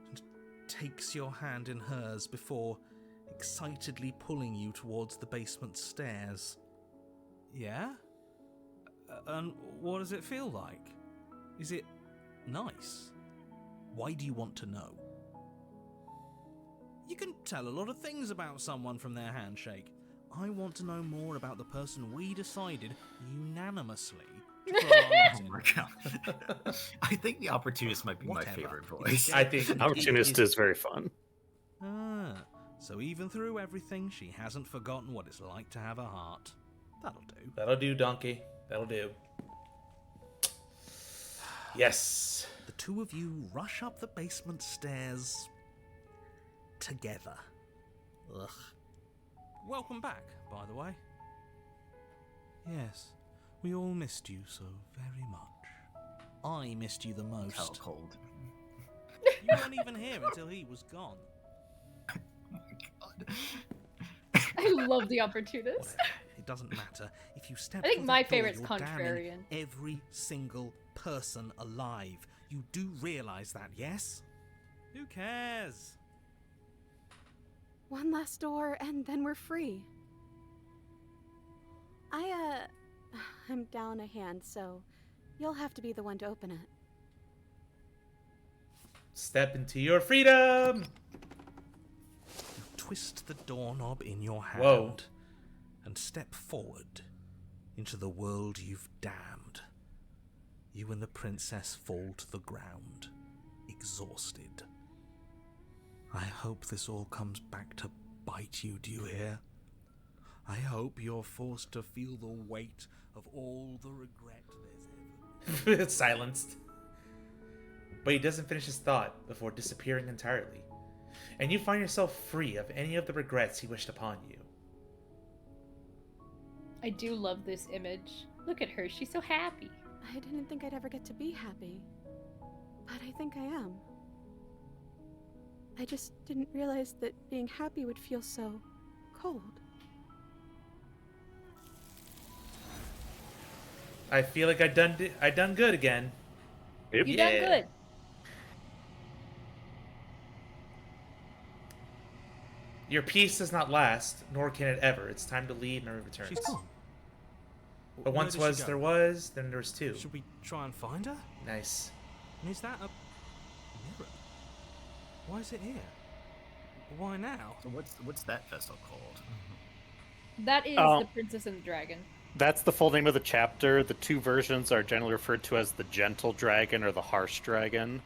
and takes your hand in hers before excitedly pulling you towards the basement stairs. Yeah? And what does it feel like? Is it nice? Why do you want to know? You can tell a lot of things about someone from their handshake. I want to know more about the person we decided unanimously to put our lives Oh in. my god. I think the opportunist might be my Whatever. favorite voice. I think Opportunist is very fun. Ah, so even through everything, she hasn't forgotten what it's like to have a heart. That'll do. That'll do, donkey. That'll do. Yes. The two of you rush up the basement stairs together. Ugh. Welcome back, by the way. Yes, we all missed you so very much. I missed you the most. Hell cold. You weren't even here until he was gone. Oh my god. I love the opportunist. Whatever. It doesn't matter. If you step I think through my that door, favorite's you're contrarian. damning every single person alive. You do realize that, yes? Who cares? One last door, and then we're free. I'm down a hand, so you'll have to be the one to open it. Step into your freedom. You twist the doorknob in your hand Whoa. and step forward into the world you've damned. You and the princess fall to the ground, exhausted. I hope this all comes back to bite you, do you hear? I hope you're forced to feel the weight of all the regret there's ever been. It's silenced. But he doesn't finish his thought before disappearing entirely. And you find yourself free of any of the regrets he wished upon you. I do love this image. Look at her, she's so happy. I didn't think I'd ever get to be happy, but I think I am. I just didn't realize that being happy would feel so cold. I feel like I done good again. Yep. You Yeah. done good. Your peace does not last, nor can it ever. It's time to leave and return. She's gone. But Where once did she was, go? there was, then there was two. Should we try and find her? Nice. And is that a mirror? Why is it here? Why now? So what's that vessel called? That is Oh. the Princess and the Dragon. That's the full name of the chapter. The two versions are generally referred to as the Gentle Dragon or the Harsh Dragon.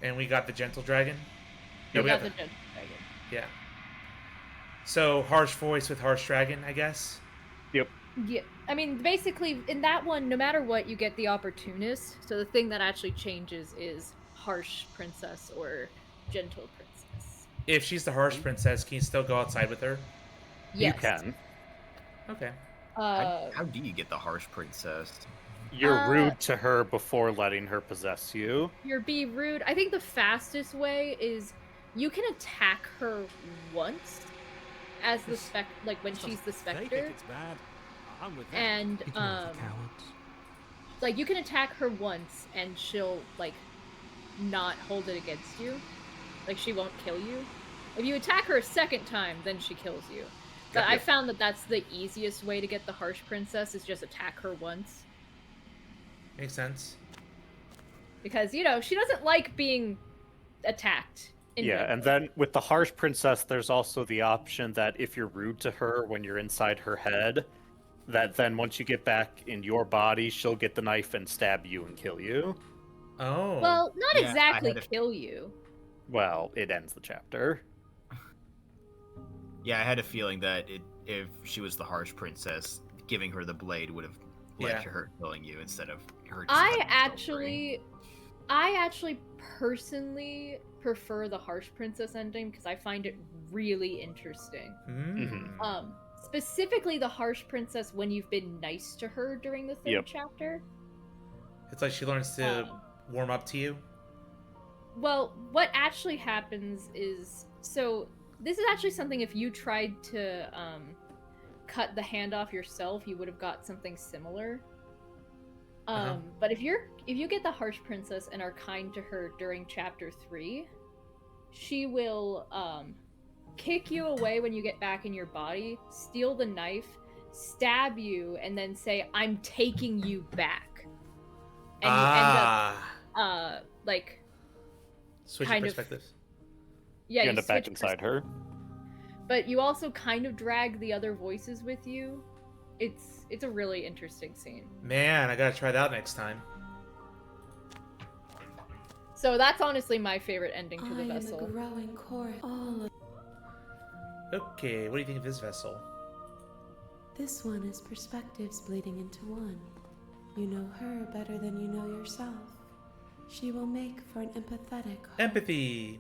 And we got the gentle dragon. You we got got the Gentle Dragon. yeah. So harsh voice with harsh dragon, I guess. Yep. Yeah, I mean, basically, in that one, no matter what, you get the Opportunist. So the thing that actually changes is Harsh Princess or Gentle Princess. If she's the harsh princess, can you still go outside with her? Yes. You can. Okay. How do you get the harsh princess? You're rude to her before letting her possess you. You're be rude. I think the fastest way is you can attack her once as the like when she's the Fake it, specter, it's bad. I'm with that. and Ignore the cowards. like you can attack her once and she'll like not hold it against you. Like she won't kill you. If you attack her a second time, then she kills you. But I found that that's the easiest way to get the Harsh Princess is just attack her once. Makes sense. Because, you know, she doesn't like being attacked. Yeah, and then with the Harsh Princess, there's also the option that if you're rude to her when you're inside her head, that then once you get back in your body, she'll get the knife and stab you and kill you. Oh. Well, not Yeah, I exactly had a- kill you. Well, it ends the chapter. Yeah, I had a feeling that if she was the harsh princess, giving her the blade would have led Yeah. to her killing you instead of her. Just I letting herself free. actually personally prefer the Harsh Princess ending because I find it really interesting. Mm. Specifically the Harsh Princess when you've been nice to her during the third Yep. chapter. It's like she learns to warm up to you? Well, what actually happens is, so this is actually something if you tried to cut the hand off yourself, you would have got something similar. But if you get the Harsh Princess and are kind to her during chapter 3, she will kick you away when you get back in your body, steal the knife, stab you, and then say, "I'm taking you back." And you end up like Switching kind of- perspectives. yeah, You end up back switch inside her. But you also kind of drag the other voices with you. It's a really interesting scene. Man, I gotta try that out next time. So that's honestly my favorite ending to the I am a vessel. growing core. All of Okay, what do you think of this vessel? this one is perspectives bleeding into one. You know her better than you know yourself. She will make for an empathetic heart. Empathy.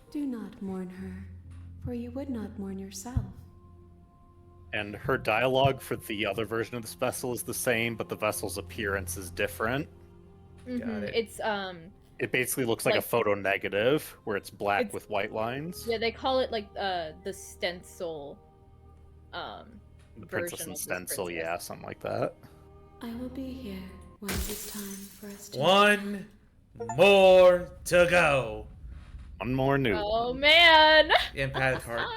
Do not mourn her, for you would not mourn yourself. And her dialogue for the other version of this vessel is the same, but the vessel's appearance is different. Mhm. it. It's It basically looks like a Like- photo negative, where it's black It's- with white lines. yeah, they call it like the stencil The Princess version and of this Stencil, princess. yeah, something like that. I will be here when it is time for us to. One more to go. One more new Oh one. man! Empathic heart.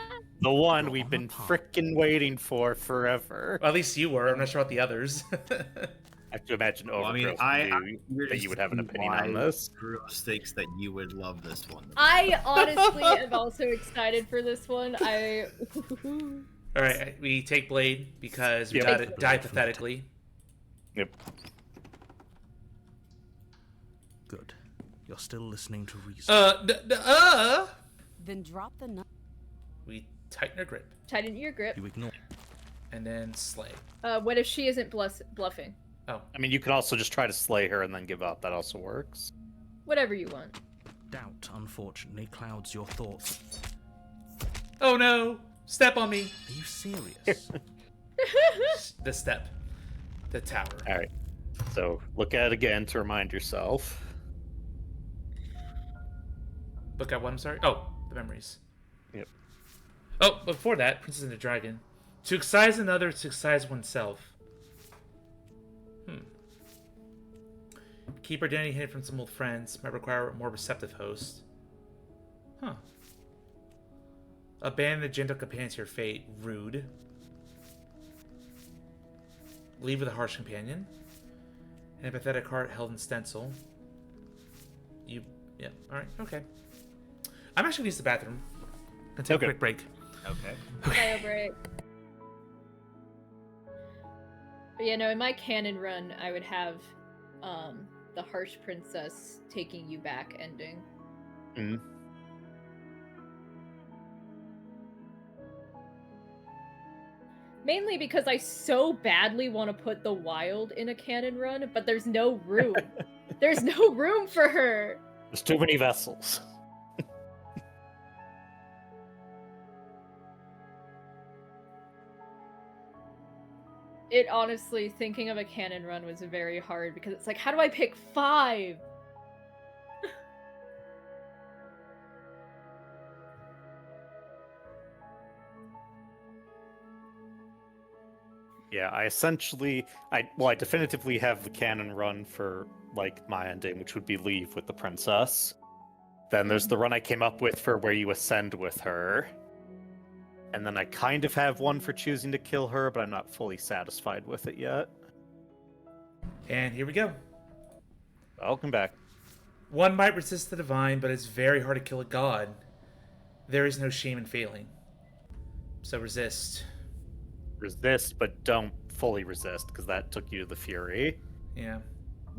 The one we've On been the path. frickin' waiting for forever. Well, at least you were. I'm not sure about the others. I have to imagine Well, I Overgrowth mean, I'm knew curious that you would have an to see opinion on why this. Bruce thinks that you would love this one. I honestly am also excited for this one. All right, we take Blade because we Yep. got Take it the die Blade. pathetically. Yep. Good. You're still listening to reason. Then drop the knife. We tighten her grip Tighten your grip. You ignore. and then slay. What if she isn't bluffing? Oh, I mean, you can also just try to slay her and then give up. That also works. Whatever you want. Doubt, unfortunately, clouds your thoughts. oh no! Step on me. Are you serious? The step, the tower. All right. So look at it again to remind yourself. Look at what I'm sorry. Oh, the memories. Yep. Oh, before that, Princess and the Dragon. To excise another, to excise oneself. Keep our identity hidden from some old friends. Might require a more receptive host. Huh. Abandon the gentle companion to your fate. Rude. Leave with a harsh companion. An empathetic heart held in stencil. You... Yeah, alright, okay. I'm actually going to use the bathroom. Gonna take Okay. a quick break. Okay. Bio break. But yeah, no, in my canon run, I would have the Harsh Princess taking you back ending. Mm. Mainly because I so badly want to put the Wild in a canon run, but there's no room. There's no room for her. There's too many vessels. It honestly, thinking of a canon run was very hard because it's like, how do I pick 5? Yeah, I definitively have the canon run for like my ending, which would be leave with the princess. Then there's the run I came up with for where you ascend with her. And then I kind of have one for choosing to kill her, but I'm not fully satisfied with it yet. And here we go. Welcome back. One might resist the divine, but it's very hard to kill a god. There is no shame in failing. So resist. Resist, but don't fully resist, because that took you to the fury. Yeah.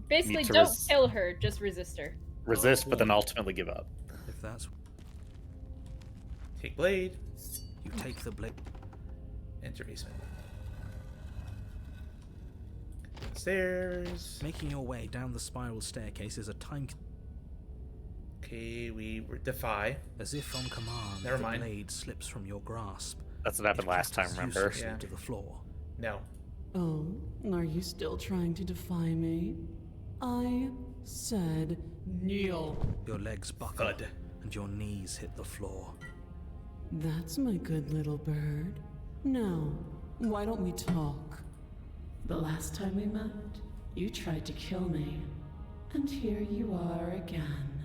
Basically, to don't kill her, just resist her. Resist, but then ultimately give up. If that's... Take blade. You take the blade. Enter basement. Stairs. Making your way down the spiral staircase is a time... Okay, we defy. As if on command, Never the mind. blade slips from your grasp. That's what happened It last time, clatters remember? uselessly Yeah. to the floor. No. Oh, are you still trying to defy me? I said kneel. Your legs buckle, and your knees hit the floor. That's my good little bird. Now, why don't we talk? The last time we met, you tried to kill me. And here you are again,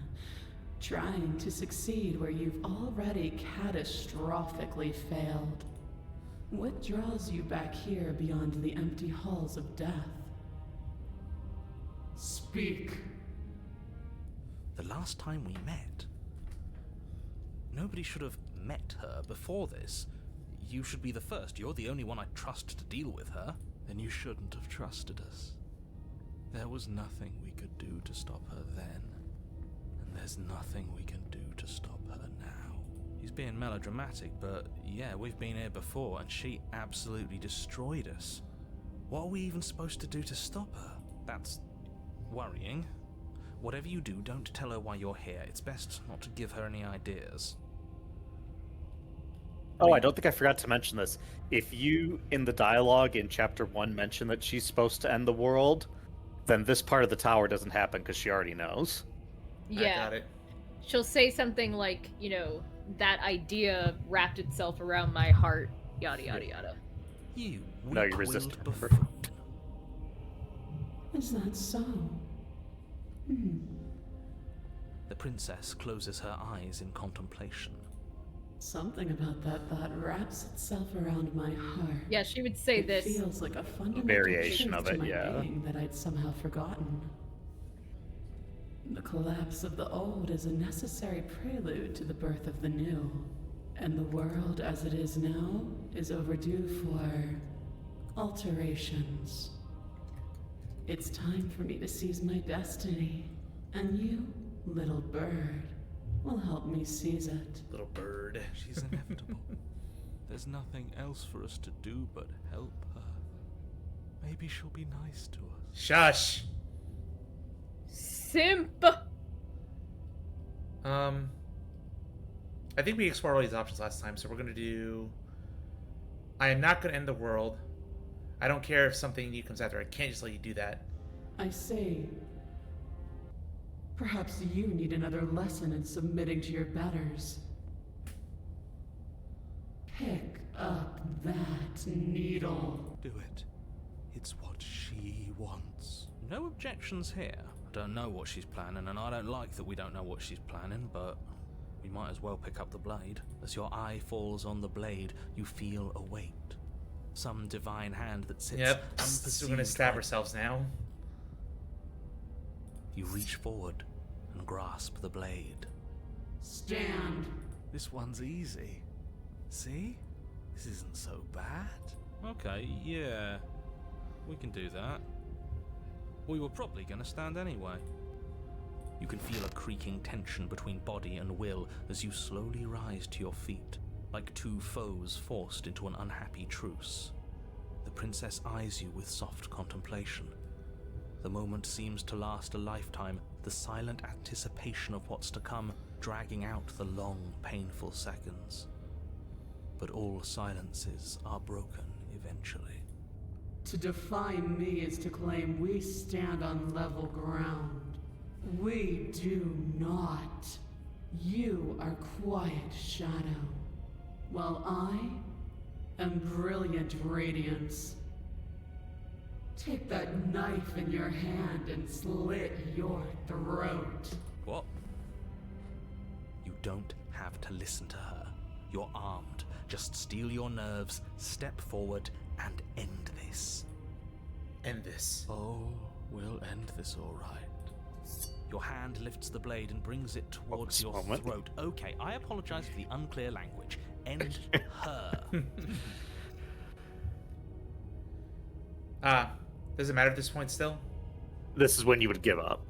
trying to succeed where you've already catastrophically failed. What draws you back here beyond the empty halls of death? Speak. The last time we met, nobody should have met her before this. You should be the first. You're the only one I trust to deal with her. Then you shouldn't have trusted us. There was nothing we could do to stop her then, and there's nothing we can do to stop her now. He's being melodramatic, but yeah, we've been here before, and she absolutely destroyed us. What are we even supposed to do to stop her? That's worrying. Whatever you do, don't tell her why you're here. It's best not to give her any ideas. Oh, I don't think I forgot to mention this. If you, in the dialogue in Chapter 1, mention that she's supposed to end the world, then this part of the tower doesn't happen because she already knows. Yeah. I got it. She'll say something like, that idea wrapped itself around my heart, yada yada yada. You No, you're weak-willed resistant, remember? buffoon. Is that so? The princess closes her eyes in contemplation. Something about that thought wraps itself around my heart. Yeah, she would say It this. feels like a fundamental variation truth of to it, my yeah. being that I'd somehow forgotten. The collapse of the old is a necessary prelude to the birth of the new, and the world as it is now is overdue for alterations. It's time for me to seize my destiny, and you, little bird, will help me seize it. Little bird. She's inevitable. There's nothing else for us to do but help her. Maybe she'll be nice to us. Shush. Simp! I think we explored all these options last time, so we're gonna do. I am not gonna end the world. I don't care if something new comes after. I can't just let you do that. I say, perhaps you need another lesson in submitting to your betters. Pick up that needle. Do it. It's what she wants. No objections here. I don't know what she's planning, and I don't like that we don't know what she's planning, but we might as well pick up the blade. As your eye falls on the blade, you feel a weight. Some divine hand that sits Yep. So we're gonna unperceived stab right- ourselves now. You reach forward and grasp the blade. Stand. This one's easy. See? This isn't so bad. Okay, yeah. We can do that. We were probably gonna stand anyway. You can feel a creaking tension between body and will as you slowly rise to your feet, like two foes forced into an unhappy truce. The princess eyes you with soft contemplation. The moment seems to last a lifetime, the silent anticipation of what's to come dragging out the long, painful seconds. But all silences are broken eventually. To define me is to claim we stand on level ground. We do not. You are quiet shadow, while I am brilliant radiance. Take that knife in your hand and slit your throat. What? You don't have to listen to her. You're armed. Just steel your nerves, step forward, and end this. End this. Oh, we'll end this all right. Your hand lifts the blade and brings it towards Focus your moment. throat. Okay, I apologize for the unclear language. End her. Does it matter at this point still? This is when you would give up.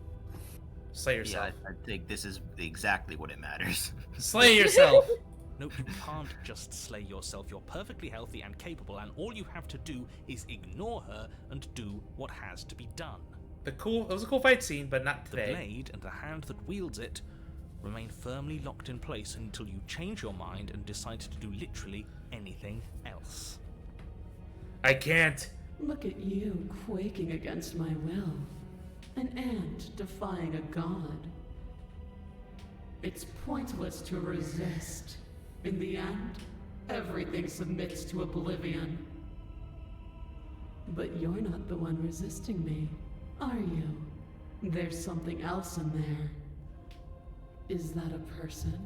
Slay Yeah, yourself. I think this is exactly what it matters. Slay yourself. No, you can't just slay yourself. You're perfectly healthy and capable, and all you have to do is ignore her and do what has to be done. It was a cool fight scene, but not The today. blade and the hand that wields it remain firmly locked in place until you change your mind and decide to do literally anything else. I can't. Look at you quaking against my will. An ant defying a god. It's pointless to resist. In the end, everything submits to oblivion. But you're not the one resisting me, are you? There's something else in there. Is that a person?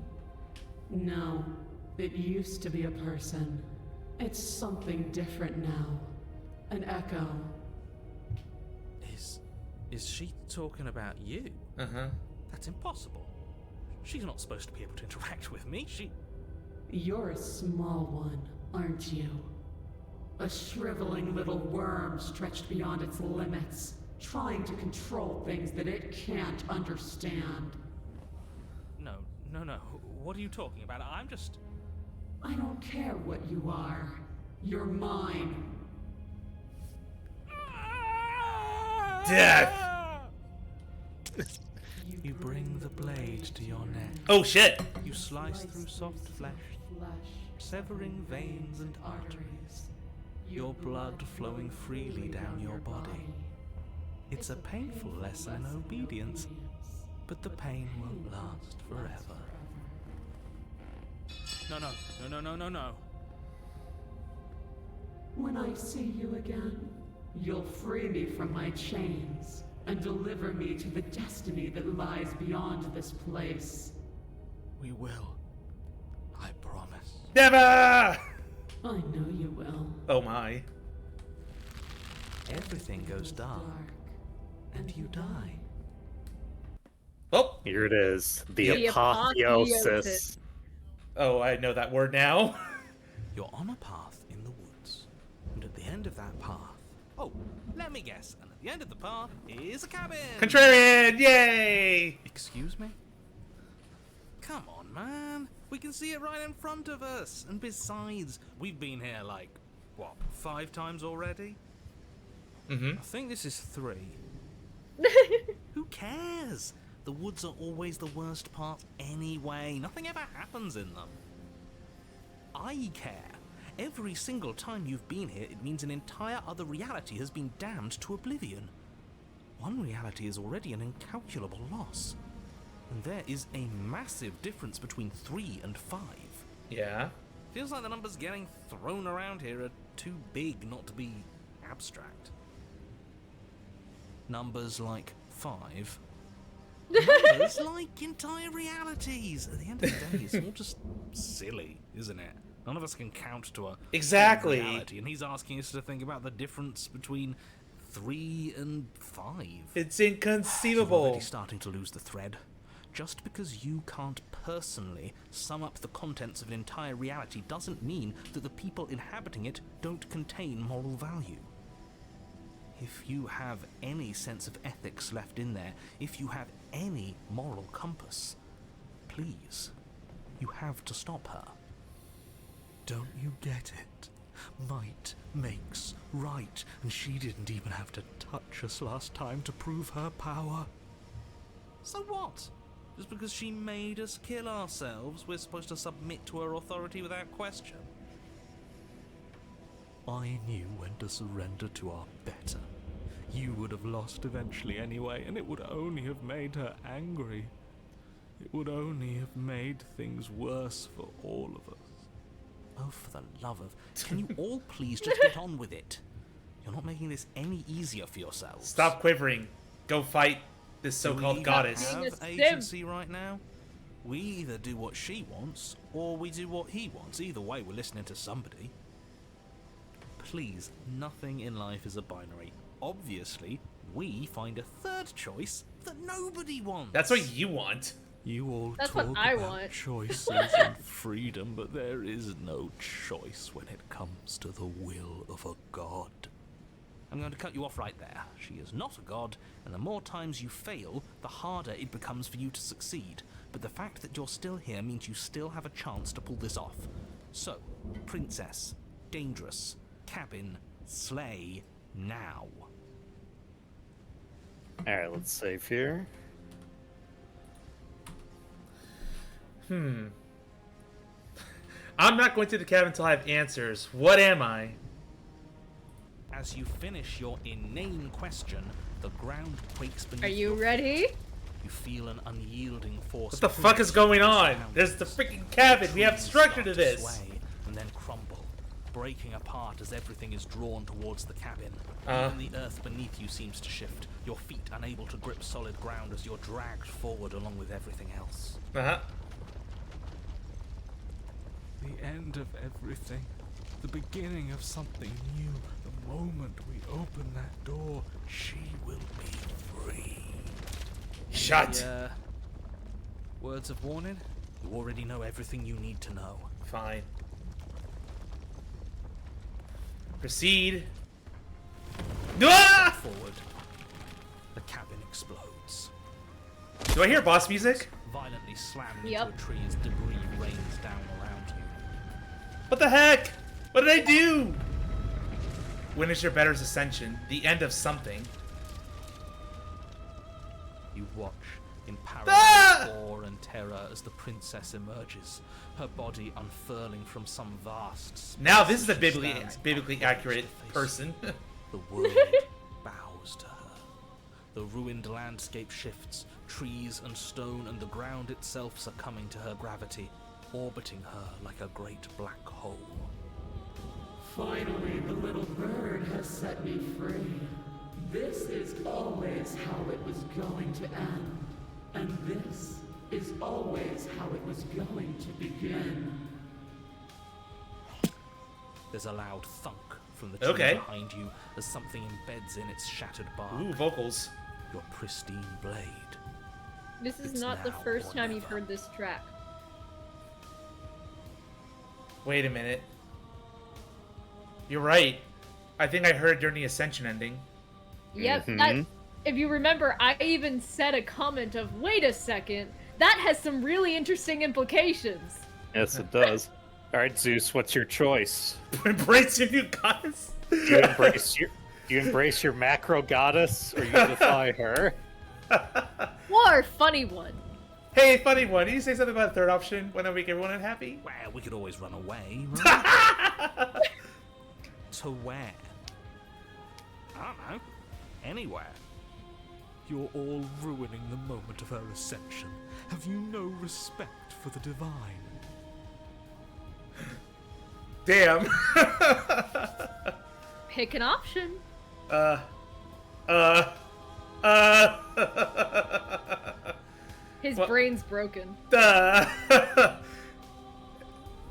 No, it used to be a person. It's something different now. An echo. Is she talking about you? Uh-huh. That's impossible. She's not supposed to be able to interact with me. You're a small one, aren't you? A shriveling little worm stretched beyond its limits, trying to control things that it can't understand. No. What are you talking about? I don't care what you are. You're mine. Death! You bring the blade to your neck. Oh shit! You slice through soft flesh, severing veins and arteries. Your blood flowing freely down your body. It's a painful lesson in obedience, but the pain won't last forever. No. When I see you again, you'll free me from my chains and deliver me to the destiny that lies beyond this place. We will. I promise. Never! I know you will. Oh my. Everything goes dark, and you die. Oh! Here it is. The The apotheosis. Oh, I know that word now. You're on a path in the woods, and at the end of that path... Oh, let me guess. And at the end of the path is a cabin! Contrarian! Yay! Excuse me? Come on, man. We can see it right in front of us. And besides, we've been here like, 5 times already? Mm-hmm. I think this is 3. Who cares? The woods are always the worst part anyway. Nothing ever happens in them. I care. Every single time you've been here, it means an entire other reality has been damned to oblivion. One reality is already an incalculable loss. And there is a massive difference between 3 and 5. Yeah. Feels like the numbers getting thrown around here are too big not to be abstract. Numbers like 5. Numbers like entire realities. At the end of the day, it's all just silly, isn't it? None of us can count to a Exactly. reality, and he's asking us to think about the difference between 3 and 5. It's You're inconceivable. already starting to lose the thread. Just because you can't personally sum up the contents of an entire reality doesn't mean that the people inhabiting it don't contain moral value. If you have any sense of ethics left in there, if you have any moral compass, please, you have to stop her. Don't you get it? Might makes right, and she didn't even have to touch us last time to prove her power. So what? Just because she made us kill ourselves, we're supposed to submit to her authority without question? I knew when to surrender to our better. You would have lost eventually anyway, and it would only have made her angry. It would only have made things worse for all of us. Oh, for the love of... Can you all please just get on with it? You're not making this any easier for yourselves. Stop quivering. Go fight this so-called goddess. Do we have agency right now? We either do what she wants, or we do what he wants. Either way, we're listening to somebody. Please, nothing in life is a binary. Obviously, we find a third choice that nobody wants. That's what you want. You all That's talk what I about want. choices and freedom, but there is no choice when it comes to the will of a god. I'm going to cut you off right there. She is not a god, and the more times you fail, the harder it becomes for you to succeed. But the fact that you're still here means you still have a chance to pull this off. So, princess, dangerous, cabin, slay, now. Alright, let's save here. I'm not going to the cabin until I have answers. What am I? As you finish your inane question, the ground quakes beneath Are you your ready? You feel an unyielding force. What the fuck is going on? There's the freaking cabin. We have structure to this. Sway and then crumble, breaking apart as everything is drawn towards the cabin. Even the earth beneath you seems to shift, your feet unable to grip solid ground as you're dragged forward along with everything else. Uh-huh. The end of everything. The beginning of something new. The moment we open that door, she will be free. Shut. Words of warning? You already know everything you need to know. Fine. Proceed. Ah! Forward. The cabin explodes. Do I hear boss music? Violently slammed Yep. into a tree as debris rains down around you. What the heck? What did I do? When is your better's ascension? The end of something. You watch in parallel awe and terror as the princess emerges, her body unfurling from some vast space. Now this is a She biblically stands accurate face to face. person. The world bows to her. The ruined landscape shifts, trees and stone and the ground itself succumbing to her gravity, orbiting her like a great black hole. Finally, the little bird has set me free. This is always how it was going to end. And this is always how it was going to begin. There's a loud thunk from the tree behind you as something embeds in its shattered bark. Ooh, vocals. Your pristine blade. This is It's not the now first or time you've never. heard this track. Wait a minute. You're right. I think I heard during the Ascension ending. Yep, that, if you remember, I even said a comment of, wait a second, that has some really interesting implications. Yes, it does. All right, Zeus, what's your choice? Embrace your new goddess. Do you embrace your macro goddess, or you defy her? Or funny one. Hey, funny one. Did you say something about a third option? Want to make everyone unhappy? Well, we could always run away, right? To where? I don't know. Anywhere. You're all ruining the moment of her ascension. Have you no respect for the divine? Damn. Pick an option. His brain's broken.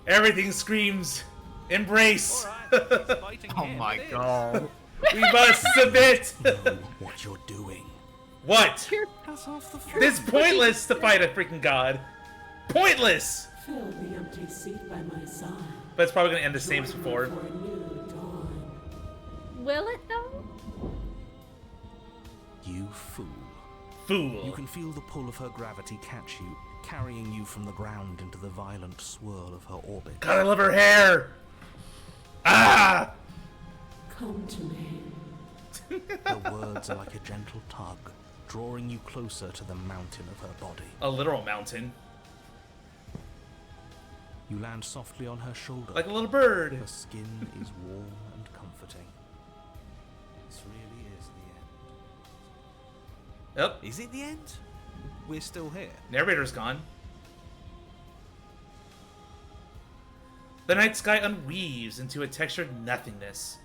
Everything screams embrace. Oh my god. We must submit. Know what you're doing. What? That's half the fun. It's pointless to fight a freaking god. Pointless. Fill the empty seat by my side. But it's probably gonna end the same as Join me before. for a new dawn. Will it, though? You fool. Fool. You can feel the pull of her gravity catch you, carrying you from the ground into the violent swirl of her orbit. God, I love her hair. Ah! Come to me. Her words are like a gentle tug, drawing you closer to the mountain of her body. A literal mountain. You land softly on her shoulder. Like a little bird. Her skin is warm and comforting. This really is the end. Yep. Is it the end? We're still here. Narrator's gone. The night sky unweaves into a textured nothingness.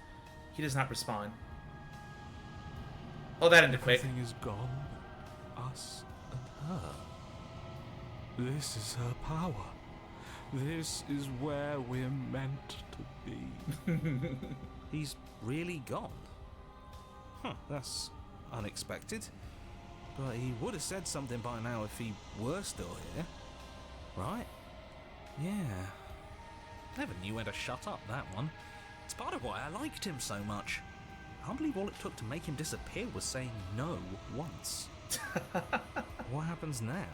He does not respond. Oh, that ended quick. Everything is gone. Us and her. This is her power. This is where we're meant to be. He's really gone. Huh, that's unexpected. But he would have said something by now if he were still here. Right? Yeah. Never knew when to shut up, that one. It's part of why I liked him so much. I can't believe all it took to make him disappear was saying no once. What happens now?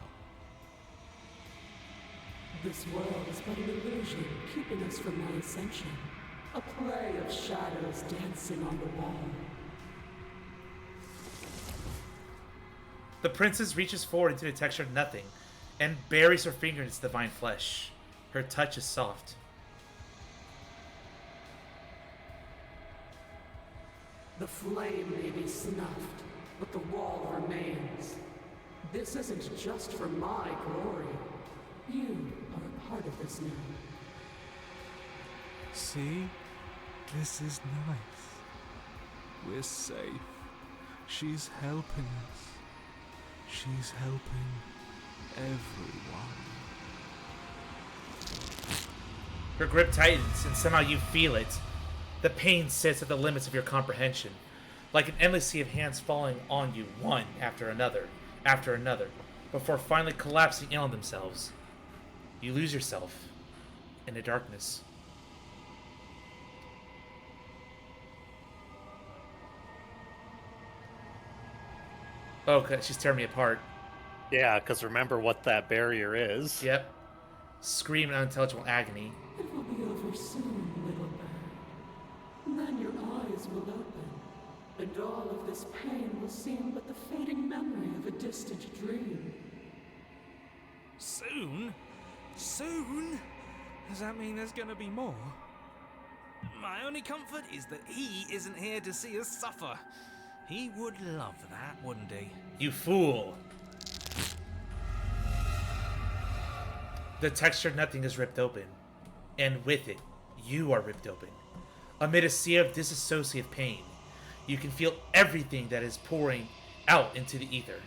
This world is but an illusion, keeping us from my ascension. A play of shadows dancing on the wall. The princess reaches forward into the textured nothing and buries her finger in its divine flesh. Her touch is soft. The flame may be snuffed, but the wall remains. This isn't just for my glory. You are a part of this now. See? This is nice. We're safe. She's helping us. She's helping everyone. Her grip tightens, and somehow you feel it. The pain sits at the limits of your comprehension, like an endless sea of hands falling on you, one after another, before finally collapsing in on themselves. You lose yourself in the darkness. Oh, okay, she's tearing me apart. Yeah, because remember what that barrier is. Yep. Scream in unintelligible agony. It will be over soon, little bird. Then your eyes will open, and all of this pain will seem but the fading memory of a distant dream. Soon? Soon? Does that mean there's gonna be more? My only comfort is that he isn't here to see us suffer. He would love that, wouldn't he? You fool! The textured nothing is ripped open, and with it, you are ripped open. Amid a sea of disassociative pain, you can feel everything that is pouring out into the ether.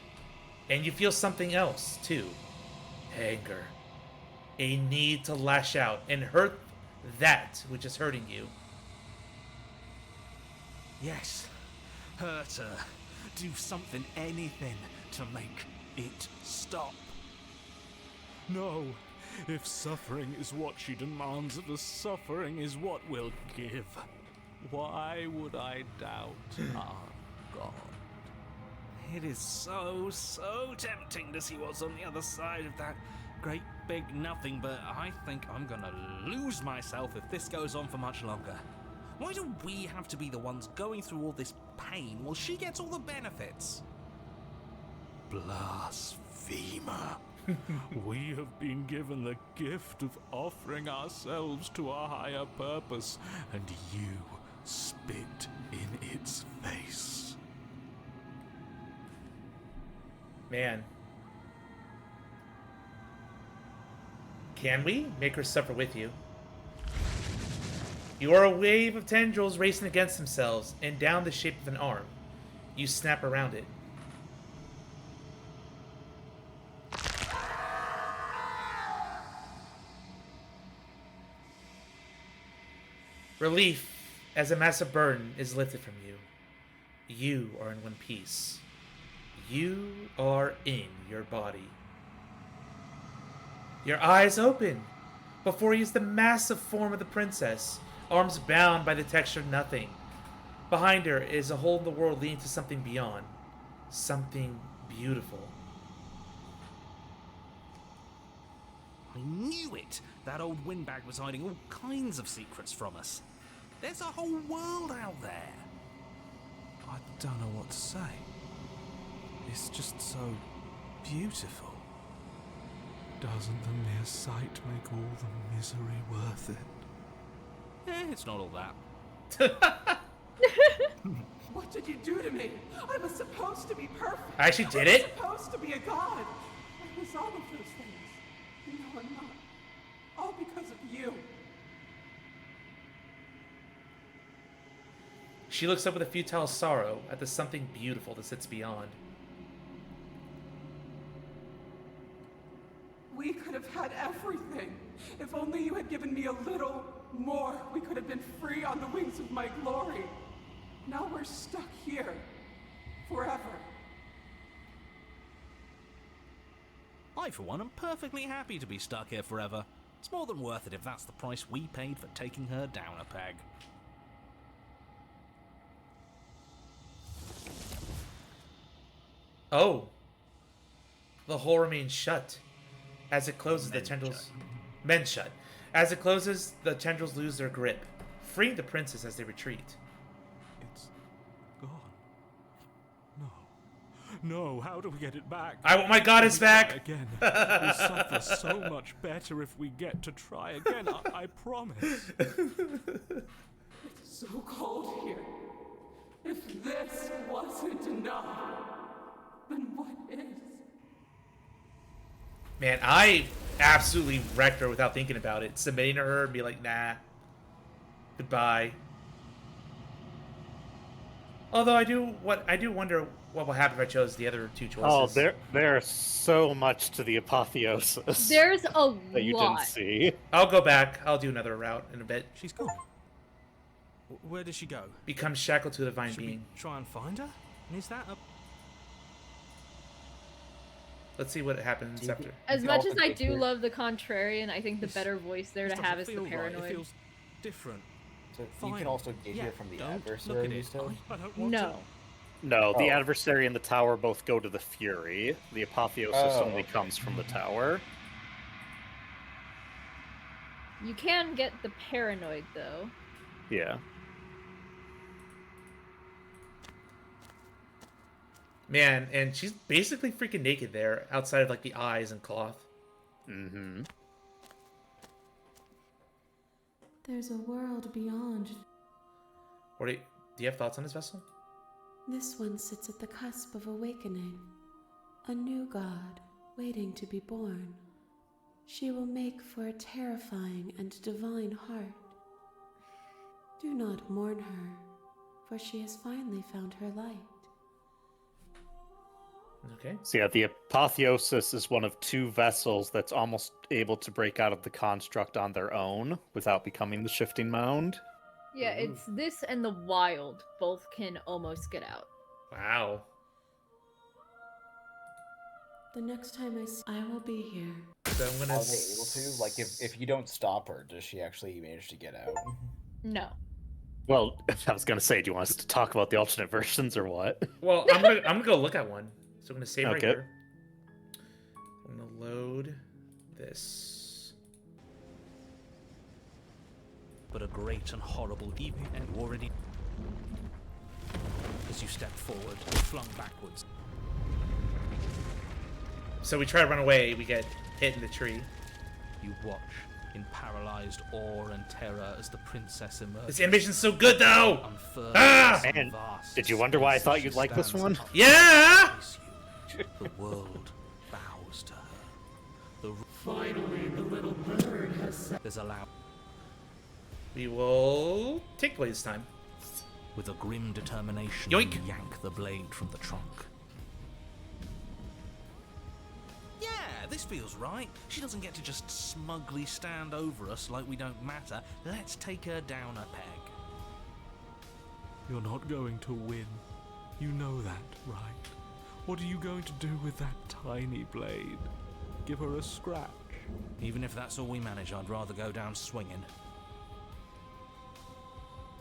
And you feel something else, too. Anger. A need to lash out and hurt that which is hurting you. Yes. Hurt her. Do something, anything, to make it stop. No. If suffering is what she demands of us, suffering is what we'll give. Why would I doubt our God? It is so tempting to see what's on the other side of that great big nothing, but I think I'm gonna lose myself if this goes on for much longer. Why do we have to be the ones going through all this pain while she gets all the benefits? Blasphemer. We have been given the gift of offering ourselves to a higher purpose, and you spit in its face. Man. Can we make her suffer with you? You are a wave of tendrils racing against themselves and down the shape of an arm. You snap around it. Relief as a massive burden is lifted from you. You are in one piece. You are in your body. Your eyes open. Before you is the massive form of the princess, arms bound by the textured nothing. Behind her is a hole in the world leading to something beyond. Something beautiful. I knew it! That old windbag was hiding all kinds of secrets from us. There's a whole world out there. I don't know what to say. It's just so beautiful. Doesn't the mere sight make all the misery worth it? It's not all that. What did you do to me? I was supposed to be perfect. I actually did it? I was supposed to be a god. I was all of those things. And now I'm not. All because of you. She looks up with a futile sorrow at the something beautiful that sits beyond. We could have had everything. If only you had given me a little more, we could have been free on the wings of my glory. Now we're stuck here. Forever. I, for one, am perfectly happy to be stuck here forever. It's more than worth it if that's the price we paid for taking her down a peg. Oh. The hole remains shut. As it closes, the tendrils... Men shut. As it closes, the tendrils lose their grip, freeing the princess as they retreat. It's gone. No. No, how do we get it back? I want my goddess back! Again. We'll suffer so much better if we get to try again. I promise. It's so cold here. If this wasn't enough, then what is? Man, I absolutely wrecked her without thinking about it. Submitting to her and be like, nah. Goodbye. Although I do wonder what will happen if I chose the other two choices. Oh, there's so much to the apotheosis There's a that you didn't lot. see. I'll go back. I'll do another route in a bit. She's gone. Where does she go? Become shackled to a divine Should being. we try and find her? And is that a... Let's see what happens after. As You much also as I take do your- love the contrarian, I think the This- better voice there this to doesn't have is the feel right. paranoid. It feels different. So you Fine. can also gauge Yeah, it from the don't look adversary at you it. still. I don't want No. No, the Oh. adversary and the tower both go to the Fury. The apotheosis Oh, only okay. comes from the tower. You can get the paranoid though. Yeah. Man, and she's basically freaking naked there, outside of like the eyes and cloth. Mm-hmm. There's a world beyond. Do you have thoughts on this vessel? This one sits at the cusp of awakening. A new god, waiting to be born. She will make for a terrifying and divine heart. Do not mourn her, for she has finally found her light. Okay. So yeah, the apotheosis is one of two vessels that's almost able to break out of the construct on their own without becoming the shifting mound. Yeah, it's this and the wild both can almost get out. Wow. The next time I will be here. So I'm gonna. Are they able to? Like, if you don't stop her, does she actually manage to get out? No. Well, I was gonna say, do you want us to talk about the alternate versions or what? Well, I'm gonna go look at one. So I'm gonna save right Okay. here. I'm gonna load this. But a great and horrible evening and already... As you step forward, you're flung backwards. So we try to run away. We get hit in the tree. You watch in paralyzed awe and terror as the princess emerges. This animation's so good, though. Unfurled Ah! in Man, vast did you wonder why I spaces thought she you'd like this stands one? atop Yeah. you. The world bows to her. The Finally, the little bird has set. there's a loud We will take play this time. with a grim determination. Yoink. You yank the blade from the trunk. Yeah, this feels right. She doesn't get to just smugly stand over us like we don't matter. Let's take her down a peg. You're not going to win. You know that, right? What are you going to do with that tiny blade? Give her a scratch? Even if that's all we manage, I'd rather go down swinging.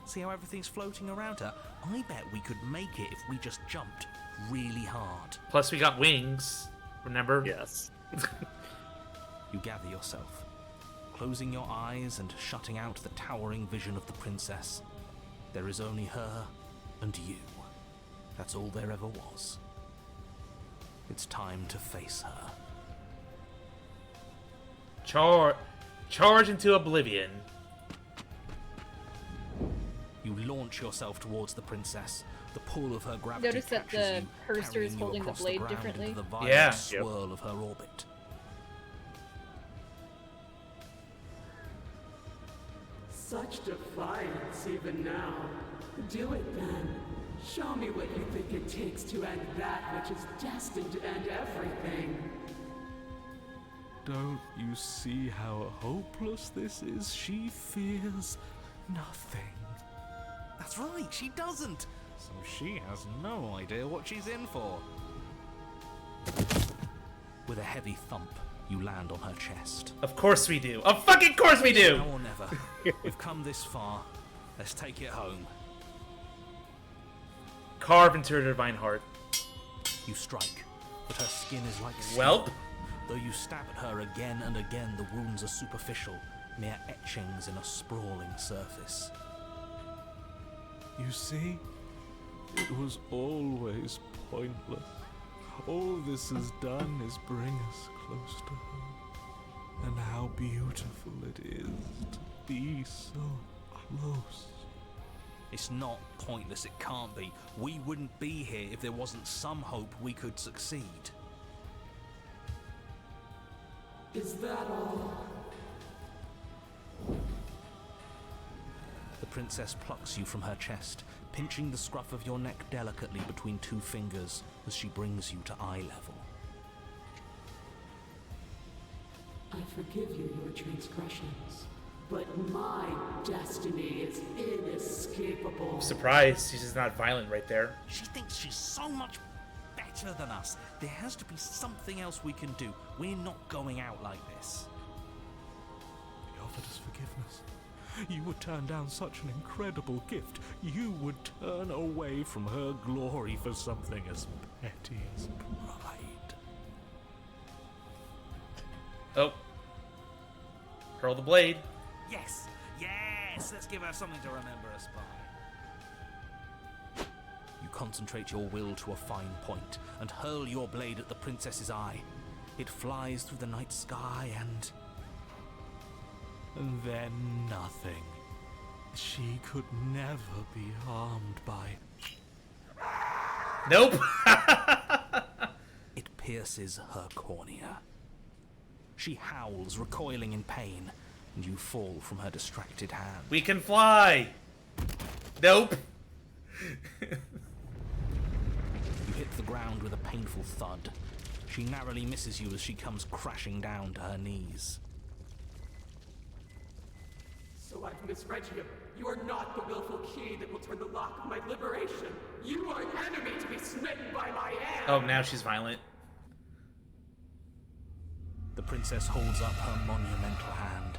See how everything's floating around her? I bet we could make it if we just jumped really hard. Plus, we got wings. Remember? Yes. You gather yourself, closing your eyes and shutting out the towering vision of the princess. There is only her and you. That's all there ever was. It's time to face her. Charge into oblivion. You launch yourself towards the princess. The pull of her gravity Notice that catches the you, Herster carrying is you holding the across blade ground differently. into the violent Yeah. swirl of her orbit. Such defiance even now. Do it then. Show me what you think it takes to end that which is destined to end everything. Don't you see how hopeless this is? She fears nothing. That's right, she doesn't. So she has no idea what she's in for. With a heavy thump, you land on her chest. Of course we do. Of fucking course we do. Now or never. We've come this far. Let's take it home. Carve into her divine heart. You strike, but her skin is like steel. Welp. Though you stab at her again and again, the wounds are superficial, mere etchings in a sprawling surface. You see? It was always pointless. All this has done is bring us close to her. And how beautiful it is to be so close. It's not pointless, it can't be. We wouldn't be here if there wasn't some hope we could succeed. Is that all? The princess plucks you from her chest, pinching the scruff of your neck delicately between two fingers as she brings you to eye level. I forgive you your transgressions, but my destiny is inescapable. Surprised she's not violent right there. She thinks she's so much better than us. There has to be something else we can do. We're not going out like this. He offered us forgiveness. You would turn down such an incredible gift. You would turn away from her glory for something as petty as pride. Oh. Hurl the blade. Yes, yes, let's give her something to remember us by. You concentrate your will to a fine point and hurl your blade at the princess's eye. It flies through the night sky and then nothing. She could never be harmed by... Nope. It pierces her cornea. She howls, recoiling in pain, and you fall from her distracted hand. We can fly. Nope. You hit the ground with a painful thud. She narrowly misses you as she comes crashing down to her knees. So I've misread you. You are not the willful key that will turn the lock of my liberation. You are an enemy to be smitten by my hand. Oh, now she's violent. The princess holds up her monumental hand,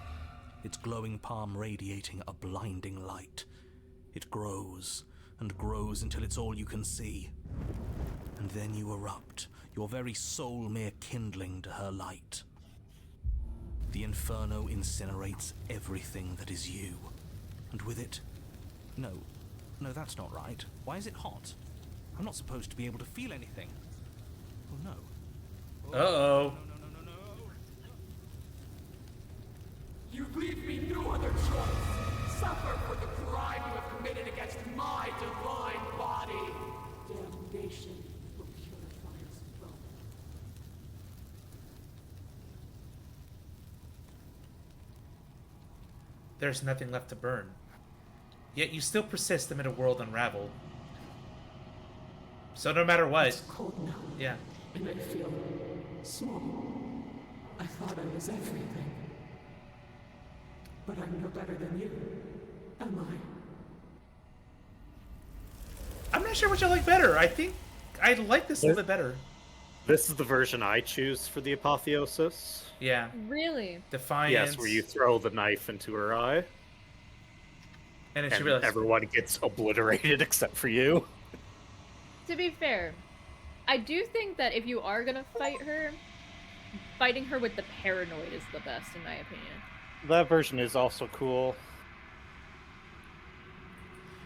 its glowing palm radiating a blinding light. It grows and grows until it's all you can see. And then you erupt, your very soul mere kindling to her light. The inferno incinerates everything that is you. And with it... No, that's not right. Why is it hot? I'm not supposed to be able to feel anything. Oh no. Uh-oh. You leave me no other choice. Suffer for the crime you have committed against my divine body. Damnation will purify us both. There's nothing left to burn. Yet you still persist amid a world unraveled. So no matter what... It's cold now. Yeah. And I feel small. I thought I was everything. But I'm no better than you, am I? I'm not sure which I like better. I think I like this a little bit better. This is the version I choose for the apotheosis. Yeah. Really? Defiance. Yes, where you throw the knife into her eye. And then she And realizes... everyone gets obliterated except for you. To be fair, I do think that if you are gonna fight her, fighting her with the paranoid is the best, in my opinion. That version is also cool.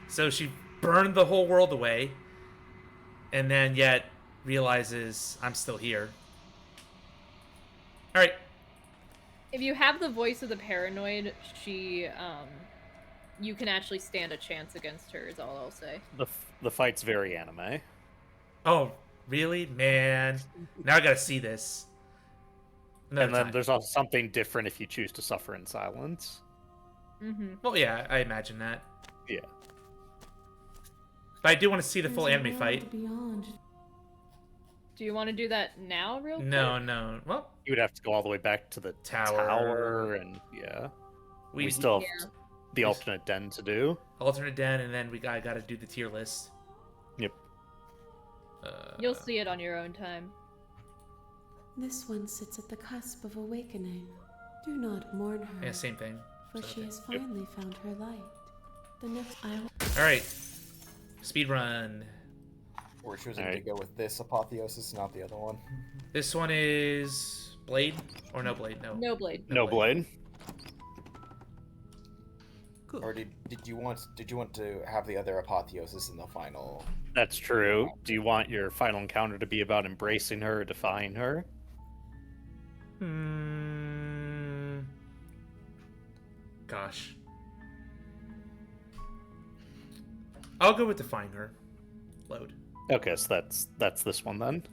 So she burned the whole world away, and then yet realizes I'm still here. All right. If you have the voice of the paranoid, she, you can actually stand a chance against her, is all I'll say. The fight's very anime. Oh, really? Man. Now I gotta see this. Another And then time. there's also something different if you choose to suffer in silence. Mm-hmm. Well, yeah, I imagine that. Yeah. But I do want to see the full There's a anime world fight. beyond. Do you want to do that now, real quick? No. Well, You would have to go all the way back to the tower and yeah. We still have Yeah. the alternate den to do. alternate den, and then I gotta do the tier list. Yep. You'll see it on your own time. This one sits at the cusp of awakening. Do not mourn her, Yeah, same thing. for she has finally found her light. The next All right. Speed run. We're choosing Alright. to go with this apotheosis, not the other one. This one is blade or no blade? No. No blade. No blade. Good. Or did you want to have the other apotheosis in the final? That's true. Do you want your final encounter to be about embracing her or defying her? Gosh. I'll go with define her. Load. Okay, so that's this one then.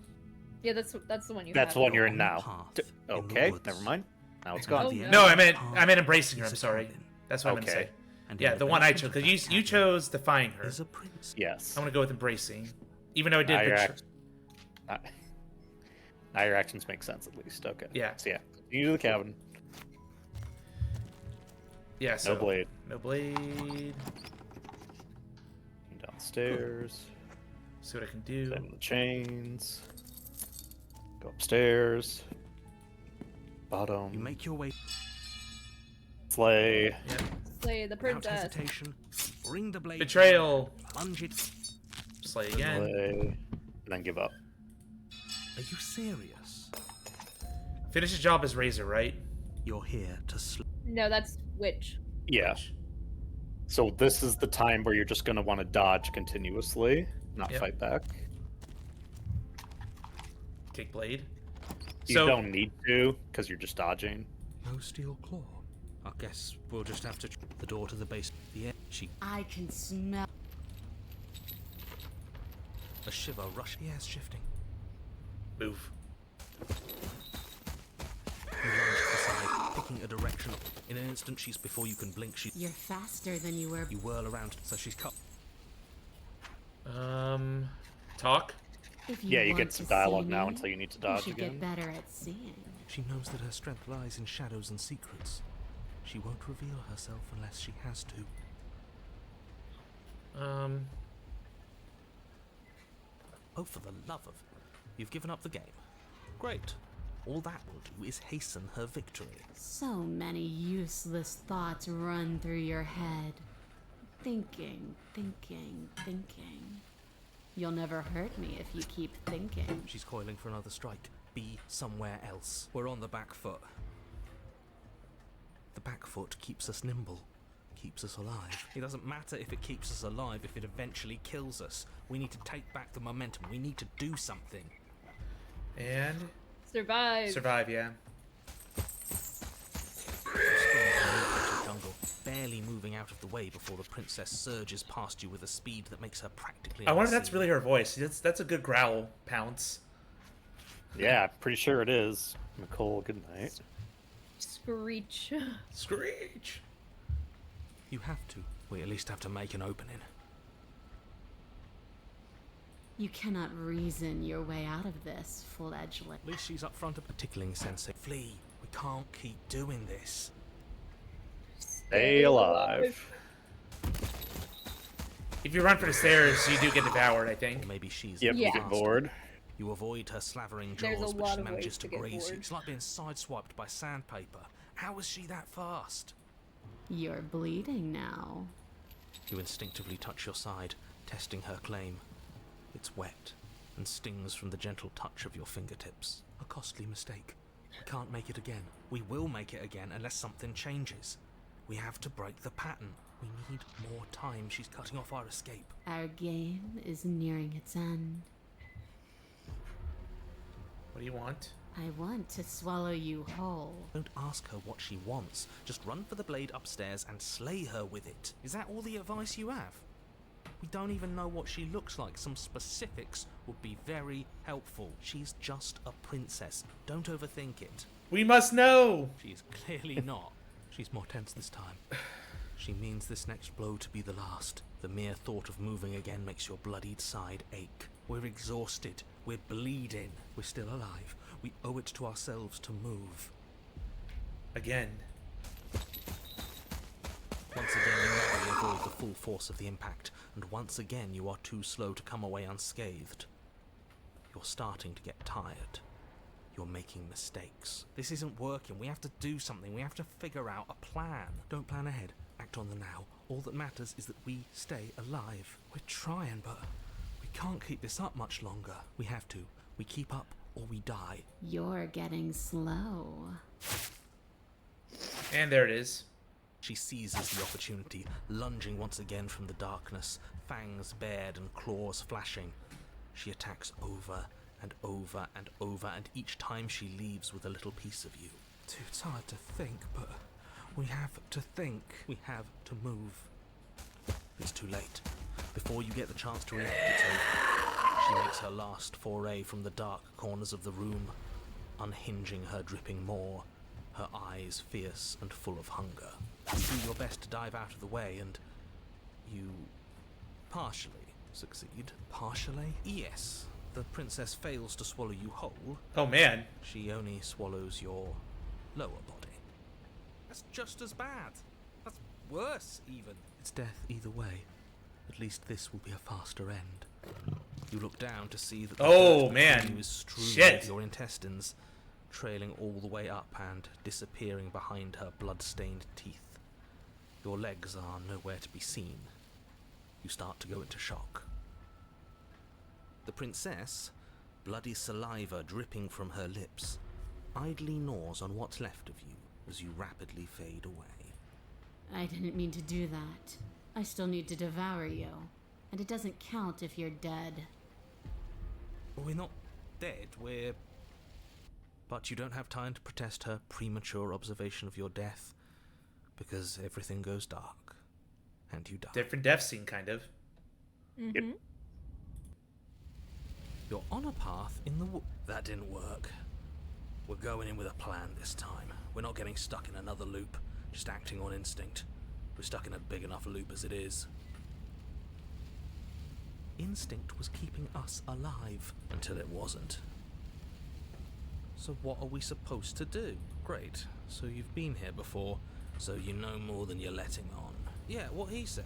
Yeah, that's the one you That's have. the one you're in On the now. path, in the Okay, woods. never mind. Now it's And gone. at the Oh, end No, of I the meant path embracing her. is I'm a sorry. cabin. That's what I meant to Okay. say. And Yeah, in the one I chose basement because of that you cabin chose defying her. is a prince. Yes. I'm gonna go with embracing, even though I did. Now your, betray- now your actions make sense at least. Okay. Yeah. So yeah, you to the cabin. Yeah. So No blade. No blade. Downstairs. See what I can do. Send the chains. Go upstairs. Bottom. You make your way Slay. Slay the without princess. hesitation. Bring the blade. Betrayal. Plunge it. Slay again. Slay. And then give up. Are you serious? Finish the job as Razor, right? You're here to No, that's witch. Yeah. So this is the time where you're just gonna want to dodge continuously, not Yep. fight back. Take blade. You So don't need to, because you're just dodging. No steel claw. I guess we'll just have to the door to the base. The air. She I can smell. a shiver rush. The air's shifting. move. You lunge to the side, picking a direction. In an instant, she's before you can blink. You're faster than you were. You whirl around, so she's cut. Talk. If Yeah, you want get some to dialogue see now me, until you need to you dodge should again. get better at seeing. She knows that her strength lies in shadows and secrets. She won't reveal herself unless she has to. Oh, for the love of... You've given up the game. Great. All that will do is hasten her victory. So many useless thoughts run through your head. Thinking, thinking, thinking. You'll never hurt me if you keep thinking. She's coiling for another strike. Be somewhere else. We're on the back foot. The back foot keeps us nimble. Keeps us alive. It doesn't matter if it keeps us alive if it eventually kills us. We need to take back the momentum. We need to do something. And Survive. survive, yeah. Jungle, barely moving out of the way before the princess surges past you with a speed that makes her practically I wonder if that's unseen. really her voice. That's a good growl, Pounce. Yeah, I'm pretty sure it is. Nicole, good night. Screech. Screech. You have to. We at least have to make an opening. You cannot reason your way out of this, fledgling. At least she's up front of a tickling sensei. Flee. We can't keep doing this. Stay alive. If you run for the stairs, you do get devoured, I Or think. maybe she's Yep, you Yeah. get bored. You avoid her slavering There's a jaws, but lot she of manages ways to to get graze you. bored. It's like being sideswiped by sandpaper. How is she that fast? You're bleeding now. You instinctively touch your side, testing her claim. It's wet and stings from the gentle touch of your fingertips. A costly mistake. We can't make it again. We will make it again unless something changes. We have to break the pattern. We need more time. She's cutting off our escape. Our game is nearing its end. What do you want? I want to swallow you whole. Don't ask her what she wants. Just run for the blade upstairs and slay her with it. Is that all the advice you have? We don't even know what she looks like. Some specifics would be very helpful. She's just a princess. Don't overthink it. We must know. She is clearly not. She's more tense this time. She means this next blow to be the last. The mere thought of moving again makes your bloodied side ache. We're exhausted. We're bleeding. We're still alive. We owe it to ourselves to move. Again. Once again, you narrowly avoid the full force of the impact, and once again you are too slow to come away unscathed. You're starting to get tired. You're making mistakes. This isn't working. We have to do something. We have to figure out a plan. Don't plan ahead. Act on the now. All that matters is that we stay alive. We're trying, but we can't keep this up much longer. We have to. We keep up or we die. You're getting slow. And there it is. She seizes the opportunity, lunging once again from the darkness, fangs bared and claws flashing. She attacks over and over and over, and each time she leaves with a little piece of you. Too tired to think, but we have to think. We have to move. It's too late. Before you get the chance to react, it's over. She makes her last foray from the dark corners of the room, unhinging her dripping maw, her eyes fierce and full of hunger. You do your best to dive out of the way, and you partially succeed. Partially? Yes. The princess fails to swallow you whole. Oh man. She only swallows your lower body. That's just as bad. That's worse, even. It's death either way. At least this will be a faster end. You look down to see that the Oh dirt man. between you is strewn Shit. with your intestines, trailing all the way up and disappearing behind her blood-stained teeth. Your legs are nowhere to be seen. You start to go into shock. The princess, bloody saliva dripping from her lips, idly gnaws on what's left of you as you rapidly fade away. I didn't mean to do that. I still need to devour you. And it doesn't count if you're dead. We're not dead, we're... But you don't have time to protest her premature observation of your death, because everything goes dark, and you die. Different death scene, kind of. Mm-hmm. You're on a path in the That didn't work. We're going in with a plan this time. We're not getting stuck in another loop, just acting on instinct. We're stuck in a big enough loop as it is. Instinct was keeping us alive until it wasn't. So what are we supposed to do? Great. So you've been here before, so you know more than you're letting on. Yeah, what he said.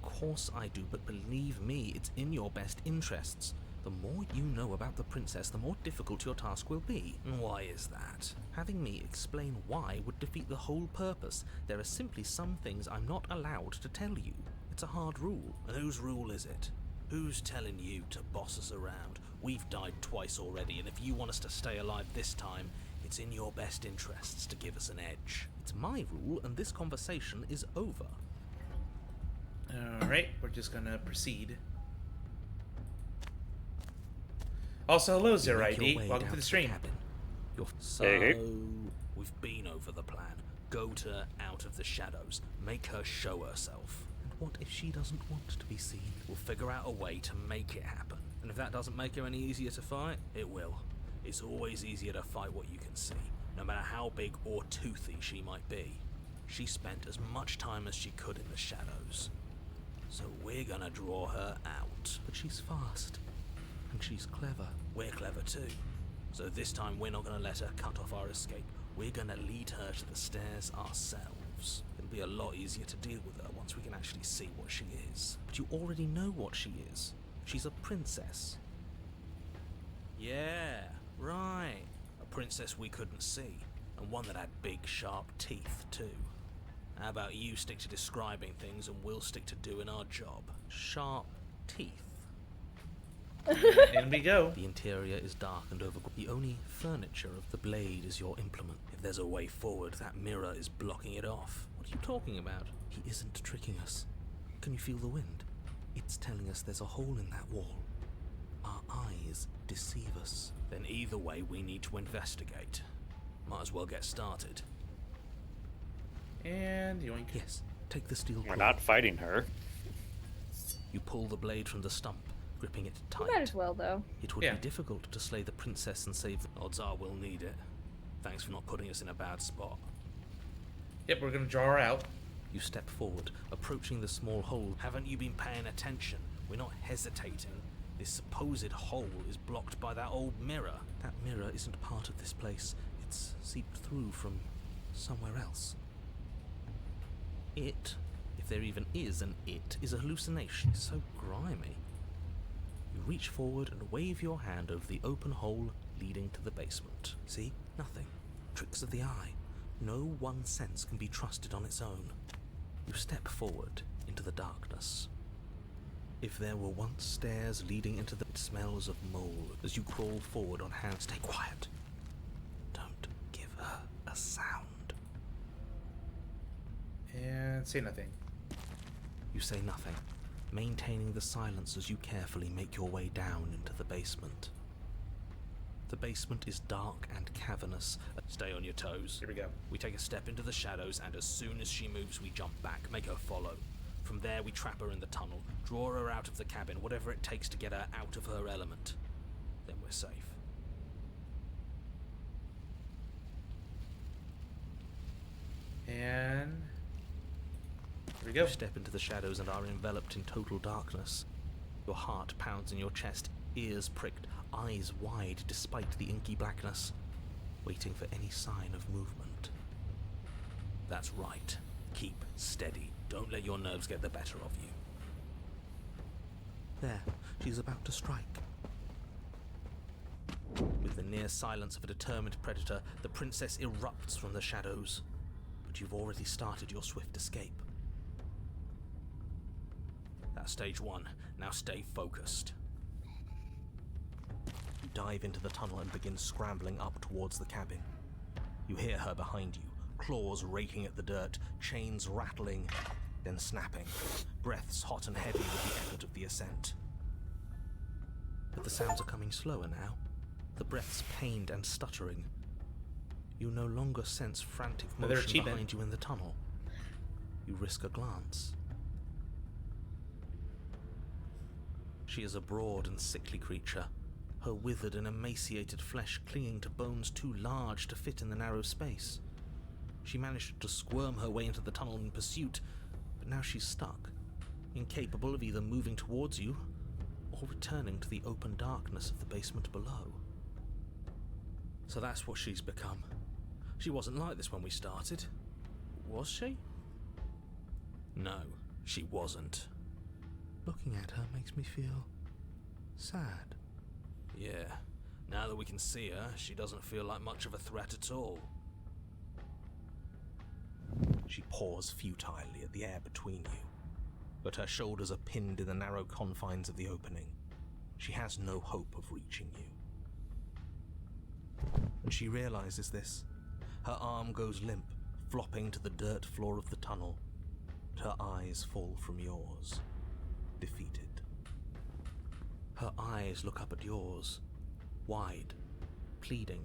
Of course I do, but believe me, it's in your best interests. The more you know about the princess, the more difficult your task will be. And why is that? Having me explain why would defeat the whole purpose. There are simply some things I'm not allowed to tell you. It's a hard rule. And whose rule is it? Who's telling you to boss us around? We've died twice already, and if you want us to stay alive this time, it's in your best interests to give us an edge. It's my rule, and this conversation is over. Alright, we're just gonna proceed. Also, hello, Zero Make your ID. way Welcome down to the stream. cabin. So, Hey. we've been over the plan. Goat her out of the shadows. Make her show herself. And what if she doesn't want to be seen? We'll figure out a way to make it happen. And if that doesn't make her any easier to fight, it will. It's always easier to fight what you can see, no matter how big or toothy she might be. She spent as much time as she could in the shadows. So we're gonna draw her out. But she's fast. And she's clever. We're clever too. So this time we're not gonna let her cut off our escape. We're gonna lead her to the stairs ourselves. It'll be a lot easier to deal with her once we can actually see what she is. But you already know what she is. She's a princess. Yeah, right. A princess we couldn't see. And one that had big, sharp teeth too. How about you stick to describing things and we'll stick to doing our job? Sharp teeth. In we go. The interior is dark and overgrown. The only furniture of the blade is your implement. If there's a way forward, that mirror is blocking it off. What are you talking about? He isn't tricking us. Can you feel the wind? It's telling us there's a hole in that wall. Our eyes deceive us. Then either way, we need to investigate. Might as well get started. And yoink. Yes, take the steel We're claw. not fighting her. You pull the blade from the stump, gripping it You tight. might as well, though. It would Yeah. be difficult to slay the princess and save the odds are we'll need it. Thanks for not putting us in a bad spot. Yep, we're gonna draw her out. You step forward, approaching the small hole. Haven't you been paying attention? We're not hesitating. This supposed hole is blocked by that old mirror. That mirror isn't part of this place. It's seeped through from somewhere else. It, if there even is an it, is a hallucination. It's so grimy. You reach forward and wave your hand over the open hole leading to the basement. See? Nothing. Tricks of the eye. No one sense can be trusted on its own. You step forward into the darkness. If there were once stairs leading into the smells of mold as you crawl forward on hands, stay quiet. Don't give her a sound. And say nothing. You say nothing, maintaining the silence as you carefully make your way down into the basement. The basement is dark and cavernous. Stay on your toes. Here we go. We take a step into the shadows, and as soon as she moves, we jump back. Make her follow. From there, we trap her in the tunnel, draw her out of the cabin, whatever it takes to get her out of her element. Then we're safe. And here we go. You step into the shadows and are enveloped in total darkness. Your heart pounds in your chest, ears pricked, eyes wide despite the inky blackness, waiting for any sign of movement. That's right. Keep steady. Don't let your nerves get the better of you. There, she's about to strike. With the near silence of a determined predator, the princess erupts from the shadows. But you've already started your swift escape. That's stage one. Now stay focused. You dive into the tunnel and begin scrambling up towards the cabin. You hear her behind you, claws raking at the dirt, chains rattling, then snapping, breaths hot and heavy with the effort of the ascent. But the sounds are coming slower now, the breaths pained and stuttering. You no longer sense frantic motion behind you in the tunnel. You risk a glance. She is a broad and sickly creature, her withered and emaciated flesh clinging to bones too large to fit in the narrow space. She managed to squirm her way into the tunnel in pursuit, but now she's stuck, incapable of either moving towards you or returning to the open darkness of the basement below. So that's what she's become. She wasn't like this when we started. Was she? No, she wasn't. Looking at her makes me feel sad. Yeah, now that we can see her, she doesn't feel like much of a threat at all. She paws futilely at the air between you, but her shoulders are pinned in the narrow confines of the opening. She has no hope of reaching you. When she realizes this, her arm goes limp, flopping to the dirt floor of the tunnel, but her eyes fall from yours, defeated. Her eyes look up at yours, wide, pleading.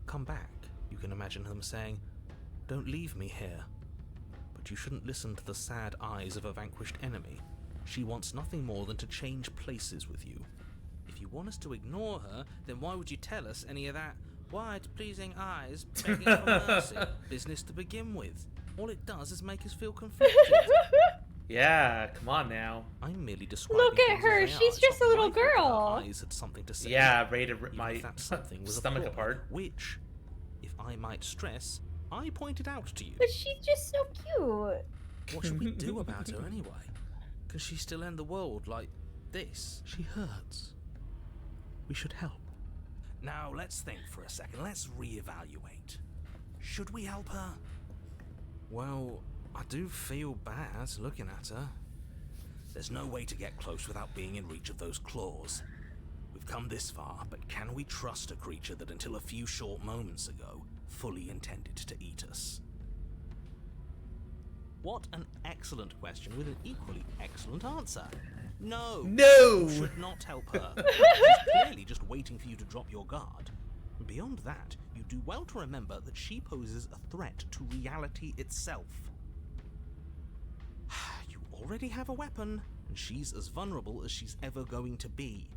Come back, you can imagine them saying. Don't leave me here. But you shouldn't listen to the sad eyes of a vanquished enemy. She wants nothing more than to change places with you. If you want us to ignore her, then why would you tell us any of that wide, pleasing eyes begging for mercy business to begin with? All it does is make us feel conflicted. Yeah, come on now. I'm merely describing. Look at her. She's just a little girl. Eyes had something to say. Yeah, ready to rip my something was stomach apart. Which, if I might stress, I pointed out to you. But she's just so cute. What should we do about her anyway? Can she still end the world like this? She hurts. We should help. Now let's think for a second. Let's reevaluate. Should we help her? Well, I do feel bad looking at her. There's no way to get close without being in reach of those claws. We've come this far, but can we trust a creature that until a few short moments ago fully intended to eat us? What an excellent question with an equally excellent answer. No! No! You should not help her. She's clearly just waiting for you to drop your guard. And beyond that, you do well to remember that she poses a threat to reality itself. You already have a weapon, and she's as vulnerable as she's ever going to be.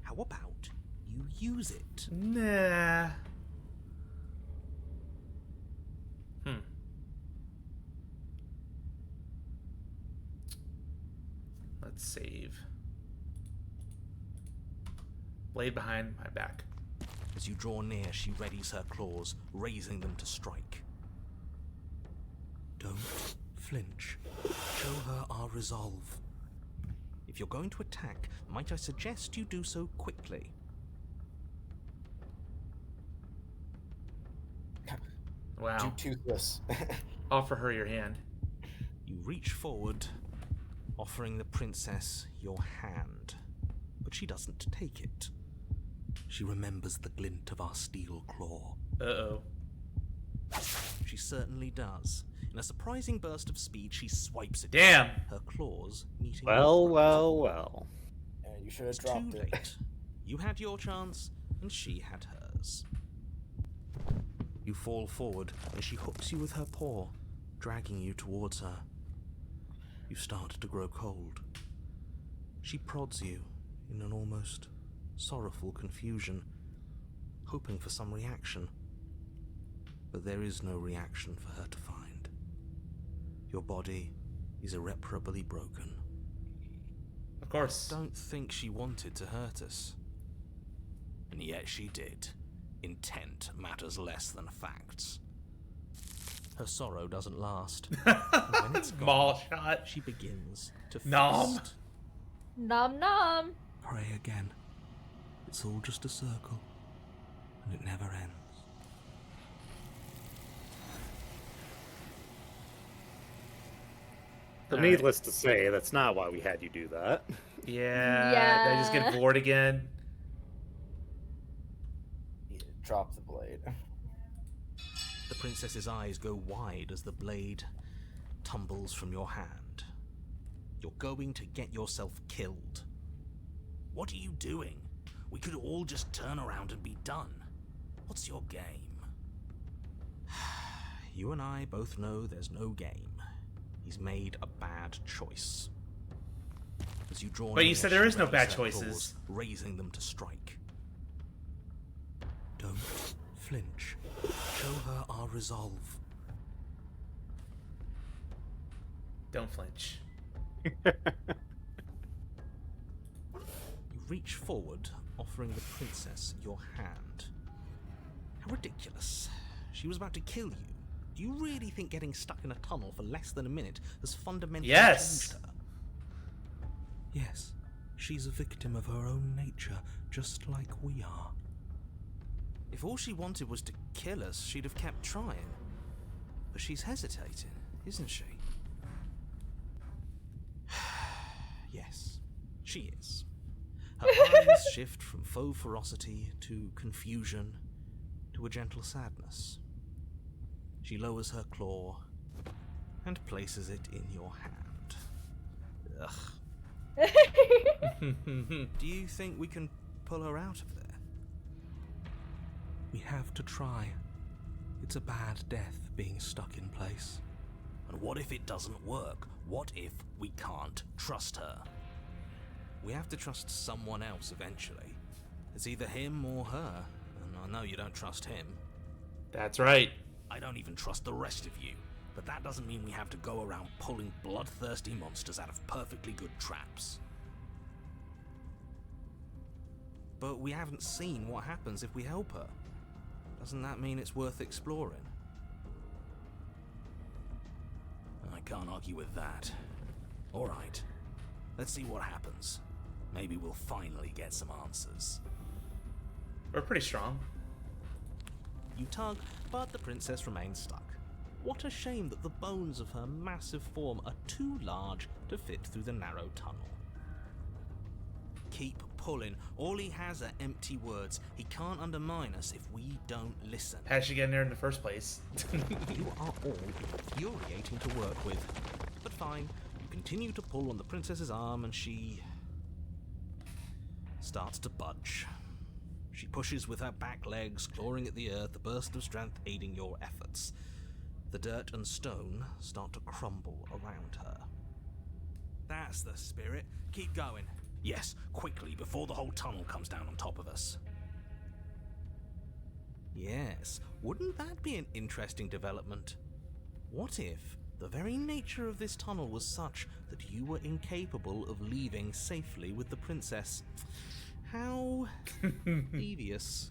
How about you use it? Nah. Let's save. Blade behind my back. As you draw near, she readies her claws, raising them to strike. Don't flinch. Show her our resolve. If you're going to attack, might I suggest you do so quickly? Wow. Toothless. Offer her your hand. You reach forward, offering the princess your hand, but she doesn't take it. She remembers the glint of our steel claw. Uh-oh. She certainly does. In a surprising burst of speed, she swipes it. Damn! Her claws meeting. Well. And you should have It's dropped too it. late. You had your chance, and she had hers. You fall forward, and she hooks you with her paw, dragging you towards her. you start to grow cold. She prods you in an almost sorrowful confusion, hoping for some reaction. But there is no reaction for her to find. Your body is irreparably broken. Of course. Don't think she wanted to hurt us. And yet she did. Intent matters less than facts. Her sorrow doesn't last. When it's gone, Maul shot. she begins to Nom. feast. Nom nom. Pray again. It's all just a circle, and it never ends. But needless to say, that's not why we had you do that. Yeah. Yeah. Did I just get bored again? Yeah, drop the blade. The princess's eyes go wide as the blade tumbles from your hand. You're going to get yourself killed. What are you doing? We could all just turn around and be done. What's your game? You and I both know there's no game. He's made a bad choice. As you draw But you near, said there she is no raised bad her choices. claws, raising them to strike. Don't flinch. Show her our resolve. Don't flinch. You reach forward, offering the princess your hand. How ridiculous. She was about to kill you. Do you really think getting stuck in a tunnel for less than a minute has fundamentally Yes. changed her? Yes, she's a victim of her own nature, just like we are. If all she wanted was to kill us, she'd have kept trying. But she's hesitating, isn't she? Yes, she is. Her eyes shift from faux ferocity to confusion to a gentle sadness. She lowers her claw and places it in your hand. Ugh. Do you think we can pull her out of there? We have to try. It's a bad death being stuck in place. And what if it doesn't work? What if we can't trust her? We have to trust someone else eventually. It's either him or her, and I know you don't trust him. That's right. I don't even trust the rest of you. But that doesn't mean we have to go around pulling bloodthirsty monsters out of perfectly good traps. But we haven't seen what happens if we help her. Doesn't that mean it's worth exploring? I can't argue with that. Alright, let's see what happens. Maybe we'll finally get some answers. We're pretty strong. You tug, but the princess remains stuck. What a shame that the bones of her massive form are too large to fit through the narrow tunnel. Keep pulling. All he has are empty words. He can't undermine us if we don't listen. How'd she get in there in the first place? You are all infuriating to work with. But fine, you continue to pull on the princess's arm and she starts to budge. She pushes with her back legs, clawing at the earth, a burst of strength aiding your efforts. The dirt and stone start to crumble around her. That's the spirit. Keep going. Yes, quickly, before the whole tunnel comes down on top of us. Yes, wouldn't that be an interesting development? What if the very nature of this tunnel was such that you were incapable of leaving safely with the princess? How devious.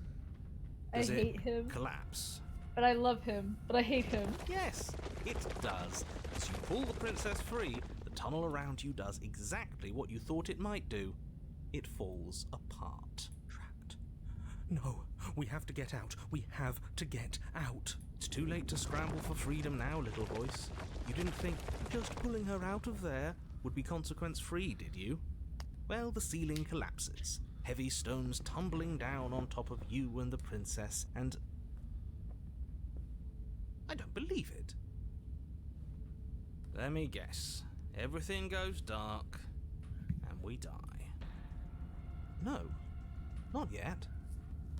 Does I it hate him. collapse? But I love him. But I hate him. Yes, it does. As you pull the princess free, the tunnel around you does exactly what you thought it might do. It falls apart. Trapped. No, we have to get out. We have to get out. It's too late to scramble for freedom now, little voice. You didn't think just pulling her out of there would be consequence-free, did you? Well, the ceiling collapses. Heavy stones tumbling down on top of you and the princess, and I don't believe it. Let me guess. Everything goes dark, and we die. No, not yet.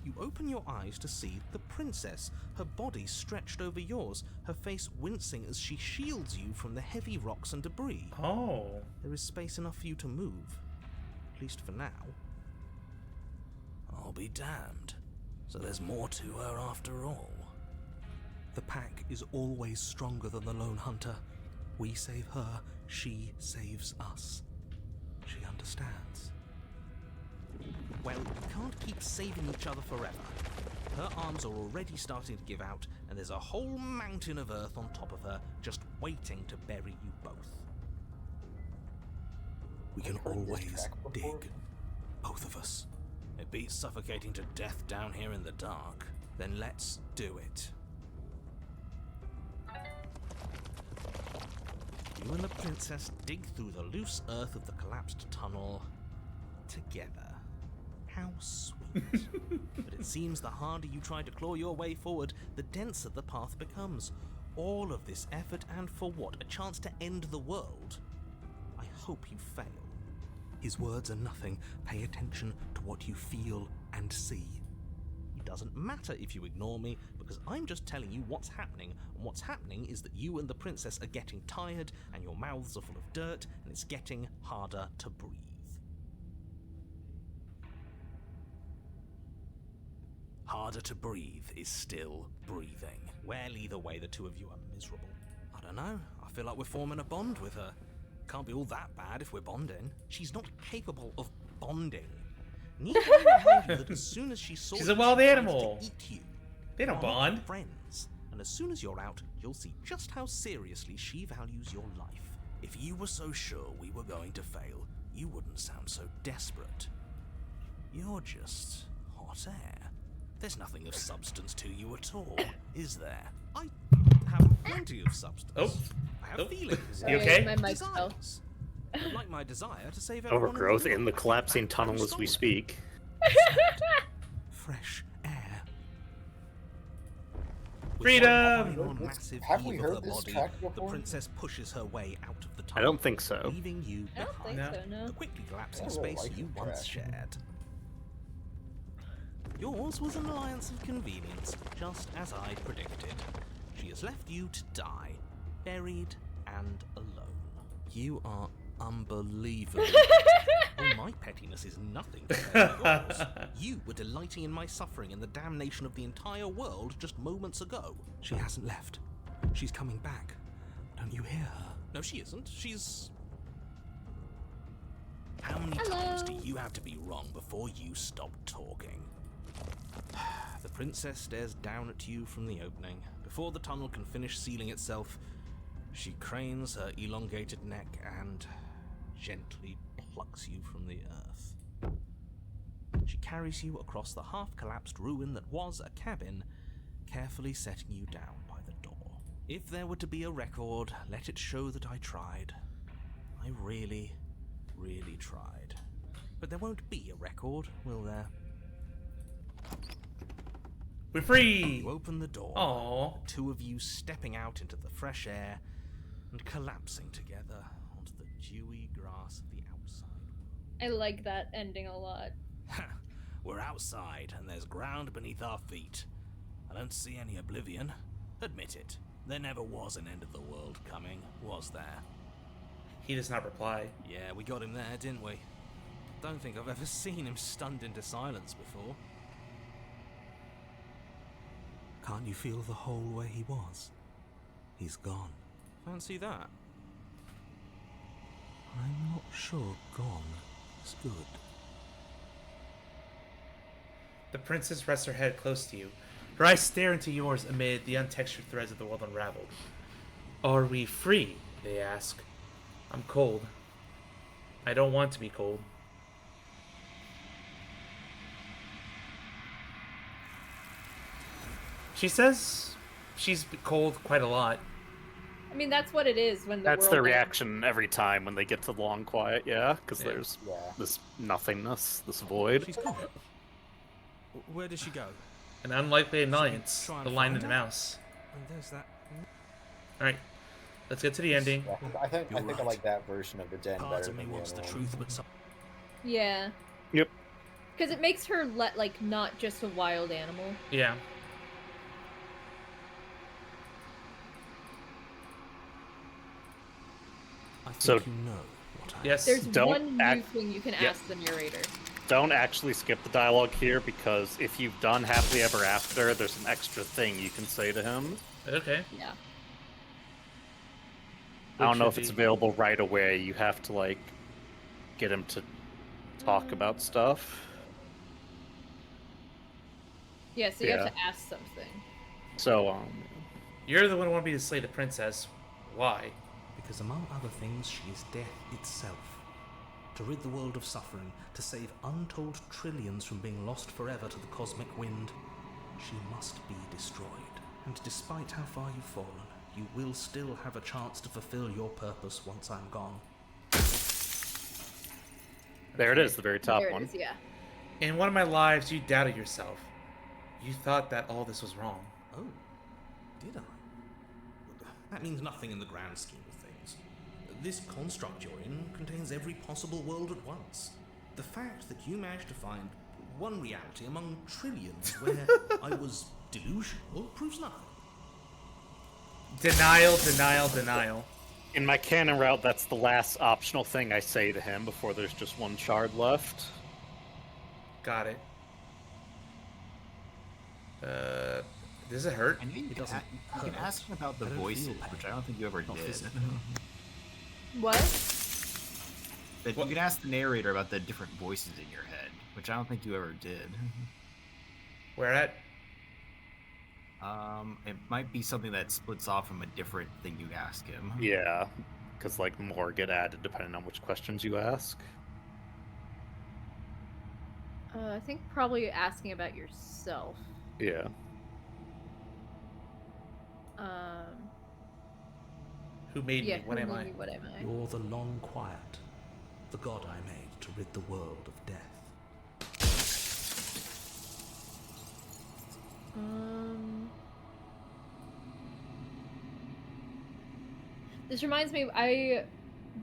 You open your eyes to see the princess, her body stretched over yours, her face wincing as she shields you from the heavy rocks and debris. Oh. There is space enough for you to move, at least for now. I'll be damned. So there's more to her after all. The pack is always stronger than the lone hunter. We save her, she saves us. She understands. Well, we can't keep saving each other forever. Her arms are already starting to give out, and there's a whole mountain of earth on top of her, just waiting to bury you both. We can always dig. Both of us. It beats suffocating to death down here in the dark. Then let's do it. You and the princess dig through the loose earth of the collapsed tunnel together. How sweet. But it seems the harder you try to claw your way forward, the denser the path becomes. All of this effort, and for what? A chance to end the world? I hope you fail. His words are nothing. Pay attention to what you feel and see. It doesn't matter if you ignore me, because I'm just telling you what's happening, and what's happening is that you and the princess are getting tired, and your mouths are full of dirt, and it's getting harder to breathe. Harder to breathe is still breathing. Well, either way, the two of you are miserable. I don't know. I feel like we're forming a bond with her. Can't be all that bad if we're bonding. She's not capable of bonding. Need I remind you that as soon as she saw She's you, a wild she tried animal. to eat you. They don't You're not bond. friends. And as soon as you're out, you'll see just how seriously she values your life. If you were so sure we were going to fail, you wouldn't sound so desperate. You're just hot air. There's nothing of substance to you at all, is there? I have plenty of substance. Oh. I have feelings. You okay? My mic fell. Desires. Like my desire to save everyone Overgrowth in the world. collapsing tunnel as we speak. Fresh air. With Freedom! one final massive Have heave we of heard her this body, track the before? princess pushes her way out of the I tunnel. don't think so. Leaving you I don't think behind. so, no. The quickly collapsing I don't really space like you this once track. shared. Yours was an alliance of convenience, just as I predicted. She has left you to die, buried and alone. You are unbelievable. Oh, my pettiness is nothing compared to yours. You were delighting in my suffering and the damnation of the entire world just moments ago. She hasn't left. She's coming back. Don't you hear her? No, she isn't. She's... How many Hello. times do you have to be wrong before you stop talking? The princess stares down at you from the opening. Before the tunnel can finish sealing itself, she cranes her elongated neck and gently plucks you from the earth. She carries you across the half-collapsed ruin that was a cabin, carefully setting you down by the door. If there were to be a record, let it show that I tried. I really, really tried. But there won't be a record, will there? We're free! You open the door, Aww. the two of you stepping out into the fresh air and collapsing together onto the dewy grass of the outside world. I like that ending a lot. We're outside, and there's ground beneath our feet. I don't see any oblivion. Admit it. There never was an end of the world coming, was there? He does not reply. Yeah, we got him there, didn't we? Don't think I've ever seen him stunned into silence before. Can't you feel the hole where he was? He's gone. Fancy that? I'm not sure gone is good. The princess rests her head close to you. Her eyes stare into yours amid the untextured threads of the world unraveled. Are we free? They ask. I'm cold. I don't want to be cold. She says she's cold quite a lot. I mean, that's what it is when the That's world their ends. reaction every time when they get to the long quiet, yeah? Because Yeah. there's Yeah. this nothingness, this void. She's gone. Where does she go? An unlikely alliance. try and The Lion and find the her? Mouse. And there's that. Alright. Let's get to the ending. Yeah, I think I You're like that version of the den Part better of me than the wants other the one. truth, but some... Yeah. Yep. Because it makes her like not just a wild animal. Yeah. I think So- you know what I Yes. There's Don't one new act- thing you can Yep. ask the narrator. Don't actually skip the dialogue here, because if you've done Happily Ever After, there's an extra thing you can say to him. Okay. Yeah. I don't know Which if would it's be- available right away. You have to, like, get him to talk about stuff. Yeah, so you Yeah. have to ask something. So, You're the one who wanted me to slay the princess. Why? Because among other things, she is death itself. To rid the world of suffering, to save untold trillions from being lost forever to the cosmic wind, she must be destroyed. And despite how far you've fallen, you will still have a chance to fulfill your purpose once I'm gone. there it is, the very top There it one. is, yeah. In one of my lives, you doubted yourself. You thought that all this was wrong. Oh, did I? That means nothing in the grand scheme of things. This construct you're in contains every possible world at once. The fact that you managed to find one reality among trillions where I was delusional proves nothing. Denial, denial, denial. In my canon route, that's the last optional thing I say to him before there's just one shard left. Got it. Does it hurt? I know you It can, doesn't you can hurt. ask him about the I don't voices, feel pain. which I don't think you ever Not did. physically. What? That you can ask the narrator about the different voices in your head, which I don't think you ever did. Where at? It might be something that splits off from a different thing you ask him. Yeah, because, like, more get added depending on which questions you ask. I think probably asking about yourself. Yeah. Who made Yeah, me? What who am made I? me, what am I? You're the long quiet, the god I made to rid the world of death. This reminds me,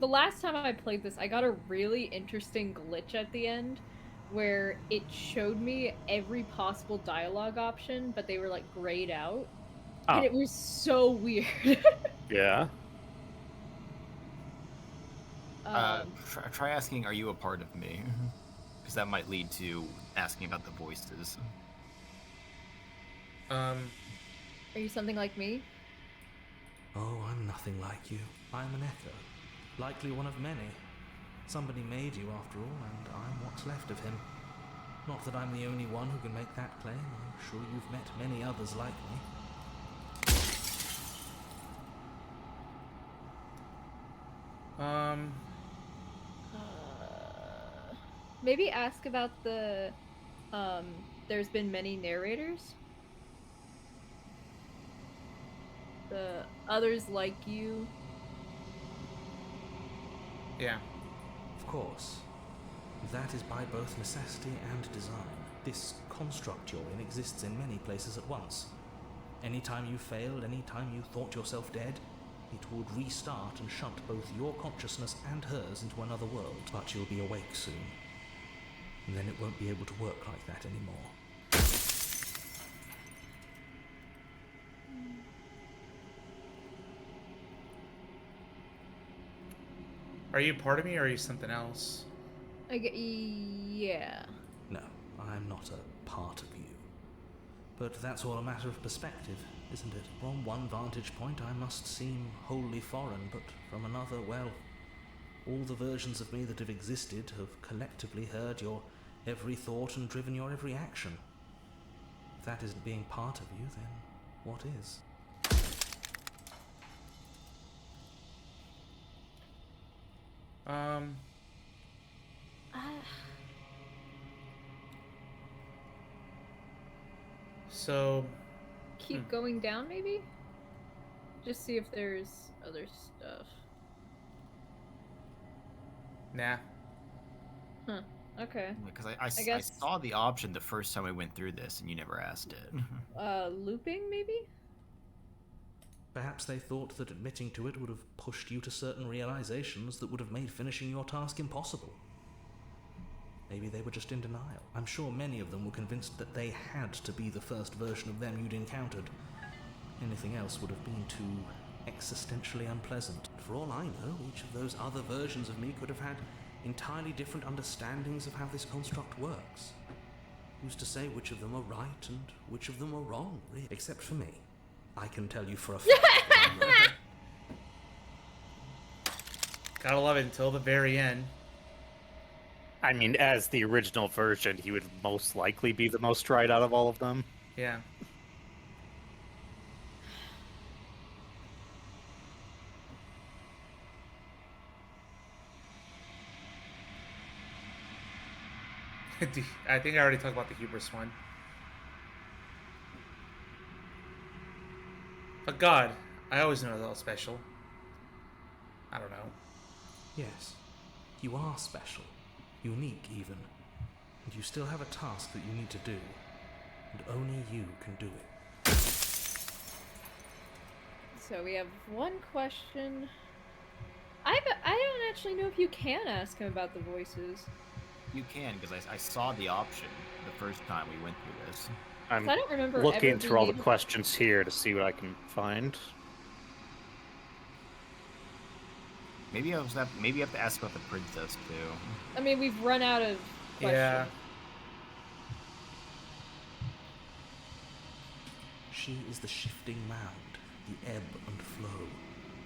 the last time I played this, I got a really interesting glitch at the end where it showed me every possible dialogue option, but they were like grayed out. And Oh. it was so weird. Yeah. Try asking, "Are you a part of me?" Because that might lead to asking about the voices. Are you something like me? Oh, I'm nothing like you. I'm an echo. Likely one of many. Somebody made you after all, and I'm what's left of him. Not that I'm the only one who can make that claim. I'm sure you've met many others like me. Maybe ask about the, there's been many narrators? The others like you? Yeah. Of course. That is by both necessity and design. This construct you're in exists in many places at once. Anytime you failed, anytime you thought yourself dead, it would restart and shunt both your consciousness and hers into another world. But you'll be awake soon. And then it won't be able to work like that anymore. Are you part of me or are you something else? Yeah. No, I'm not a part of you. But that's all a matter of perspective, isn't it? From one vantage point I must seem wholly foreign, but from another, well, all the versions of me that have existed have collectively heard your every thought and driven your every action. If that isn't being part of you, then what is? So, Keep going down, maybe? Just see if there's other stuff. nah. Huh. Okay. Because I guess- saw the option the first time we went through this, and you never asked it. Looping, maybe? Perhaps they thought that admitting to it would have pushed you to certain realizations that would have made finishing your task impossible. Maybe they were just in denial. I'm sure many of them were convinced that they had to be the first version of them you'd encountered. Anything else would have been too existentially unpleasant. For all I know, each of those other versions of me could have had entirely different understandings of how this construct works. Who's to say which of them are right and which of them are wrong, really? Except for me. I can tell you for a fact. Gotta love it until the very end. I mean, as the original version, he would most likely be the most right out of all of them. Yeah. I think I already talked about the hubris one. But God, I always knew I was all special. I don't know. Yes, you are special. Unique, even. And you still have a task that you need to do. And only you can do it. So we have one question. I don't actually know if you can ask him about the voices. You can, because I saw the option the first time we went through this. I'm I don't remember looking ever through all the being able- questions here to see what I can find. Maybe you have to ask about the princess too. I mean, we've run out of questions. Yeah. She is the shifting mound, the ebb and flow,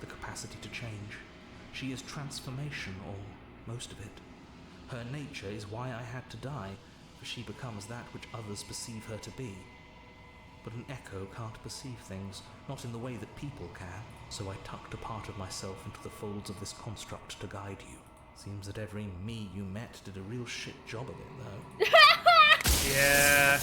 the capacity to change. She is transformation, or most of it. Her nature is why I had to die, for she becomes that which others perceive her to be. But an echo can't perceive things, not in the way that people can, so I tucked a part of myself into the folds of this construct to guide you. Seems that every me you met did a real shit job of it, though. Yeah.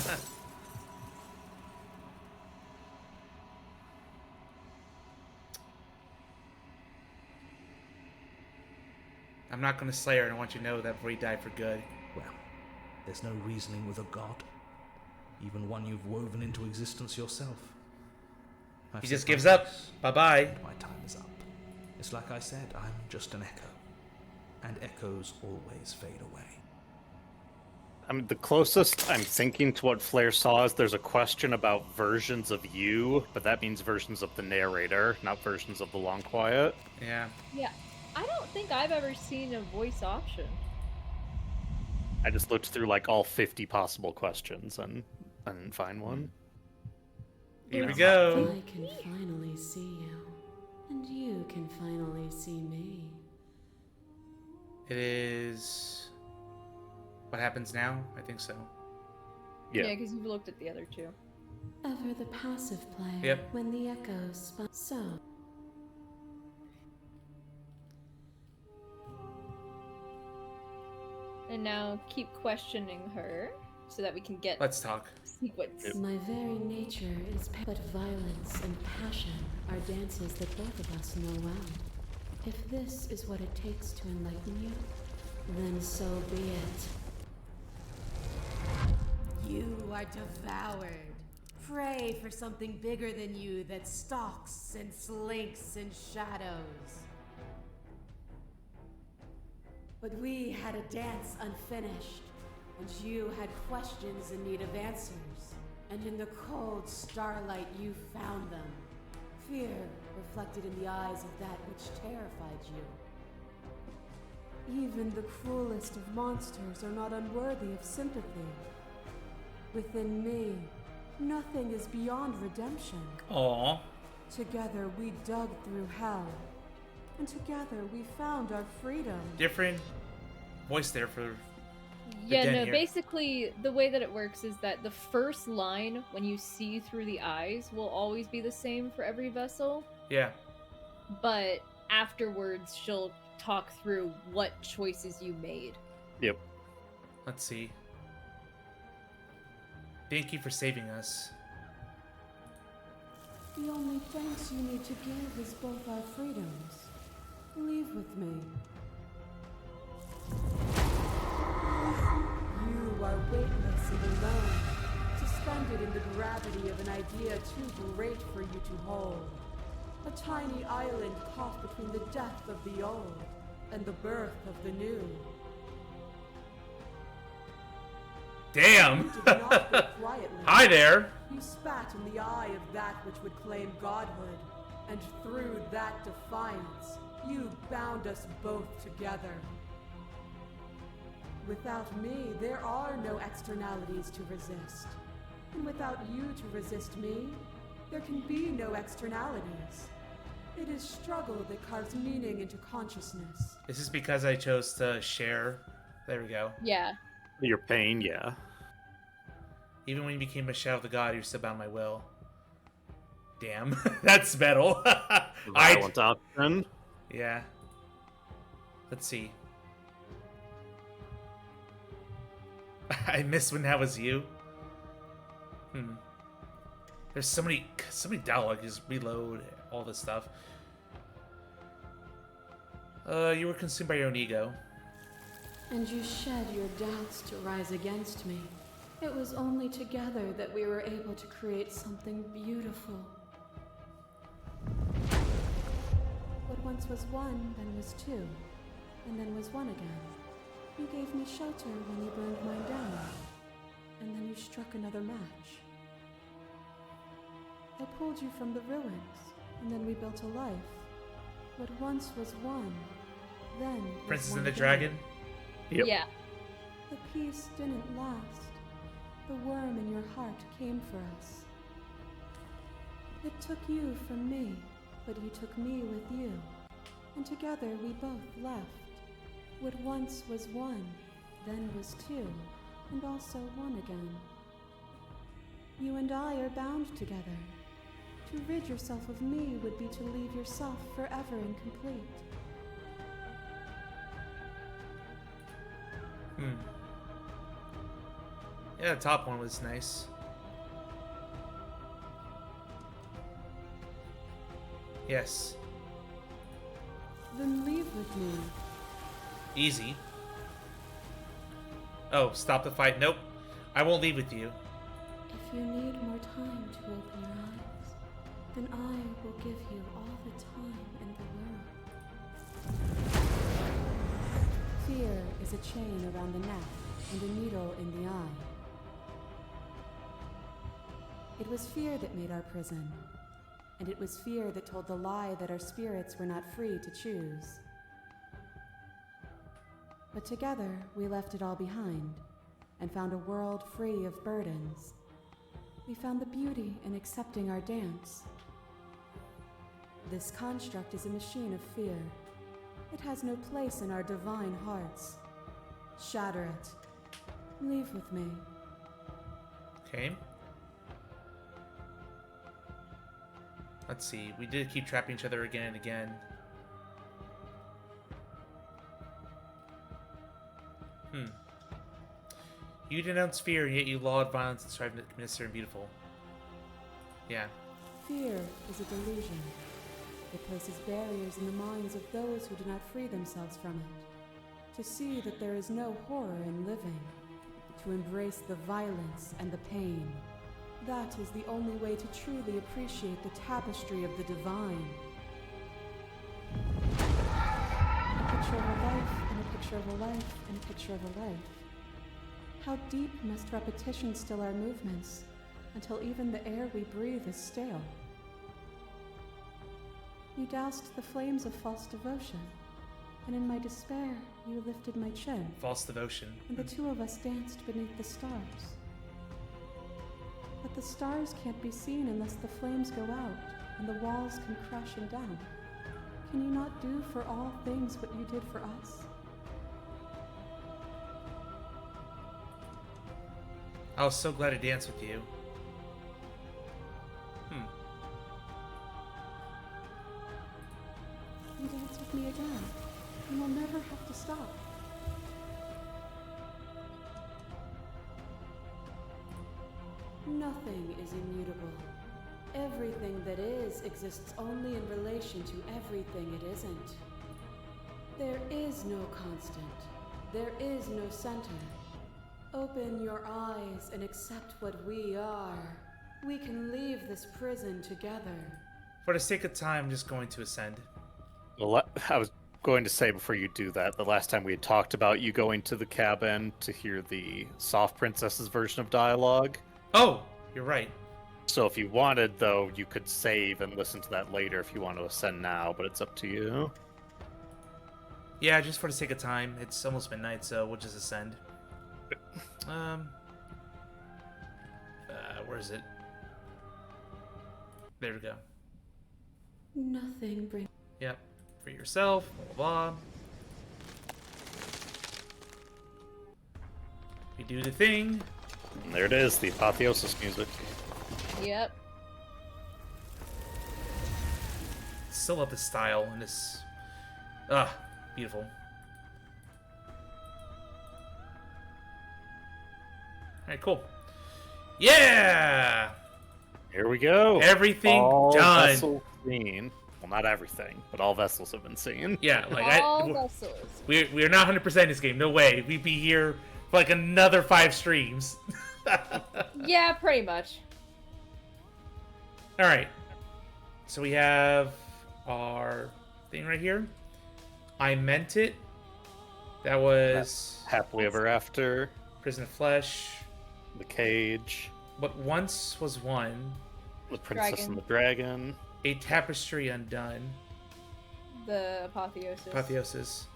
I'm not gonna slay her, and I want you to know that before you die for good. Well, there's no reasoning with a god. Even one you've woven into existence yourself. I've He said just my gives up. piece. Bye-bye. My time is up. It's like I said, I'm just an echo. And echoes always fade away. I mean, the closest I'm thinking to what Flair saw is there's a question about versions of you, but that means versions of the narrator, not versions of the Long Quiet. Yeah. Yeah, I don't think I've ever seen a voice option. I just looked through like all 50 possible questions and I didn't find one. Here we go. I can finally see you, and you can finally see me. It is... What happens now? I think so. Yeah. Yeah, because you've looked at the other two. Ever the passive player. Yep. When the echoes so. And now keep questioning her so that we can get Let's talk. sequence. My very nature is but violence and passion are dances that both of us know well. If this is what it takes to enlighten you, then so be it. You are devoured. Pray for something bigger than you that stalks and slinks in shadows. But we had a dance unfinished, and you had questions in need of answers. And in the cold starlight you found them. Fear reflected in the eyes of that which terrified you. Even the cruelest of monsters are not unworthy of sympathy. Within me, nothing is beyond redemption. Aww. Together we dug through hell, and together we found our freedom. Different voice there for... Yeah, den no, here. basically the way that it works is that the first line, when you see through the eyes, will always be the same for every vessel. Yeah. But afterwards, she'll talk through what choices you made. Yep. Let's see. Thank you for saving us. The only thanks you need to give is both our freedoms. Leave with me. You are weightless and alone, suspended in the gravity of an idea too great for you to hold. A tiny island caught between the death of the old and the birth of the new. Damn! You did not go quietly. Hi there! You spat in the eye of that which would claim godhood, and through that defiance, you bound us both together. Without me, there are no externalities to resist. And without you to resist me, there can be no externalities. It is struggle that carves meaning into consciousness. This is because I chose to share. There we go. Yeah. Your pain, yeah. Even when you became a shadow of the god, you're still bound by will. Damn. That's metal. Violent option. Yeah. Let's see. I miss when that was you. There's so many dialogue. Just reload all this stuff. You were consumed by your own ego. And you shed your doubts to rise against me. It was only together that we were able to create something beautiful. What once was one, then was two, and then was one again. You gave me shelter when you burned mine down, and then you struck another match. I pulled you from the ruins, and then we built a life. What once was one, then was Princess one and the again. Dragon? Yep. Yeah. The peace didn't last. The worm in your heart came for us. It took you from me, but you took me with you. And together we both left. What once was one, then was two, and also one again. You and I are bound together. To rid yourself of me would be to leave yourself forever incomplete. Yeah, the top one was nice. Yes. Then leave with me. Easy. Oh, stop the fight. Nope. I won't leave with you. If you need more time to open your eyes, then I will give you all the time in the world. Fear is a chain around the neck and a needle in the eye. It was fear that made our prison, and it was fear that told the lie that our spirits were not free to choose. But together, we left it all behind, and found a world free of burdens. We found the beauty in accepting our dance. This construct is a machine of fear. It has no place in our divine hearts. Shatter it. Leave with me. Okay. Let's see. We did keep trapping each other again and again. You denounce fear, yet you laud violence and strive to make necessary and beautiful. Yeah. Fear is a delusion. It places barriers in the minds of those who do not free themselves from it. To see that there is no horror in living. To embrace the violence and the pain. That is the only way to truly appreciate the tapestry of the divine. A picture of a life, and a picture of a life, and a picture of a life. How deep must repetition still our movements, until even the air we breathe is stale? You doused the flames of false devotion, and in my despair, you lifted my chin. False devotion. And the two of us danced beneath the stars. But the stars can't be seen unless the flames go out, and the walls come crashing down. Can you not do for all things what you did for us? I was so glad to dance with you. You dance with me again, and we'll never have to stop. Nothing is immutable. Everything that is exists only in relation to everything it isn't. There is no constant. There is no center. Open your eyes and accept what we are. We can leave this prison together. For the sake of time, I'm just going to ascend. Well, I was going to say before you do that, the last time we had talked about you going to the cabin to hear the Soft Princess's version of dialogue. Oh, you're right. So if you wanted, though, you could save and listen to that later if you want to ascend now, but it's up to you. Yeah, just for the sake of time. It's almost midnight, so we'll just ascend. Where is it? There we go. Nothing brings. Yep. For yourself, blah, blah, blah. We do the thing. And there it is, the apotheosis music. Yep. Still love the style and this. Beautiful. Alright, cool. Yeah! Here we go. Everything all done. Vessels seen. Well, not everything, but all vessels have been seen. Yeah, like All vessels. we're not 100% in this game. No way. We'd be here for like another 5 streams. Yeah, pretty much. Alright. So we have our thing right here. I meant it. That was Happily Ever After. Prison of Flesh. The Cage. What once was one. The Princess Dragon. and the Dragon. A Tapestry Undone. The apotheosis. Apotheosis.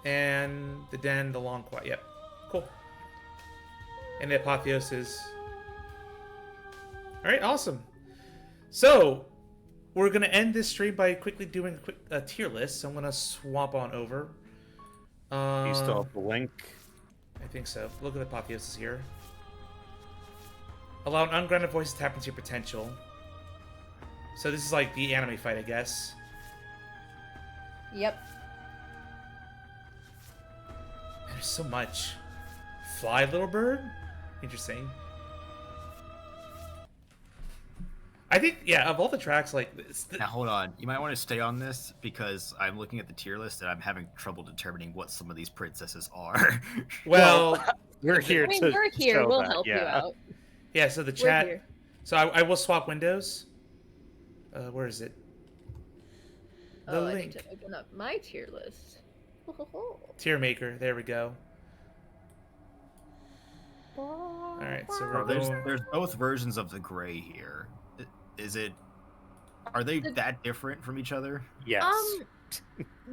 And the Den, the Long Quiet. Yep. Cool. And the Apotheosis. Alright, awesome. So, we're going to end this stream by quickly doing a quick tier list. So I'm going to swap on over. You still have the link? I think so. Look at the Apotheosis here. Allow an ungrounded voice to tap into your potential. So this is like the anime fight, I guess. Yep. Man, there's so much. Fly, little bird? Interesting. I think, yeah, of all the tracks, like this. Now hold on, you might want to stay on this because I'm looking at the tier list and I'm having trouble determining what some of these princesses are. Well, we're here I mean, to we're here. show We'll that, help you yeah. out. yeah. So the We're chat. here. So I will swap windows. Where is it? The Oh, I need link. to open up my tier list. Tier maker. There we go. All right. So we're going. There's both versions of the gray here. Is it? Are they that different from each other? Yes.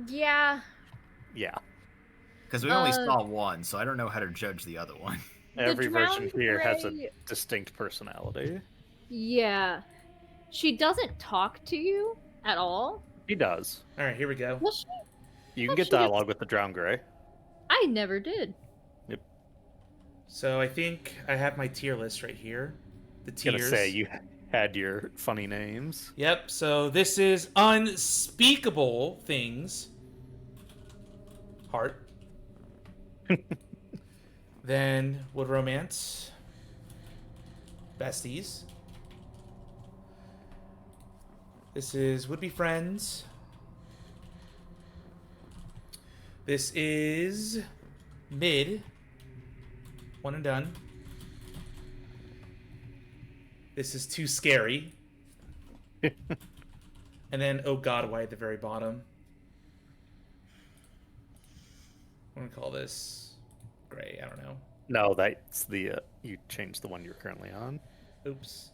Yeah. Yeah. Because we only saw one, so I don't know how to judge the other one. Every version drowned here has a gray- distinct personality. Yeah. She doesn't talk to you at all. He does. All right. Here we go. Well, she... You can Oh, get she just- dialogue with the Drowned Grey. I never did. So I think I have my tier list right here. The Gonna tiers. say you had your funny names. Yep. So this is unspeakable things. Heart. Then wood romance. Besties. This is would be friends. This is mid. One and done. This is too scary. And then oh god, why at the very bottom. I'm gonna call this gray. I don't know. No, that's the you changed the one you're currently on. Oops.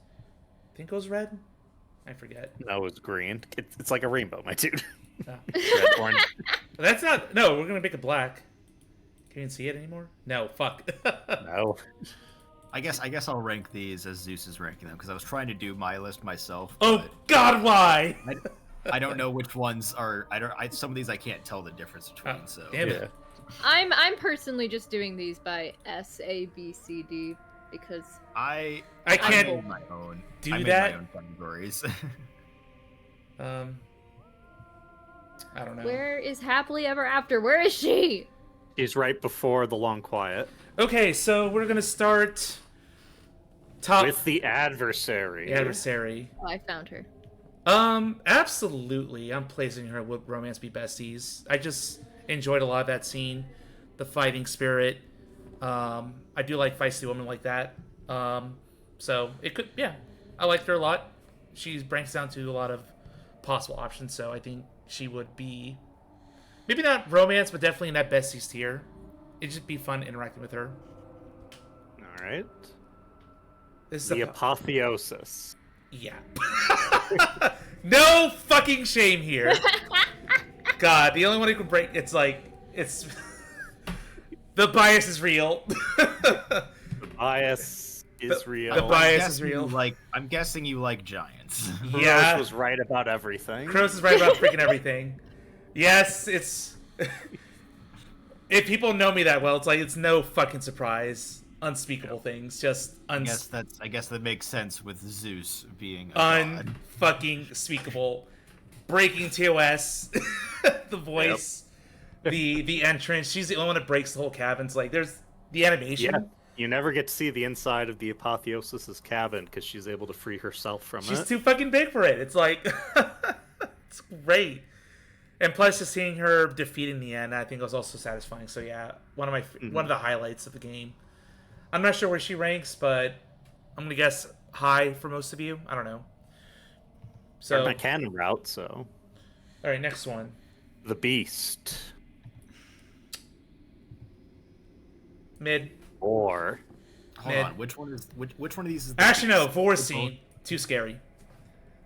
Think it was red. I forget. No, it's green. It's like a rainbow, my dude. Oh. Red, orange. That's not. No, we're gonna make it black. Can you see it anymore? No. Fuck. No. I guess I'll rank these as Zeus is ranking them because I was trying to do my list myself. Oh God, why? I don't know which ones are. Some of these I can't tell the difference between. Oh, So damn it. I'm personally just doing these by S, A, B, C, D because I can't made my own. do I made that. my own categories. I don't know. where is Happily Ever After? Where is she? He's right before the Long Quiet. Okay, so we're gonna start top With the adversary. adversary. Oh, I found her. Absolutely. I'm placing her with Romance Be Besties. I just enjoyed a lot of that scene, the fighting spirit. I do like feisty women like that. So it could, yeah, I liked her a lot. She breaks down to a lot of possible options, so I think she would be Maybe not romance, but definitely in that besties tier. It'd just be fun interacting with her. All right. This is The apotheosis. Yeah. No fucking shame here. God, the only one who can break it's the bias is real. The bias is real. The bias is real. I'm guessing you like giants. Yeah. Kronos was right about everything. Kronos is right about freaking everything. Yes, it's if people know me that well, it's no fucking surprise. Unspeakable things, just I guess that makes sense with Zeus being a god. Unfucking speakable. Breaking TOS, the voice, the entrance. She's the only one that breaks the whole cabin. It's like there's the animation. Yeah. You never get to see the inside of the apotheosis's cabin because she's able to free herself from it. She's too fucking big for it. It's like it's great. And plus, just seeing her defeat in the end, I think was also satisfying. So yeah, one of the highlights of the game. I'm not sure where she ranks, but I'm gonna guess high for most of you. I don't know. So my canon route. So, all right, next one. The Beast. Mid. Or. Hold on. Which one of these is? Actually, no. Vorstein. Too scary.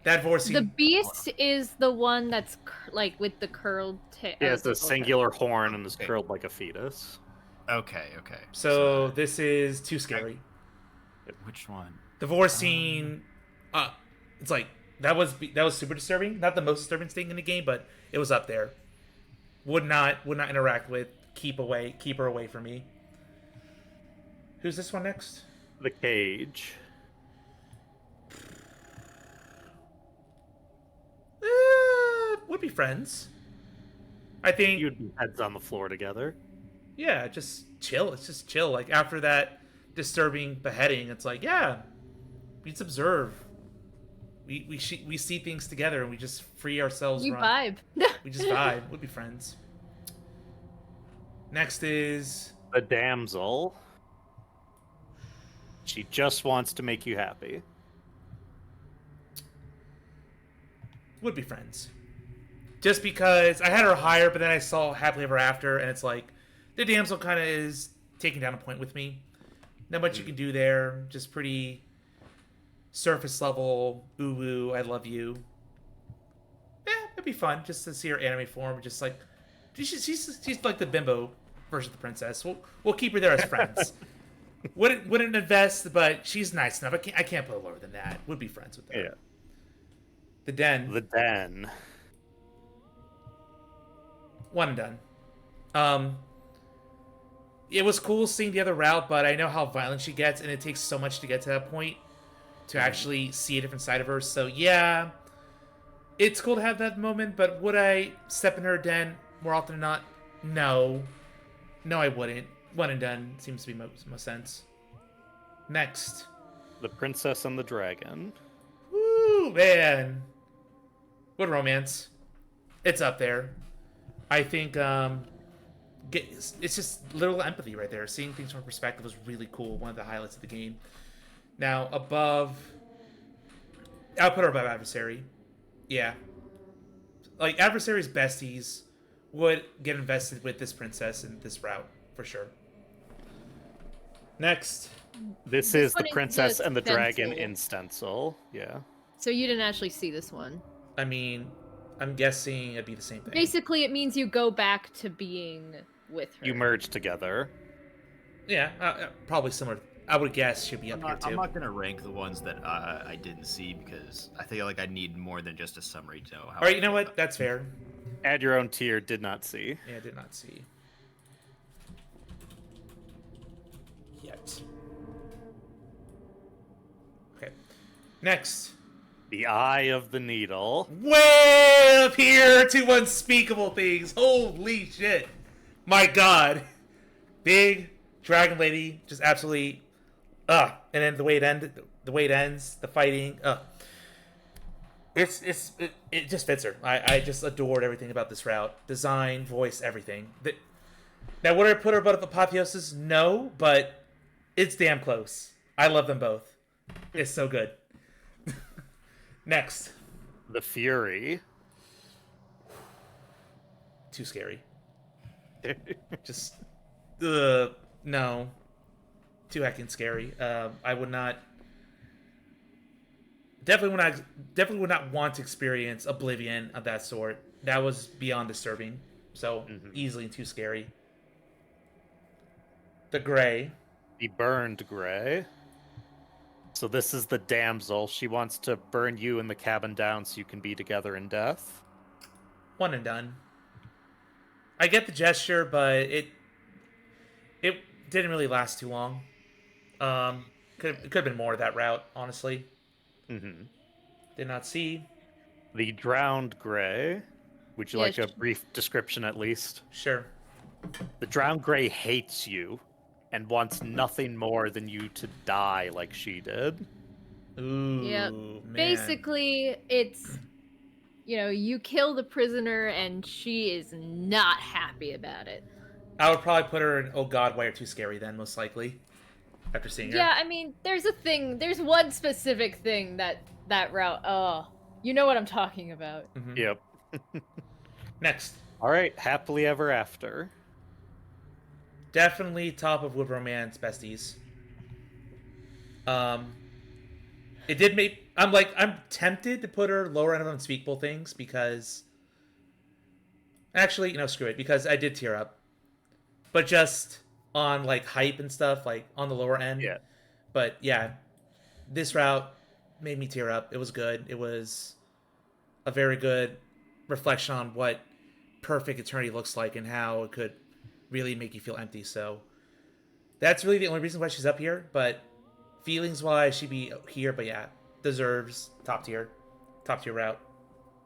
That Vorstein. The Beast is the one that's like with the curled tail. Yeah, it's a singular horn and is curled like a fetus. Okay. So this is too scary. Which one? The Vorstein. It's like that was super disturbing. Not the most disturbing thing in the game, but it was up there. Would not interact with. Keep her away from me. Who's this one next? The Cage. Would be friends. I think you'd be heads on the floor together. Yeah, just chill. It's just chill. Like after that disturbing beheading, it's like we just observe. We see things together and we just free ourselves. You vibe. We just vibe. Would be friends. Next is the Damsel. She just wants to make you happy. Would be friends. Just because I had her higher, but then I saw Happily Ever After, and it's like the damsel kind of is taking down a point with me. Not much you can do there. Just pretty surface level. Ooh woo, I love you. Yeah, it'd be fun just to see her anime form. Just like she's like the bimbo version of the princess. We'll keep her there as friends. Wouldn't invest, but she's nice enough. I can't put lower than that. Would be friends with her. Yeah. The Den. The Den. One and done. It was cool seeing the other route, but I know how violent she gets, and it takes so much to get to that point to actually see a different side of her. So yeah, it's cool to have that moment, but would I step in her den more often than not? No, I wouldn't. One and done seems to be most sense. Next, The Princess and the Dragon. Woo, man. What romance. It's up there. I think it's just little empathy right there. Seeing things from perspective was really cool. One of the highlights of the game. Now, above... I'll put her above Adversary. Yeah. Like, Adversary's besties would get invested with this princess and this route, for sure. Next. This is The Princess and the Dragon in stencil. Yeah. So you didn't actually see this one. I mean, I'm guessing it'd be the same thing. Basically, it means you go back to being with her. You merge together. Yeah, probably similar. I would guess she'd be up here too. I'm not gonna rank the ones that I didn't see because I feel like I need more than just a summary to know how. All right, you know what? That's fair. Add your own tier. Did not see. Yeah, did not see. Yet. Okay. Next. The Eye of the Needle. Way up here to unspeakable things. Holy shit. My god. Big dragon lady, just absolutely and then the way it ends, the fighting, it just fits her. I just adored everything about this route. Design, voice, everything. Now would I put her above Apotheosis? No, but it's damn close. I love them both. It's so good. Next. The Fury. Too scary. Just, no. Too heckin' scary. I would not. Definitely would not want to experience Oblivion of that sort. That was beyond disturbing. So easily too scary. The Gray. The burned gray. So this is the damsel. She wants to burn you and the cabin down so you can be together in death. One and done. I get the gesture, but it didn't really last too long. Could have been more that route, honestly. Did not see. The drowned gray. Would you like a brief description at least? Sure. The drowned gray hates you and wants nothing more than you to die like she did. Ooh, Yep. man. Basically, it's, you kill the prisoner and she is not happy about it. I would probably put her in Oh God, Why You're Too Scary then, most likely. After seeing her. Yeah, I mean, there's one specific thing that route, you know what I'm talking about. Yep. Next. Alright, Happily Ever After. Definitely top of Wood Romance besties. It did make... I'm tempted to put her lower end of Unspeakable Things because... Actually, screw it, because I did tear up. But just on, hype and stuff, on the lower end. Yeah. But, yeah, this route made me tear up. It was good. It was a very good reflection on what perfect eternity looks like and how it could really make you feel empty. So that's really the only reason why she's up here. But feelings-wise, she'd be here. But, yeah, deserves top tier route.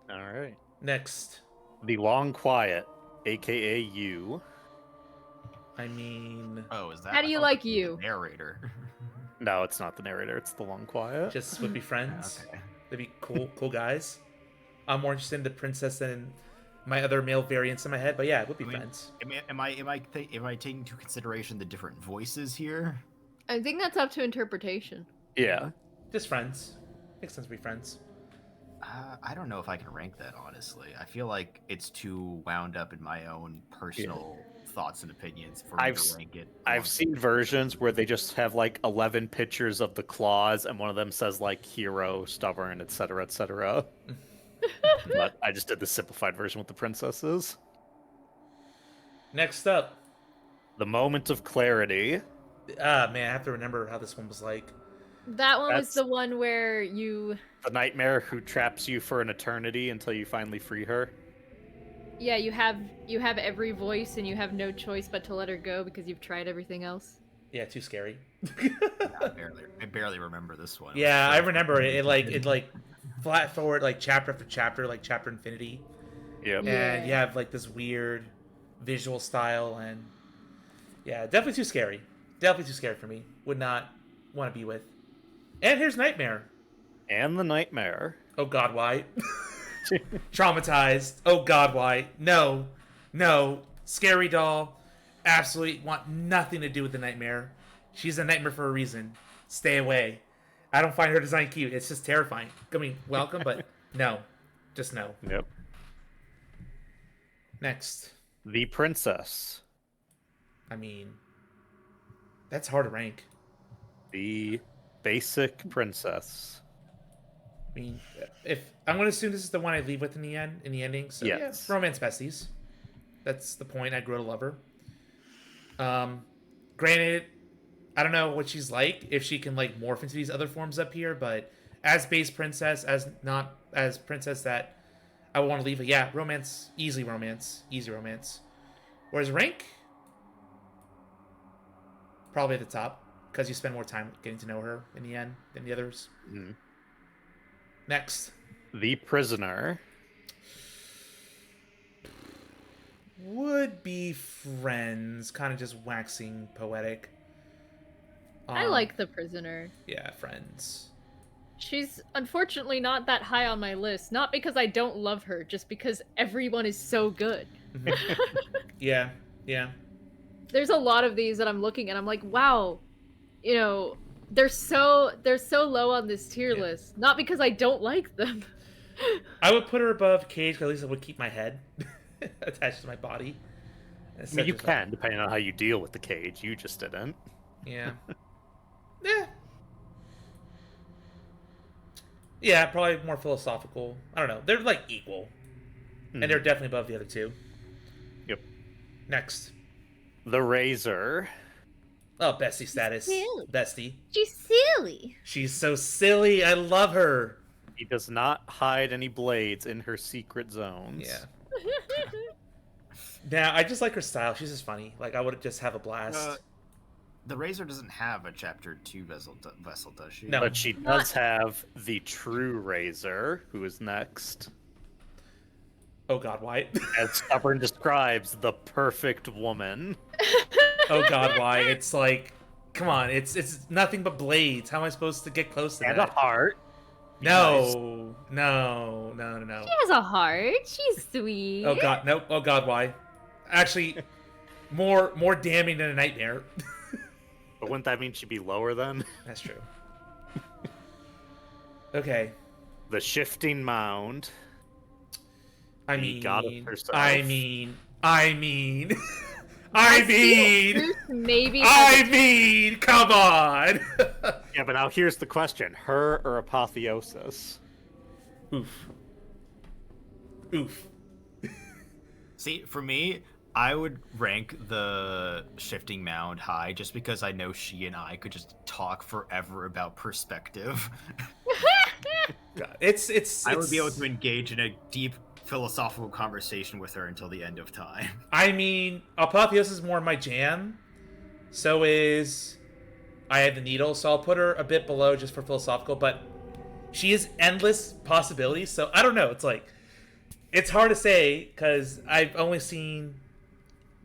All right. Next. The Long Quiet, a.k.a. You. I mean... Oh, is that... How do you like you? Narrator. No, it's not the narrator. It's the Long Quiet. Just would be friends. Okay. They'd be cool guys. I'm more interested in the princess than my other male variants in my head, but yeah, would be friends. Am I taking into consideration the different voices here? I think that's up to interpretation. Yeah. Just friends. Makes sense to be friends. I don't know if I can rank that, honestly. I feel like it's too wound up in my own personal thoughts and opinions for me to rank it. I've seen versions where they just have 11 pictures of the claws, and one of them says hero, stubborn, etc., etc. But I just did the simplified version with the princesses. Next up, The Moment of Clarity. Man, I have to remember how this one was like. That one was the one where you... The nightmare who traps you for an eternity until you finally free her. Yeah, you have every voice and you have no choice but to let her go because you've tried everything else. Yeah, too scary. I barely remember this one. Yeah, I remember it. It flat forward chapter after chapter, like chapter infinity. Yep. And you have this weird visual style, and yeah, definitely too scary. Definitely too scary for me. Would not want to be with. And here's Nightmare. And the Nightmare. Oh God, why? Traumatized. Oh God, why? No. Scary doll. Absolutely want nothing to do with the Nightmare. She's a nightmare for a reason. Stay away. I don't find her design cute. It's just terrifying. I mean, welcome, but no. Just no. Yep. Next. The Princess. I mean, that's hard to rank. The Basic Princess. I mean, if I'm going to assume this is the one I leave with in the ending. So yes. Yeah, romance besties. That's the point. I grew to love her. Granted, I don't know what she's like, if she can morph into these other forms up here, but as base princess, as not as princess that I would want to leave. But yeah, romance, easy romance. Whereas rank, probably at the top, because you spend more time getting to know her in the end than the others. Mm. Next. The Prisoner. Would be friends, kind of just waxing poetic. I like The Prisoner. Yeah, friends. She's unfortunately not that high on my list. Not because I don't love her, just because everyone is so good. Yeah. There's a lot of these that I'm looking at. I'm like, wow, they're so low on this tier list. Not because I don't like them. I would put her above Cage, because at least I would keep my head attached to my body. I mean, you can, depending on how you deal with the cage. You just didn't. Yeah. Yeah. Yeah, probably more philosophical. I don't know. They're like equal. And they're definitely above the other two. Yep. Next. The Razor. Oh, bestie status. Silly. Bestie. She's silly. She's so silly. I love her. He does not hide any blades in her secret zones. Yeah. Now, I just like her style. She's just funny. Like, I would just have a blast. The Razor doesn't have a Chapter 2 vessel, does she? No. But she does have the true Razor, who is next. Oh God, why? As Stubborn describes, the perfect woman. Oh God, why? It's like, come on, it's nothing but blades. How am I supposed to get close to And that? a heart. No. She She has a heart. She's sweet. Oh God, nope. Oh God, why? Actually, more damning than a nightmare. But wouldn't that mean she'd be lower then? That's true. Okay. The Shifting Mound. I mean, goddess herself. I mean, come on. Yeah, but now here's the question: her or Apotheosis? Oof. See, for me, I would rank the Shifting Mound high just because I know she and I could just talk forever about perspective. God, it's. I would be able to engage in a deep philosophical conversation with her until the end of time. I mean, Apotheosis is more my jam. So is I Have the Needle, so I'll put her a bit below just for philosophical, but she has endless possibilities, so I don't know. It's like, it's hard to say, because I've only seen...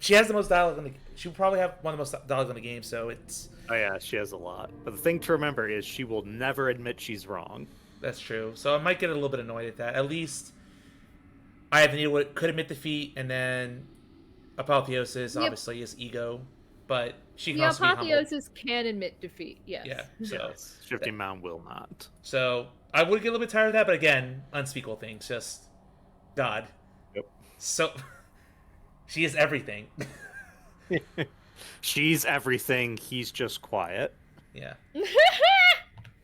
She has the most dialogue in the... She'll probably have one of the most dialogue in the game, so it's... Oh yeah, she has a lot. But the thing to remember is she will never admit she's wrong. That's true. So I might get a little bit annoyed at that. At least I Have the Needle could admit defeat, and then Apotheosis obviously is ego, but she can also be humble. Apotheosis can admit defeat, yes. Yeah, so... Yes, Shifting Mound will not. So I would get a little bit tired of that, but again, unspeakable things. Just God. Yep. So she is everything. She's everything. He's just quiet. Yeah.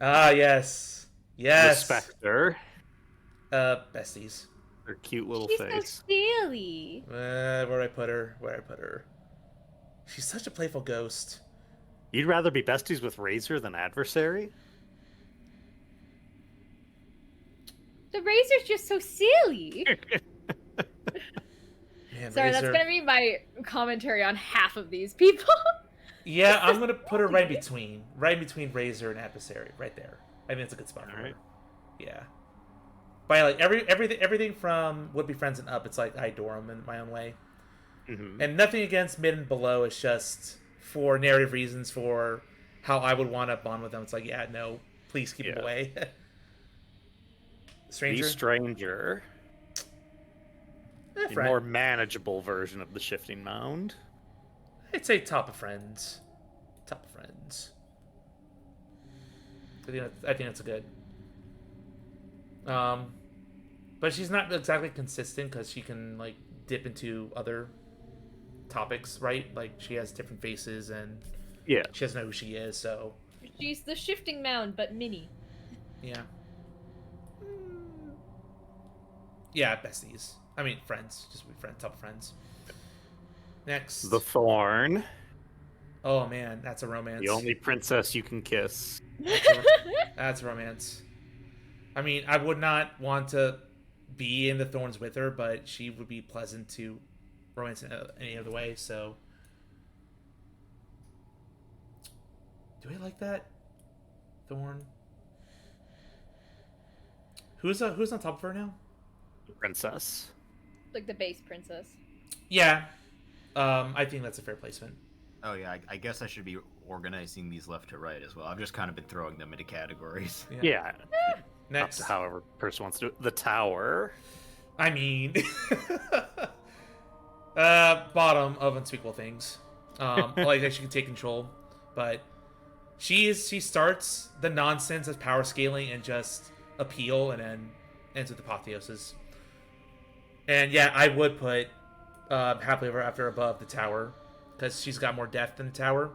Yes. The Spectre. Besties. Her cute little She's face. so silly. Where I put her? She's such a playful ghost. You'd rather be besties with Razor than adversary? The Razor's just so silly. Man, Sorry, that's Razor- gonna be my commentary on half of these people. Yeah, I'm gonna put her right between Razor and adversary, right there. I think it's a good spot for her. Yeah. By like everything from Would Be Friends and up, it's like I adore them in my own way. Mm-hmm. And nothing against mid and below. It's just for narrative reasons, for how I would want to bond with them. It's like, yeah, no, please keep them away. Stranger. The Stranger. A more manageable version of the Shifting Mound. I'd say top of friends. I think that's a good. But she's not exactly consistent because she can like dip into other topics, right? Like she has different faces and she doesn't know who she is, so She's the Shifting Mound, but mini. yeah. Yeah, besties. I mean, friends. Just be friends, top of friends. Next. The Thorn. Oh man, that's a romance. The only princess you can kiss. That's romance. I mean, I would not want to be in the Thorns with her, but she would be pleasant to romance in any other way, so... Do I like that? Thorn? Who's on top of her now? The princess. Like the base princess. Yeah. I think that's a fair placement. Oh yeah, I guess I should be organizing these left to right as well. I've just kind of been throwing them into categories. Yeah. Next. Up to however person wants to do it. The Tower. I mean... bottom of unspeakable things. Like that she can take control, but she starts the nonsense of power scaling and just appeal, and then ends with apotheosis. And yeah, I would put Happily Ever After above the tower because she's got more depth than the tower,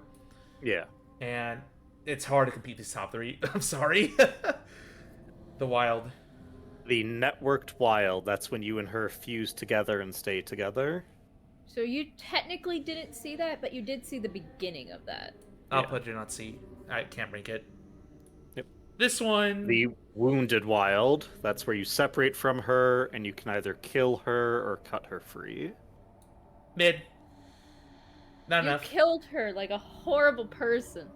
Yeah. and it's hard to compete these top three. I'm sorry. The Wild. The networked wild, that's when you and her fuse together and stay together. So you technically didn't see that, but you did see the beginning of that. I'll put it on C. I can't rank it. Yep. This one. The wounded wild, that's where you separate from her and you can either kill her or cut her free. Mid. Not You enough. killed her like a horrible person.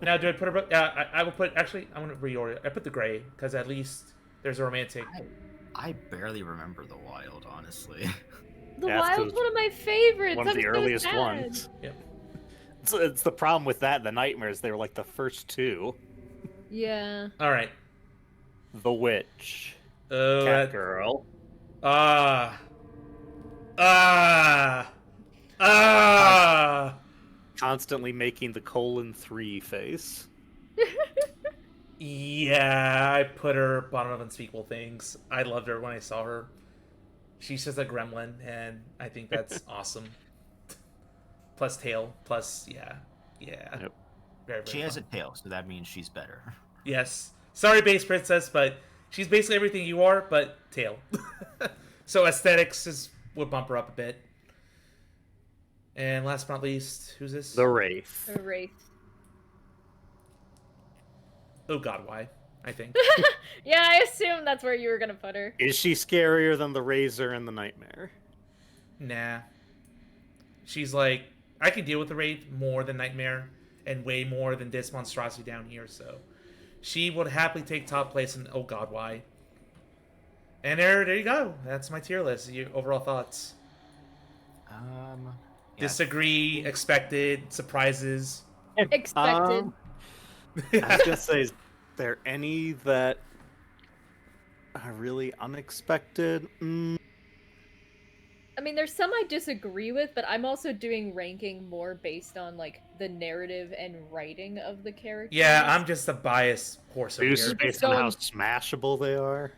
Now, do I put her? I will put. Actually, I'm gonna reorder. I put the gray because at least there's a romantic. I barely remember the Wild, honestly. The Wild's one of my favorites. One of the I'm so earliest sad. ones. Yep. It's the problem with that. The nightmares, they were like the first two. Yeah. All right. The witch. Oh, Cat girl. Constantly making the :3 face. Yeah, I put her bottom of Unspeakable Things. I loved her when I saw her. She's just a gremlin, and I think that's awesome. Plus tail, plus yeah. Yep. Very, She has a tail, so that means she's better. Yes. Sorry, Base Princess, but she's basically everything you are, but tail. So aesthetics would bump her up a bit. And last but not least, who's this? The Wraith. The Wraith. Oh god, why? I think. Yeah, I assumed that's where you were gonna put her. Is she scarier than the Razor and the Nightmare? Nah. She's like, I can deal with the Wraith more than Nightmare, and way more than this monstrosity down here, so she would happily take top place in oh god, why? And there you go. That's my tier list. Your overall thoughts? Disagree, expected, surprises. Expected. I was gonna say, is there any that are really unexpected? I mean, there's some I disagree with, but I'm also doing ranking more based on like the narrative and writing of the characters. Yeah, I'm just a biased horse over Zeus here. is based on how smashable they are.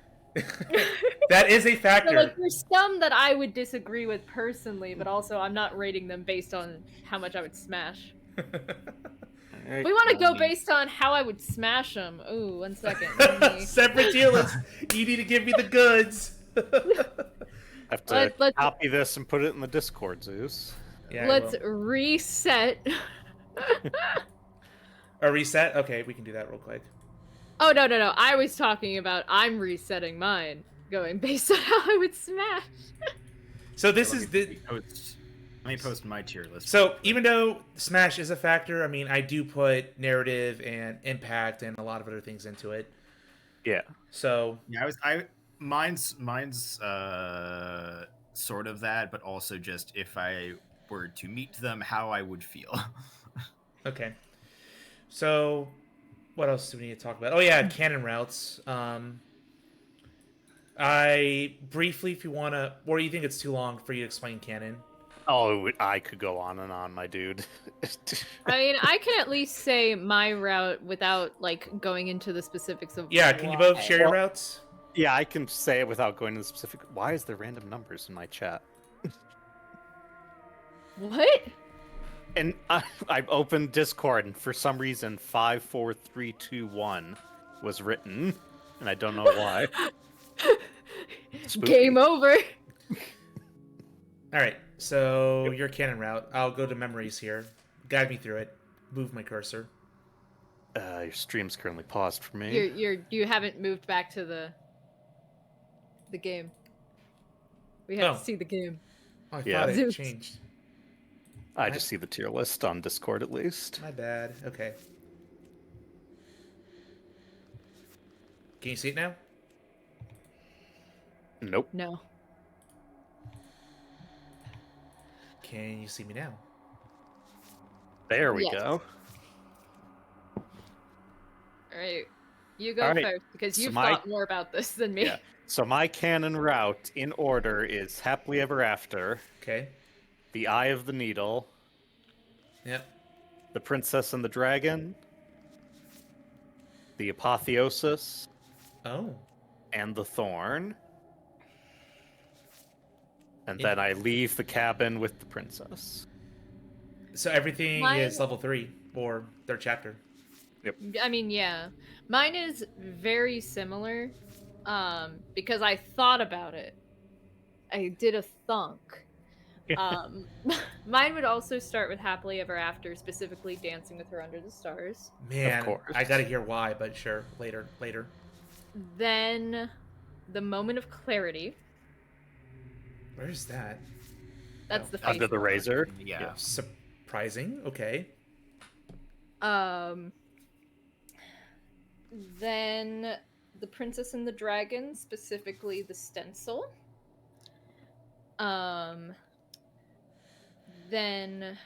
That is a factor. So, like, there's some that I would disagree with personally, but also I'm not rating them based on how much I would smash. We want to go based on how I would smash them. Ooh, 1 second. Separate tier list. You need to give me the goods. Have to copy this and put it in the Discord, Zeus. Yeah, let's reset. A reset? Okay, we can do that real quick. Oh, no. I was talking about I'm resetting mine, going based on how I would smash. So this is the... Let me post my tier list. So even though Smash is a factor, I mean, I do put narrative and impact and a lot of other things into it. Yeah. So yeah, mine's sort of that, but also just if I were to meet them, how I would feel. Okay. So what else do we need to talk about? Oh yeah, canon routes. I briefly, if you want to, or do you think it's too long for you to explain canon? Oh, I could go on and on, my dude. I mean, I can at least say my route without, like, going into the specifics of Yeah, can you both share your routes? Yeah, I can say it without going into the specific... Why is there random numbers in my chat? What? And I've opened Discord, and for some reason, 54321 was written, and I don't know why. Game over. All right, so your canon route. I'll go to memories here. Guide me through it. Move my cursor. Your stream's currently paused for me. You haven't moved back to the game. We have to see the game. Oh, I thought it changed. I just see the tier list on Discord at least. My bad. Okay. Can you see it now? Nope. No. Can you see me now? There we go. Alright. You go first, because you've thought more about this than me. Yeah. So my canon route, in order, is Happily Ever After. Okay. The Eye of the Needle. Yep. The Princess and the Dragon. The Apotheosis. Oh. And the Thorn. And then I leave the cabin with the princess. So everything Mine- is level 3 or third chapter. Yep. I mean, yeah. Mine is very similar. Because I thought about it. I did a thunk. Mine would also start with Happily Ever After, specifically Dancing with Her Under the Stars. Man, Of course. I gotta hear why, but sure, later. Then The Moment of Clarity. Where's that? That's the face Under the one. razor. Yeah. Surprising. Okay. Then The Princess and the Dragon, specifically the stencil. Then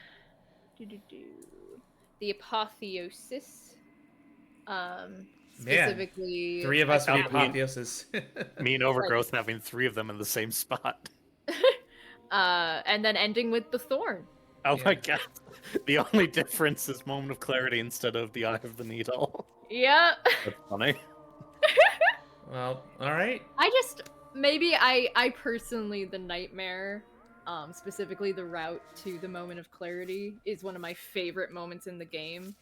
The Apotheosis. Specifically, Man, 3 of us with the I mean- apotheosis. Me and Overgrowth having 3 of them in the same spot. and then ending with The Thorn. Oh my god. The only difference is Moment of Clarity instead of the Eye of the Needle. Yeah. That's funny. Well, all right. I personally, the Nightmare, specifically the route to the Moment of Clarity, is one of my favorite moments in the game.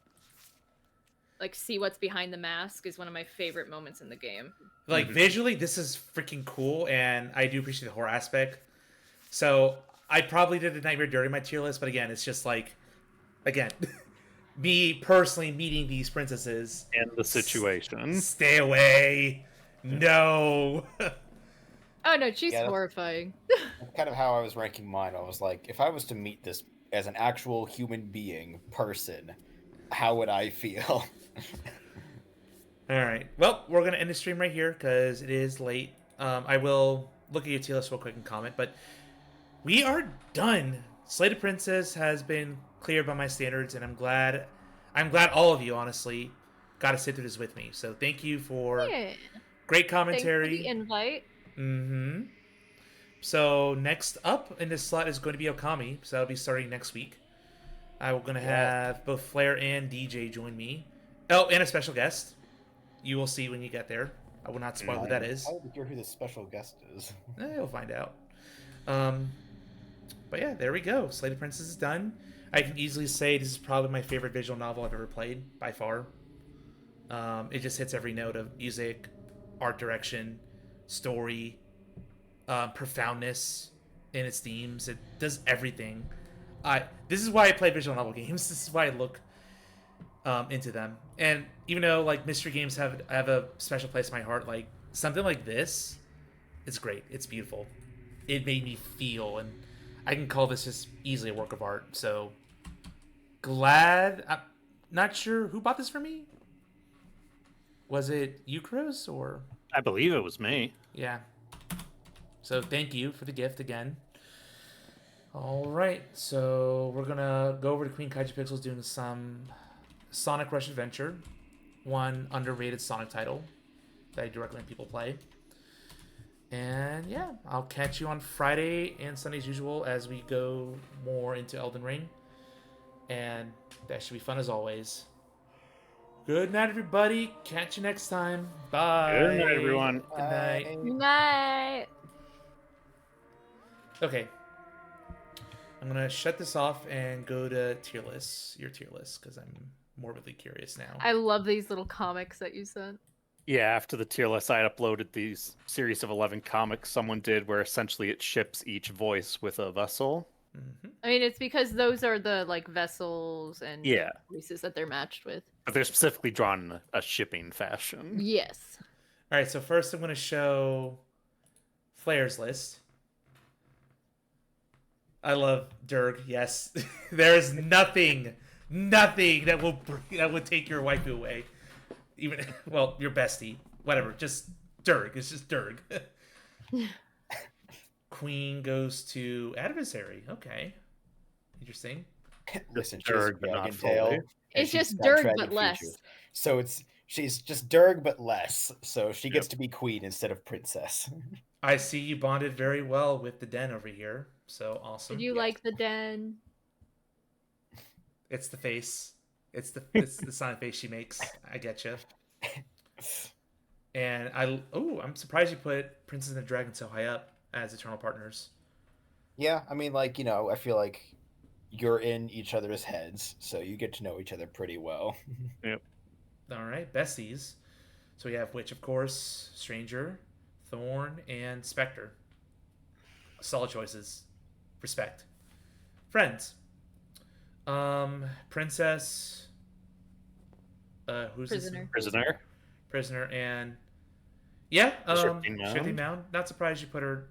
Like, see what's behind the mask is one of my favorite moments in the game. Like, visually, this is freaking cool, and I do appreciate the horror aspect. So, I probably did a Nightmare during my tier list, but again, it's just like, again, me personally meeting these princesses. And the situation. Stay away. No. Oh no, she's Yeah, horrifying. That's kind of how I was ranking mine. I was like, if I was to meet this as an actual human being, person, how would I feel? All right. Well, we're gonna end the stream right here because it is late. I will look at your tier list real quick and comment, but we are done. Slated Princess has been cleared by my standards, and I'm glad all of you honestly got to sit through this with me. So thank you for great commentary. Thanks for the invite. Mm-hmm. So next up in this slot is going to be Okami. So that'll be starting next week. I'm going to have both Flair and DJ join me. Oh, and a special guest. You will see when you get there. I will not spoil who that is. I would hear who the special guest is. You'll find out. But yeah, there we go. Slated Princess is done. I can easily say this is probably my favorite visual novel I've ever played, by far. It just hits every note of music, art direction, story, profoundness in its themes. It does everything. This is why I play visual novel games. This is why I look into them. And even though like mystery games have a special place in my heart, like something like this, it's great. It's beautiful. It made me feel, and I can call this just easily a work of art. So glad. I'm not sure who bought this for me. Was it you, Chris, or? I believe it was me. Yeah. So thank you for the gift again. All right, so we're gonna go over to Queen Kaiju Pixels doing some Sonic Rush Adventure, one underrated Sonic title that I do recommend people play. And yeah, I'll catch you on Friday and Sunday as usual as we go more into Elden Ring. And that should be fun as always. Good night, everybody. Catch you next time. Bye. Good night, everyone. Good night. Good night. Okay. I'm going to shut this off and go to tier lists, your tier list, because I'm morbidly curious now. I love these little comics that you sent. Yeah, after the tier list, I had uploaded these series of 11 comics someone did where essentially it ships each voice with a vessel. Mm-hmm. I mean, it's because those are the like vessels and voices that they're matched with. But they're specifically drawn in a shipping fashion. Yes. All right, so first I'm going to show Flair's list. I love Durg. Yes, there is nothing that will take your waifu away. Even well, your bestie, whatever. Just Durg. It's just Durg. Queen goes to Adversary. Okay, interesting. Listen, Durg, she's but not Dragon Tail. fully. and It's she's just got Durg, dragon but less. features. So she's just Durg but less. So she gets to be queen instead of princess. I see you bonded very well with the den over here. So awesome. Did you like the den? It's the face. It's the silent face she makes. I get you. And I'm surprised you put Princess and the Dragon so high up as eternal partners. Yeah, I mean, like, I feel like you're in each other's heads, so you get to know each other pretty well. Yep. All right, besties. So we have Witch, of course, Stranger, Thorn, and Spectre. Solid choices. Respect. Friends. Princess. Who's Prisoner. this? Prisoner. Prisoner, and yeah, Shifting Shifting Mound. Mound. Not surprised you put her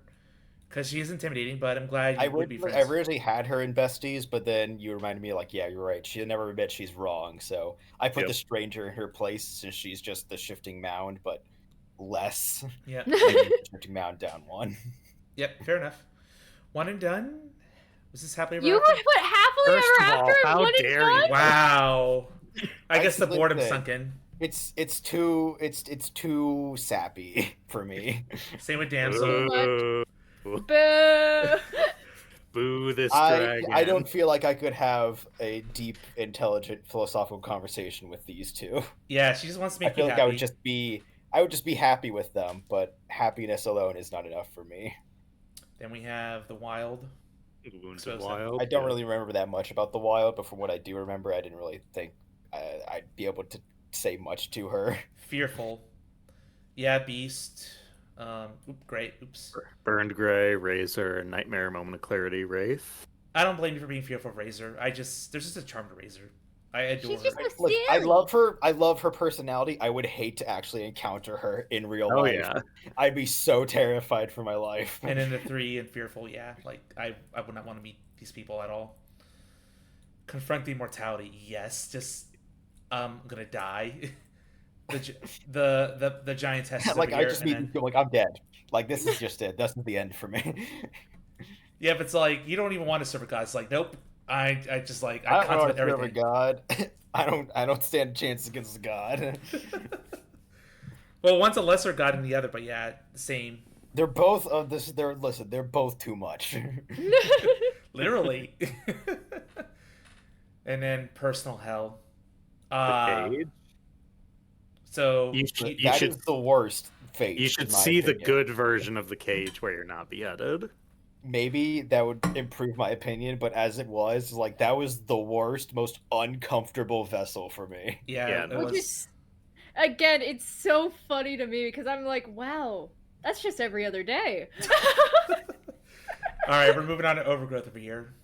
because she is intimidating, but I'm glad I you would be originally, friends. I originally had her in besties, but then you reminded me, like, yeah, you're right. She never admits she's wrong, so I put Yep. the stranger in her place since she's just the shifting mound, but less. Yeah. Maybe shifting mound down one. Yep, fair enough. One and done. Was this happily ever You after? would put happily First ever of all, after and how one and dare done? you? Wow. I guess the simply boredom said, sunk in. It's too sappy for me. Same with Damsel. Boo. Boo! Boo this I dragon. don't feel like I could have a deep, intelligent, philosophical conversation with these two. Yeah, she just wants to I make feel you like happy. I would just be happy with them, but happiness alone is not enough for me. Then we have the Wild. Wounded Wild. I don't yeah. really remember that much about the Wild, but from what I do remember, I didn't really think I'd be able to say much to her. Fearful. Yeah, Beast. Great. Oops. Burned Gray, Razor, and Nightmare, Moment of Clarity, Wraith. I don't blame you for being fearful of Razor. There's just a charm to Razor. I adore She's just her. so Look, silly. I love her. I love her personality. I would hate to actually encounter her in real Oh, life. yeah. I'd be so terrified for my life. And in the 3 and Fearful, yeah. Like, I would not want to meet these people at all. Confront the mortality, yes. Just, I'm gonna die. the giant test is like over I here, just and need then... to like I'm dead. Like this is just it. This is the end for me. Yeah, but it's like, you don't even want to serve a god. It's like, nope. I just like, I don't know how contemplate to serve a everything. god. I don't stand a chance against a god. Well, one's a lesser god than the other, but yeah, same. They're both of this. They're both too much. Literally. And then personal hell. The Cage. So That is the worst fate. You should in my see the opinion. good version of the Cage where you're not beheaded. Maybe that would improve my opinion, but as it was, like that was the worst, most uncomfortable vessel for me. Yeah, it Which was. is, again, it's so funny to me because I'm like, wow, that's just every other day. All right, we're moving on to Overgrowth over here.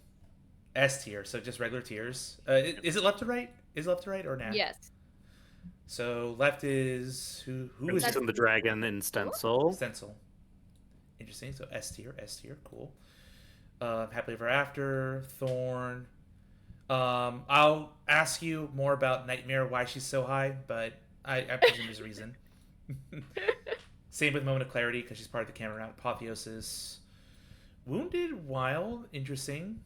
S tier, so just regular tiers. Is it left to right? Is it left to right or not? Yes. So left is who is Princess and the Dragon in Stencil. Stencil. Interesting. So S tier, cool. Happily Ever After, Thorn. I'll ask you more about Nightmare, why she's so high, but I presume there's a reason. Same with Moment of Clarity, because she's part of the Cameron Apotheosis. Wounded Wild, interesting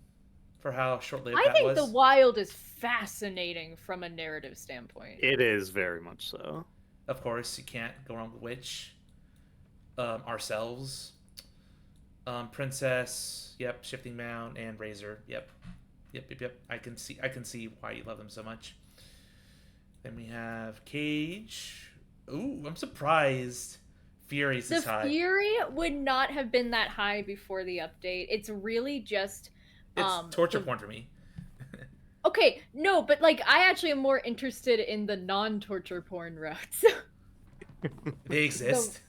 for how short-lived that was. I think the Wild is fascinating from a narrative standpoint. It is very much so. Of course, you can't go wrong with Witch. Ourselves. Princess, yep, Shifting Mound, and Razor, yep. I can see why you love them so much. Then we have Cage. Ooh, I'm surprised Fury's this high. The Fury would not have been that high before the update. It's really just it's torture porn for me. Okay, no, but like I actually am more interested in the non-torture porn routes. They exist.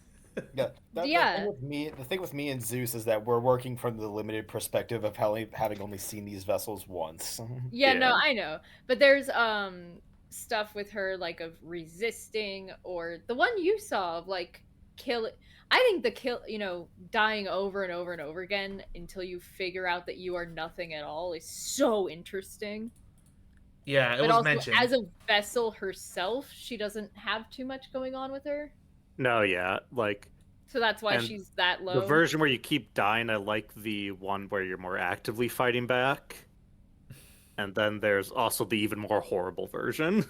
Yeah. Yeah. The thing with me and Zeus is that we're working from the limited perspective of having only seen these vessels once. Yeah, no, I know. But there's stuff with her like of resisting, or the one you saw of like I think dying over and over and over again until you figure out that you are nothing at all is so interesting. Yeah, but was also, mentioned. as a vessel herself, she doesn't have too much going on with her. No, yeah, like. So that's why she's that low. The version where you keep dying, I like the one where you're more actively fighting back. And then there's also the even more horrible version.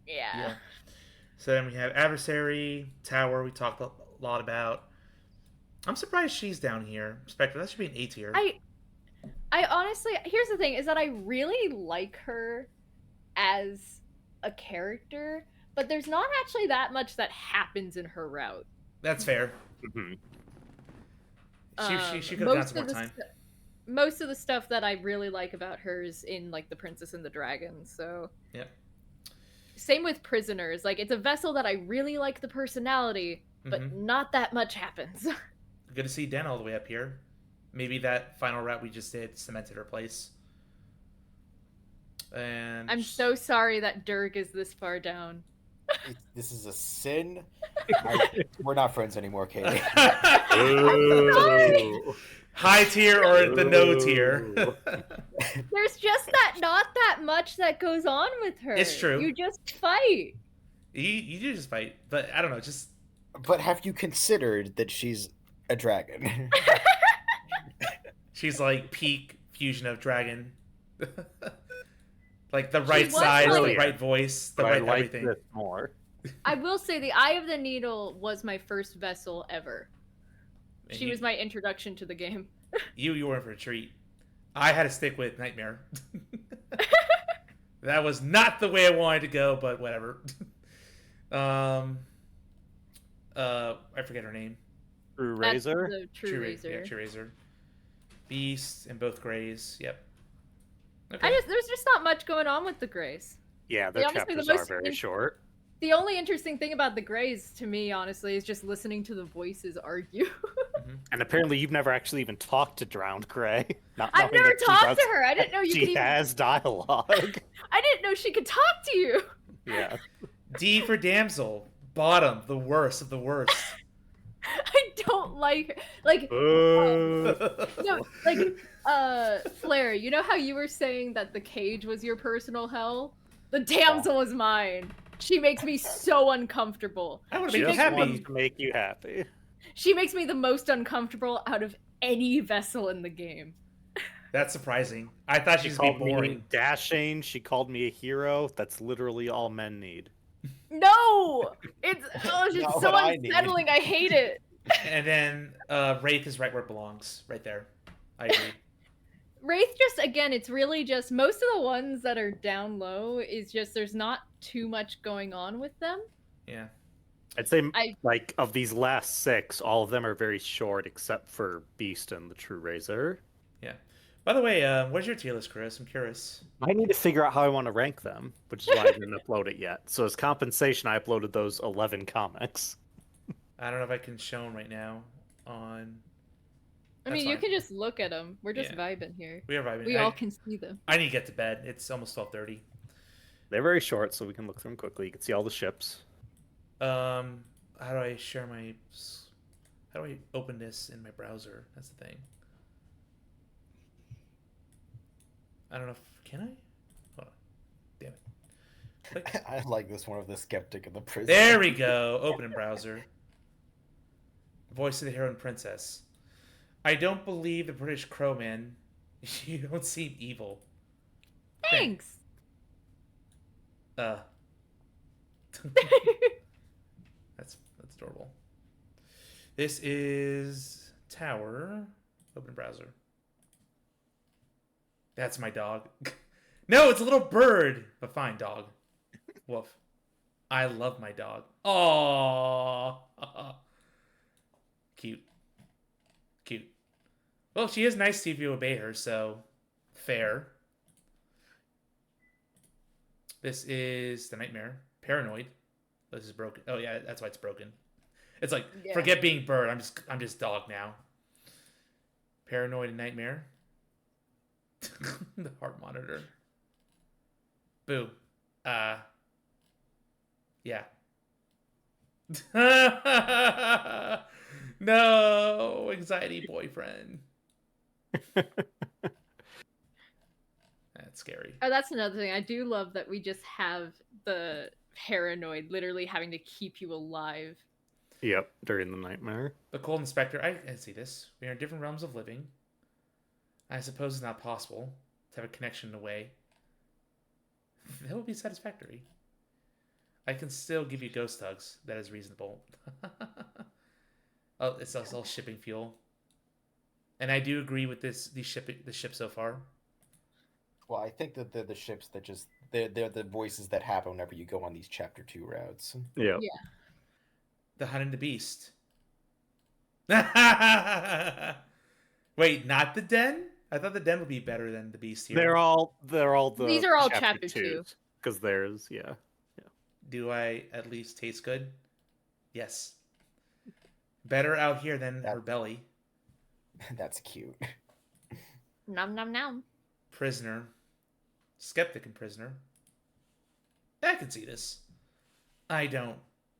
Yeah. So then we have Adversary, Tower, we talked a lot about. I'm surprised she's down here. Spectre, that should be an A tier. I honestly, here's the thing, is that I really like her as a character, but there's not actually that much that happens in her route. That's fair. Mm-hmm. She could have done some more time. Most of the stuff that I really like about her is in like The Princess and the Dragon. So Yep. Same with Prisoners. Like it's a vessel that I really like the personality, but not that much happens. Good to see Den all the way up here. Maybe that final route we just did cemented her place. And I'm so sorry that Dirk is this far down. This is a sin. We're not friends anymore, Katie. High tier or the no tier? There's just not that much that goes on with her. It's true. You just fight. You do just fight, but I don't know, just... But have you considered that she's a dragon? She's like peak fusion of dragon. Like the right size, the right voice, the right everything. This more. I will say the Eye of the Needle was my first vessel ever. And She was my introduction to the game. You were in for a treat. I had to stick with Nightmare. That was not the way I wanted to go, but whatever. I forget her name. True Razor? The True Razor. Yeah, True Razor. Beast and both Greys. Yep. Okay. There's just not much going on with the Greys. Yeah, their chapters are very short. The only interesting thing about the Greys, to me, honestly, is just listening to the voices argue. And apparently you've never actually even talked to Drowned Grey. I've never talked to her. I didn't know you could even... She has dialogue. I didn't know she could talk to you. Yeah. D for Damsel. Bottom. The worst of the worst. I don't like her. Like, no, like, Flair, you know how you were saying that the cage was your personal hell? The damsel is mine. She makes me so uncomfortable. I want to make you happy. Wants to make you happy. She makes me the most uncomfortable out of any vessel in the game. That's surprising. I thought she'd be boring. Me dashing. She called me a hero. That's literally all men need. No! It's just so unsettling. I hate it. And then Wraith is right where it belongs. Right there. I agree. Wraith just, again, it's really just, most of the ones that are down low is just, there's not too much going on with them. Yeah. I'd say, like, of these last 6, all of them are very short, except for Beast and the True Razor. Yeah. By the way, where's your tier list, Chris? I'm curious. I need to figure out how I want to rank them, which is why I didn't upload it yet. So as compensation, I uploaded those 11 comics. I don't know if I can show them right now on... I mean, you can just look at them. We're just vibing here. We are vibing. We all can see them. I need to get to bed. It's almost 12:30. They're very short, so we can look through them quickly. You can see all the ships. How do I share my... How do I open this in my browser? That's the thing. I don't know if... Can I? Hold on. Damn it. I like this one of the skeptic in the prison. There we go. Open in browser. Voice of the hero and princess. I don't believe the British Crowman. You don't seem evil. Thanks. That's adorable. This is Tower. Open browser. That's my dog. No, it's a little bird. But fine, dog. Woof. I love my dog. Aww. Cute. Cute. Well, she is nice if you obey her, so fair. This is the Nightmare. Paranoid. This is broken. Oh yeah, that's why it's broken. It's like, forget being bird. I'm just dog now. Paranoid and Nightmare. The heart monitor. Boo. Yeah. No, anxiety boyfriend. That's scary. Oh, that's another thing. I do love that we just have the paranoid literally having to keep you alive. Yep, during the nightmare. The Cold Inspector. I see this. We are in different realms of living. I suppose it's not possible to have a connection in a way that would be satisfactory. I can still give you ghost hugs. That is reasonable. Oh, it's all shipping fuel. And I do agree with the ship so far. Well, I think that they're the ships that just they're the voices that happen whenever you go on these chapter 2 routes. Yeah. The Hunt and the Beast. Wait, not the den? I thought the den would be better than the beast here. They're all the These are all chapter 2. Because there's yeah. Do I at least taste good? Yes. Better out here than her belly. That's cute. Nom nom nom. Prisoner. Skeptic and prisoner. I can see this. I don't.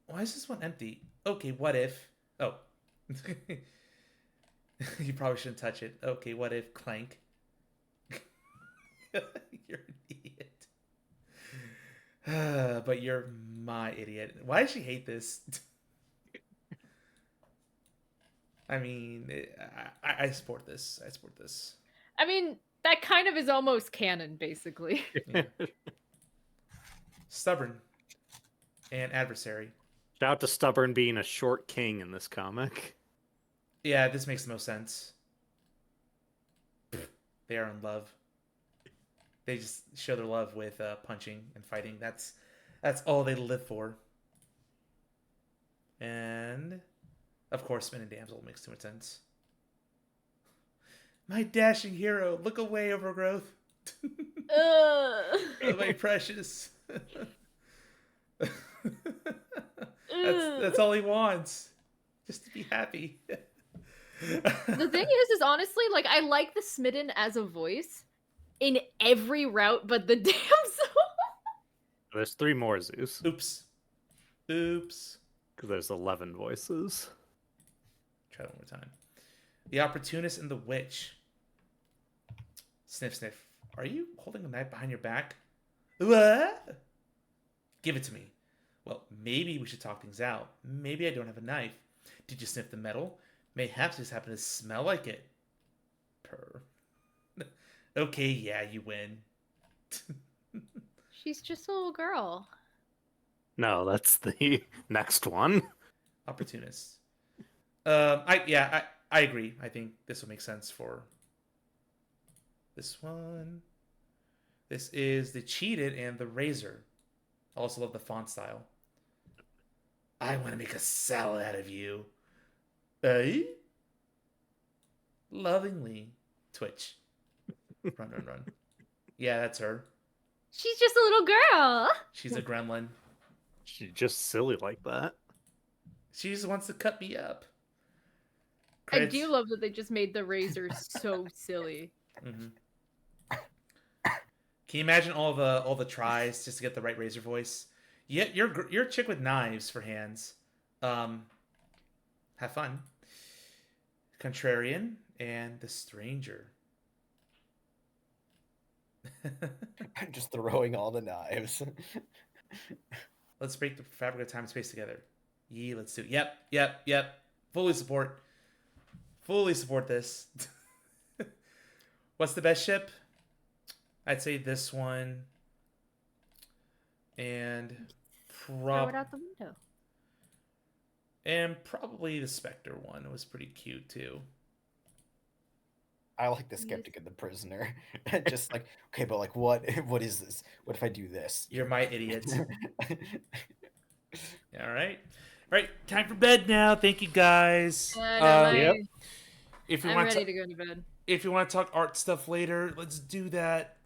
Why is this one empty? Okay, what if... Oh. You probably shouldn't touch it. Okay, what if... Clank. You're an idiot. But you're my idiot. Why does she hate this? I mean, I support this. I support this. I mean, that kind of is almost canon, basically. Yeah. Stubborn and adversary. Shout out to Stubborn being a short king in this comic. Yeah, this makes the most sense. They are in love. They just show their love with punching and fighting. That's all they live for. And of course, Spin and Damsel makes too much sense. My dashing hero, look away, overgrowth. Oh, my precious. That's all he wants. Just to be happy. The thing is honestly, like, I like the Smitten as a voice in every route but the damsel. There's 3 more Zeus. Oops. Because there's 11 voices. Try it one more time. The Opportunist and the Witch. Sniff, sniff. Are you holding a knife behind your back? What? Give it to me. Well, maybe we should talk things out. Maybe I don't have a knife. Did you sniff the metal? Mayhaps you just happen to smell like it. Purr. Okay, yeah, you win. She's just a little girl. No, that's the next one. Opportunist. I agree. I think this will make sense for this one. This is the Cheated and the Razor. I also love the font style. I want to make a salad out of you. Lovingly. Twitch. Run, run, run. Yeah, that's her. She's just a little girl. She's a gremlin. She's just silly like that. She just wants to cut me up. I do love that they just made the Razor so silly. Mm-hmm. Can you imagine all the tries just to get the right Razor voice? Yeah, you're a chick with knives for hands. Have fun. Contrarian and the Stranger. I'm just throwing all the knives. Let's break the fabric of time and space together. Yee, let's do it. Yep. Fully support this. What's the best ship? I'd say this one. And throw it out the window. And probably the Spectre one. It was pretty cute too. I like the Skeptic and the Prisoner. Just like, okay, but like, what is this? What if I do this? You're my idiot. All right. Time for bed now. Thank you guys. Yep. If you I'm want ready to go to bed. If you want to talk art stuff later, let's do that.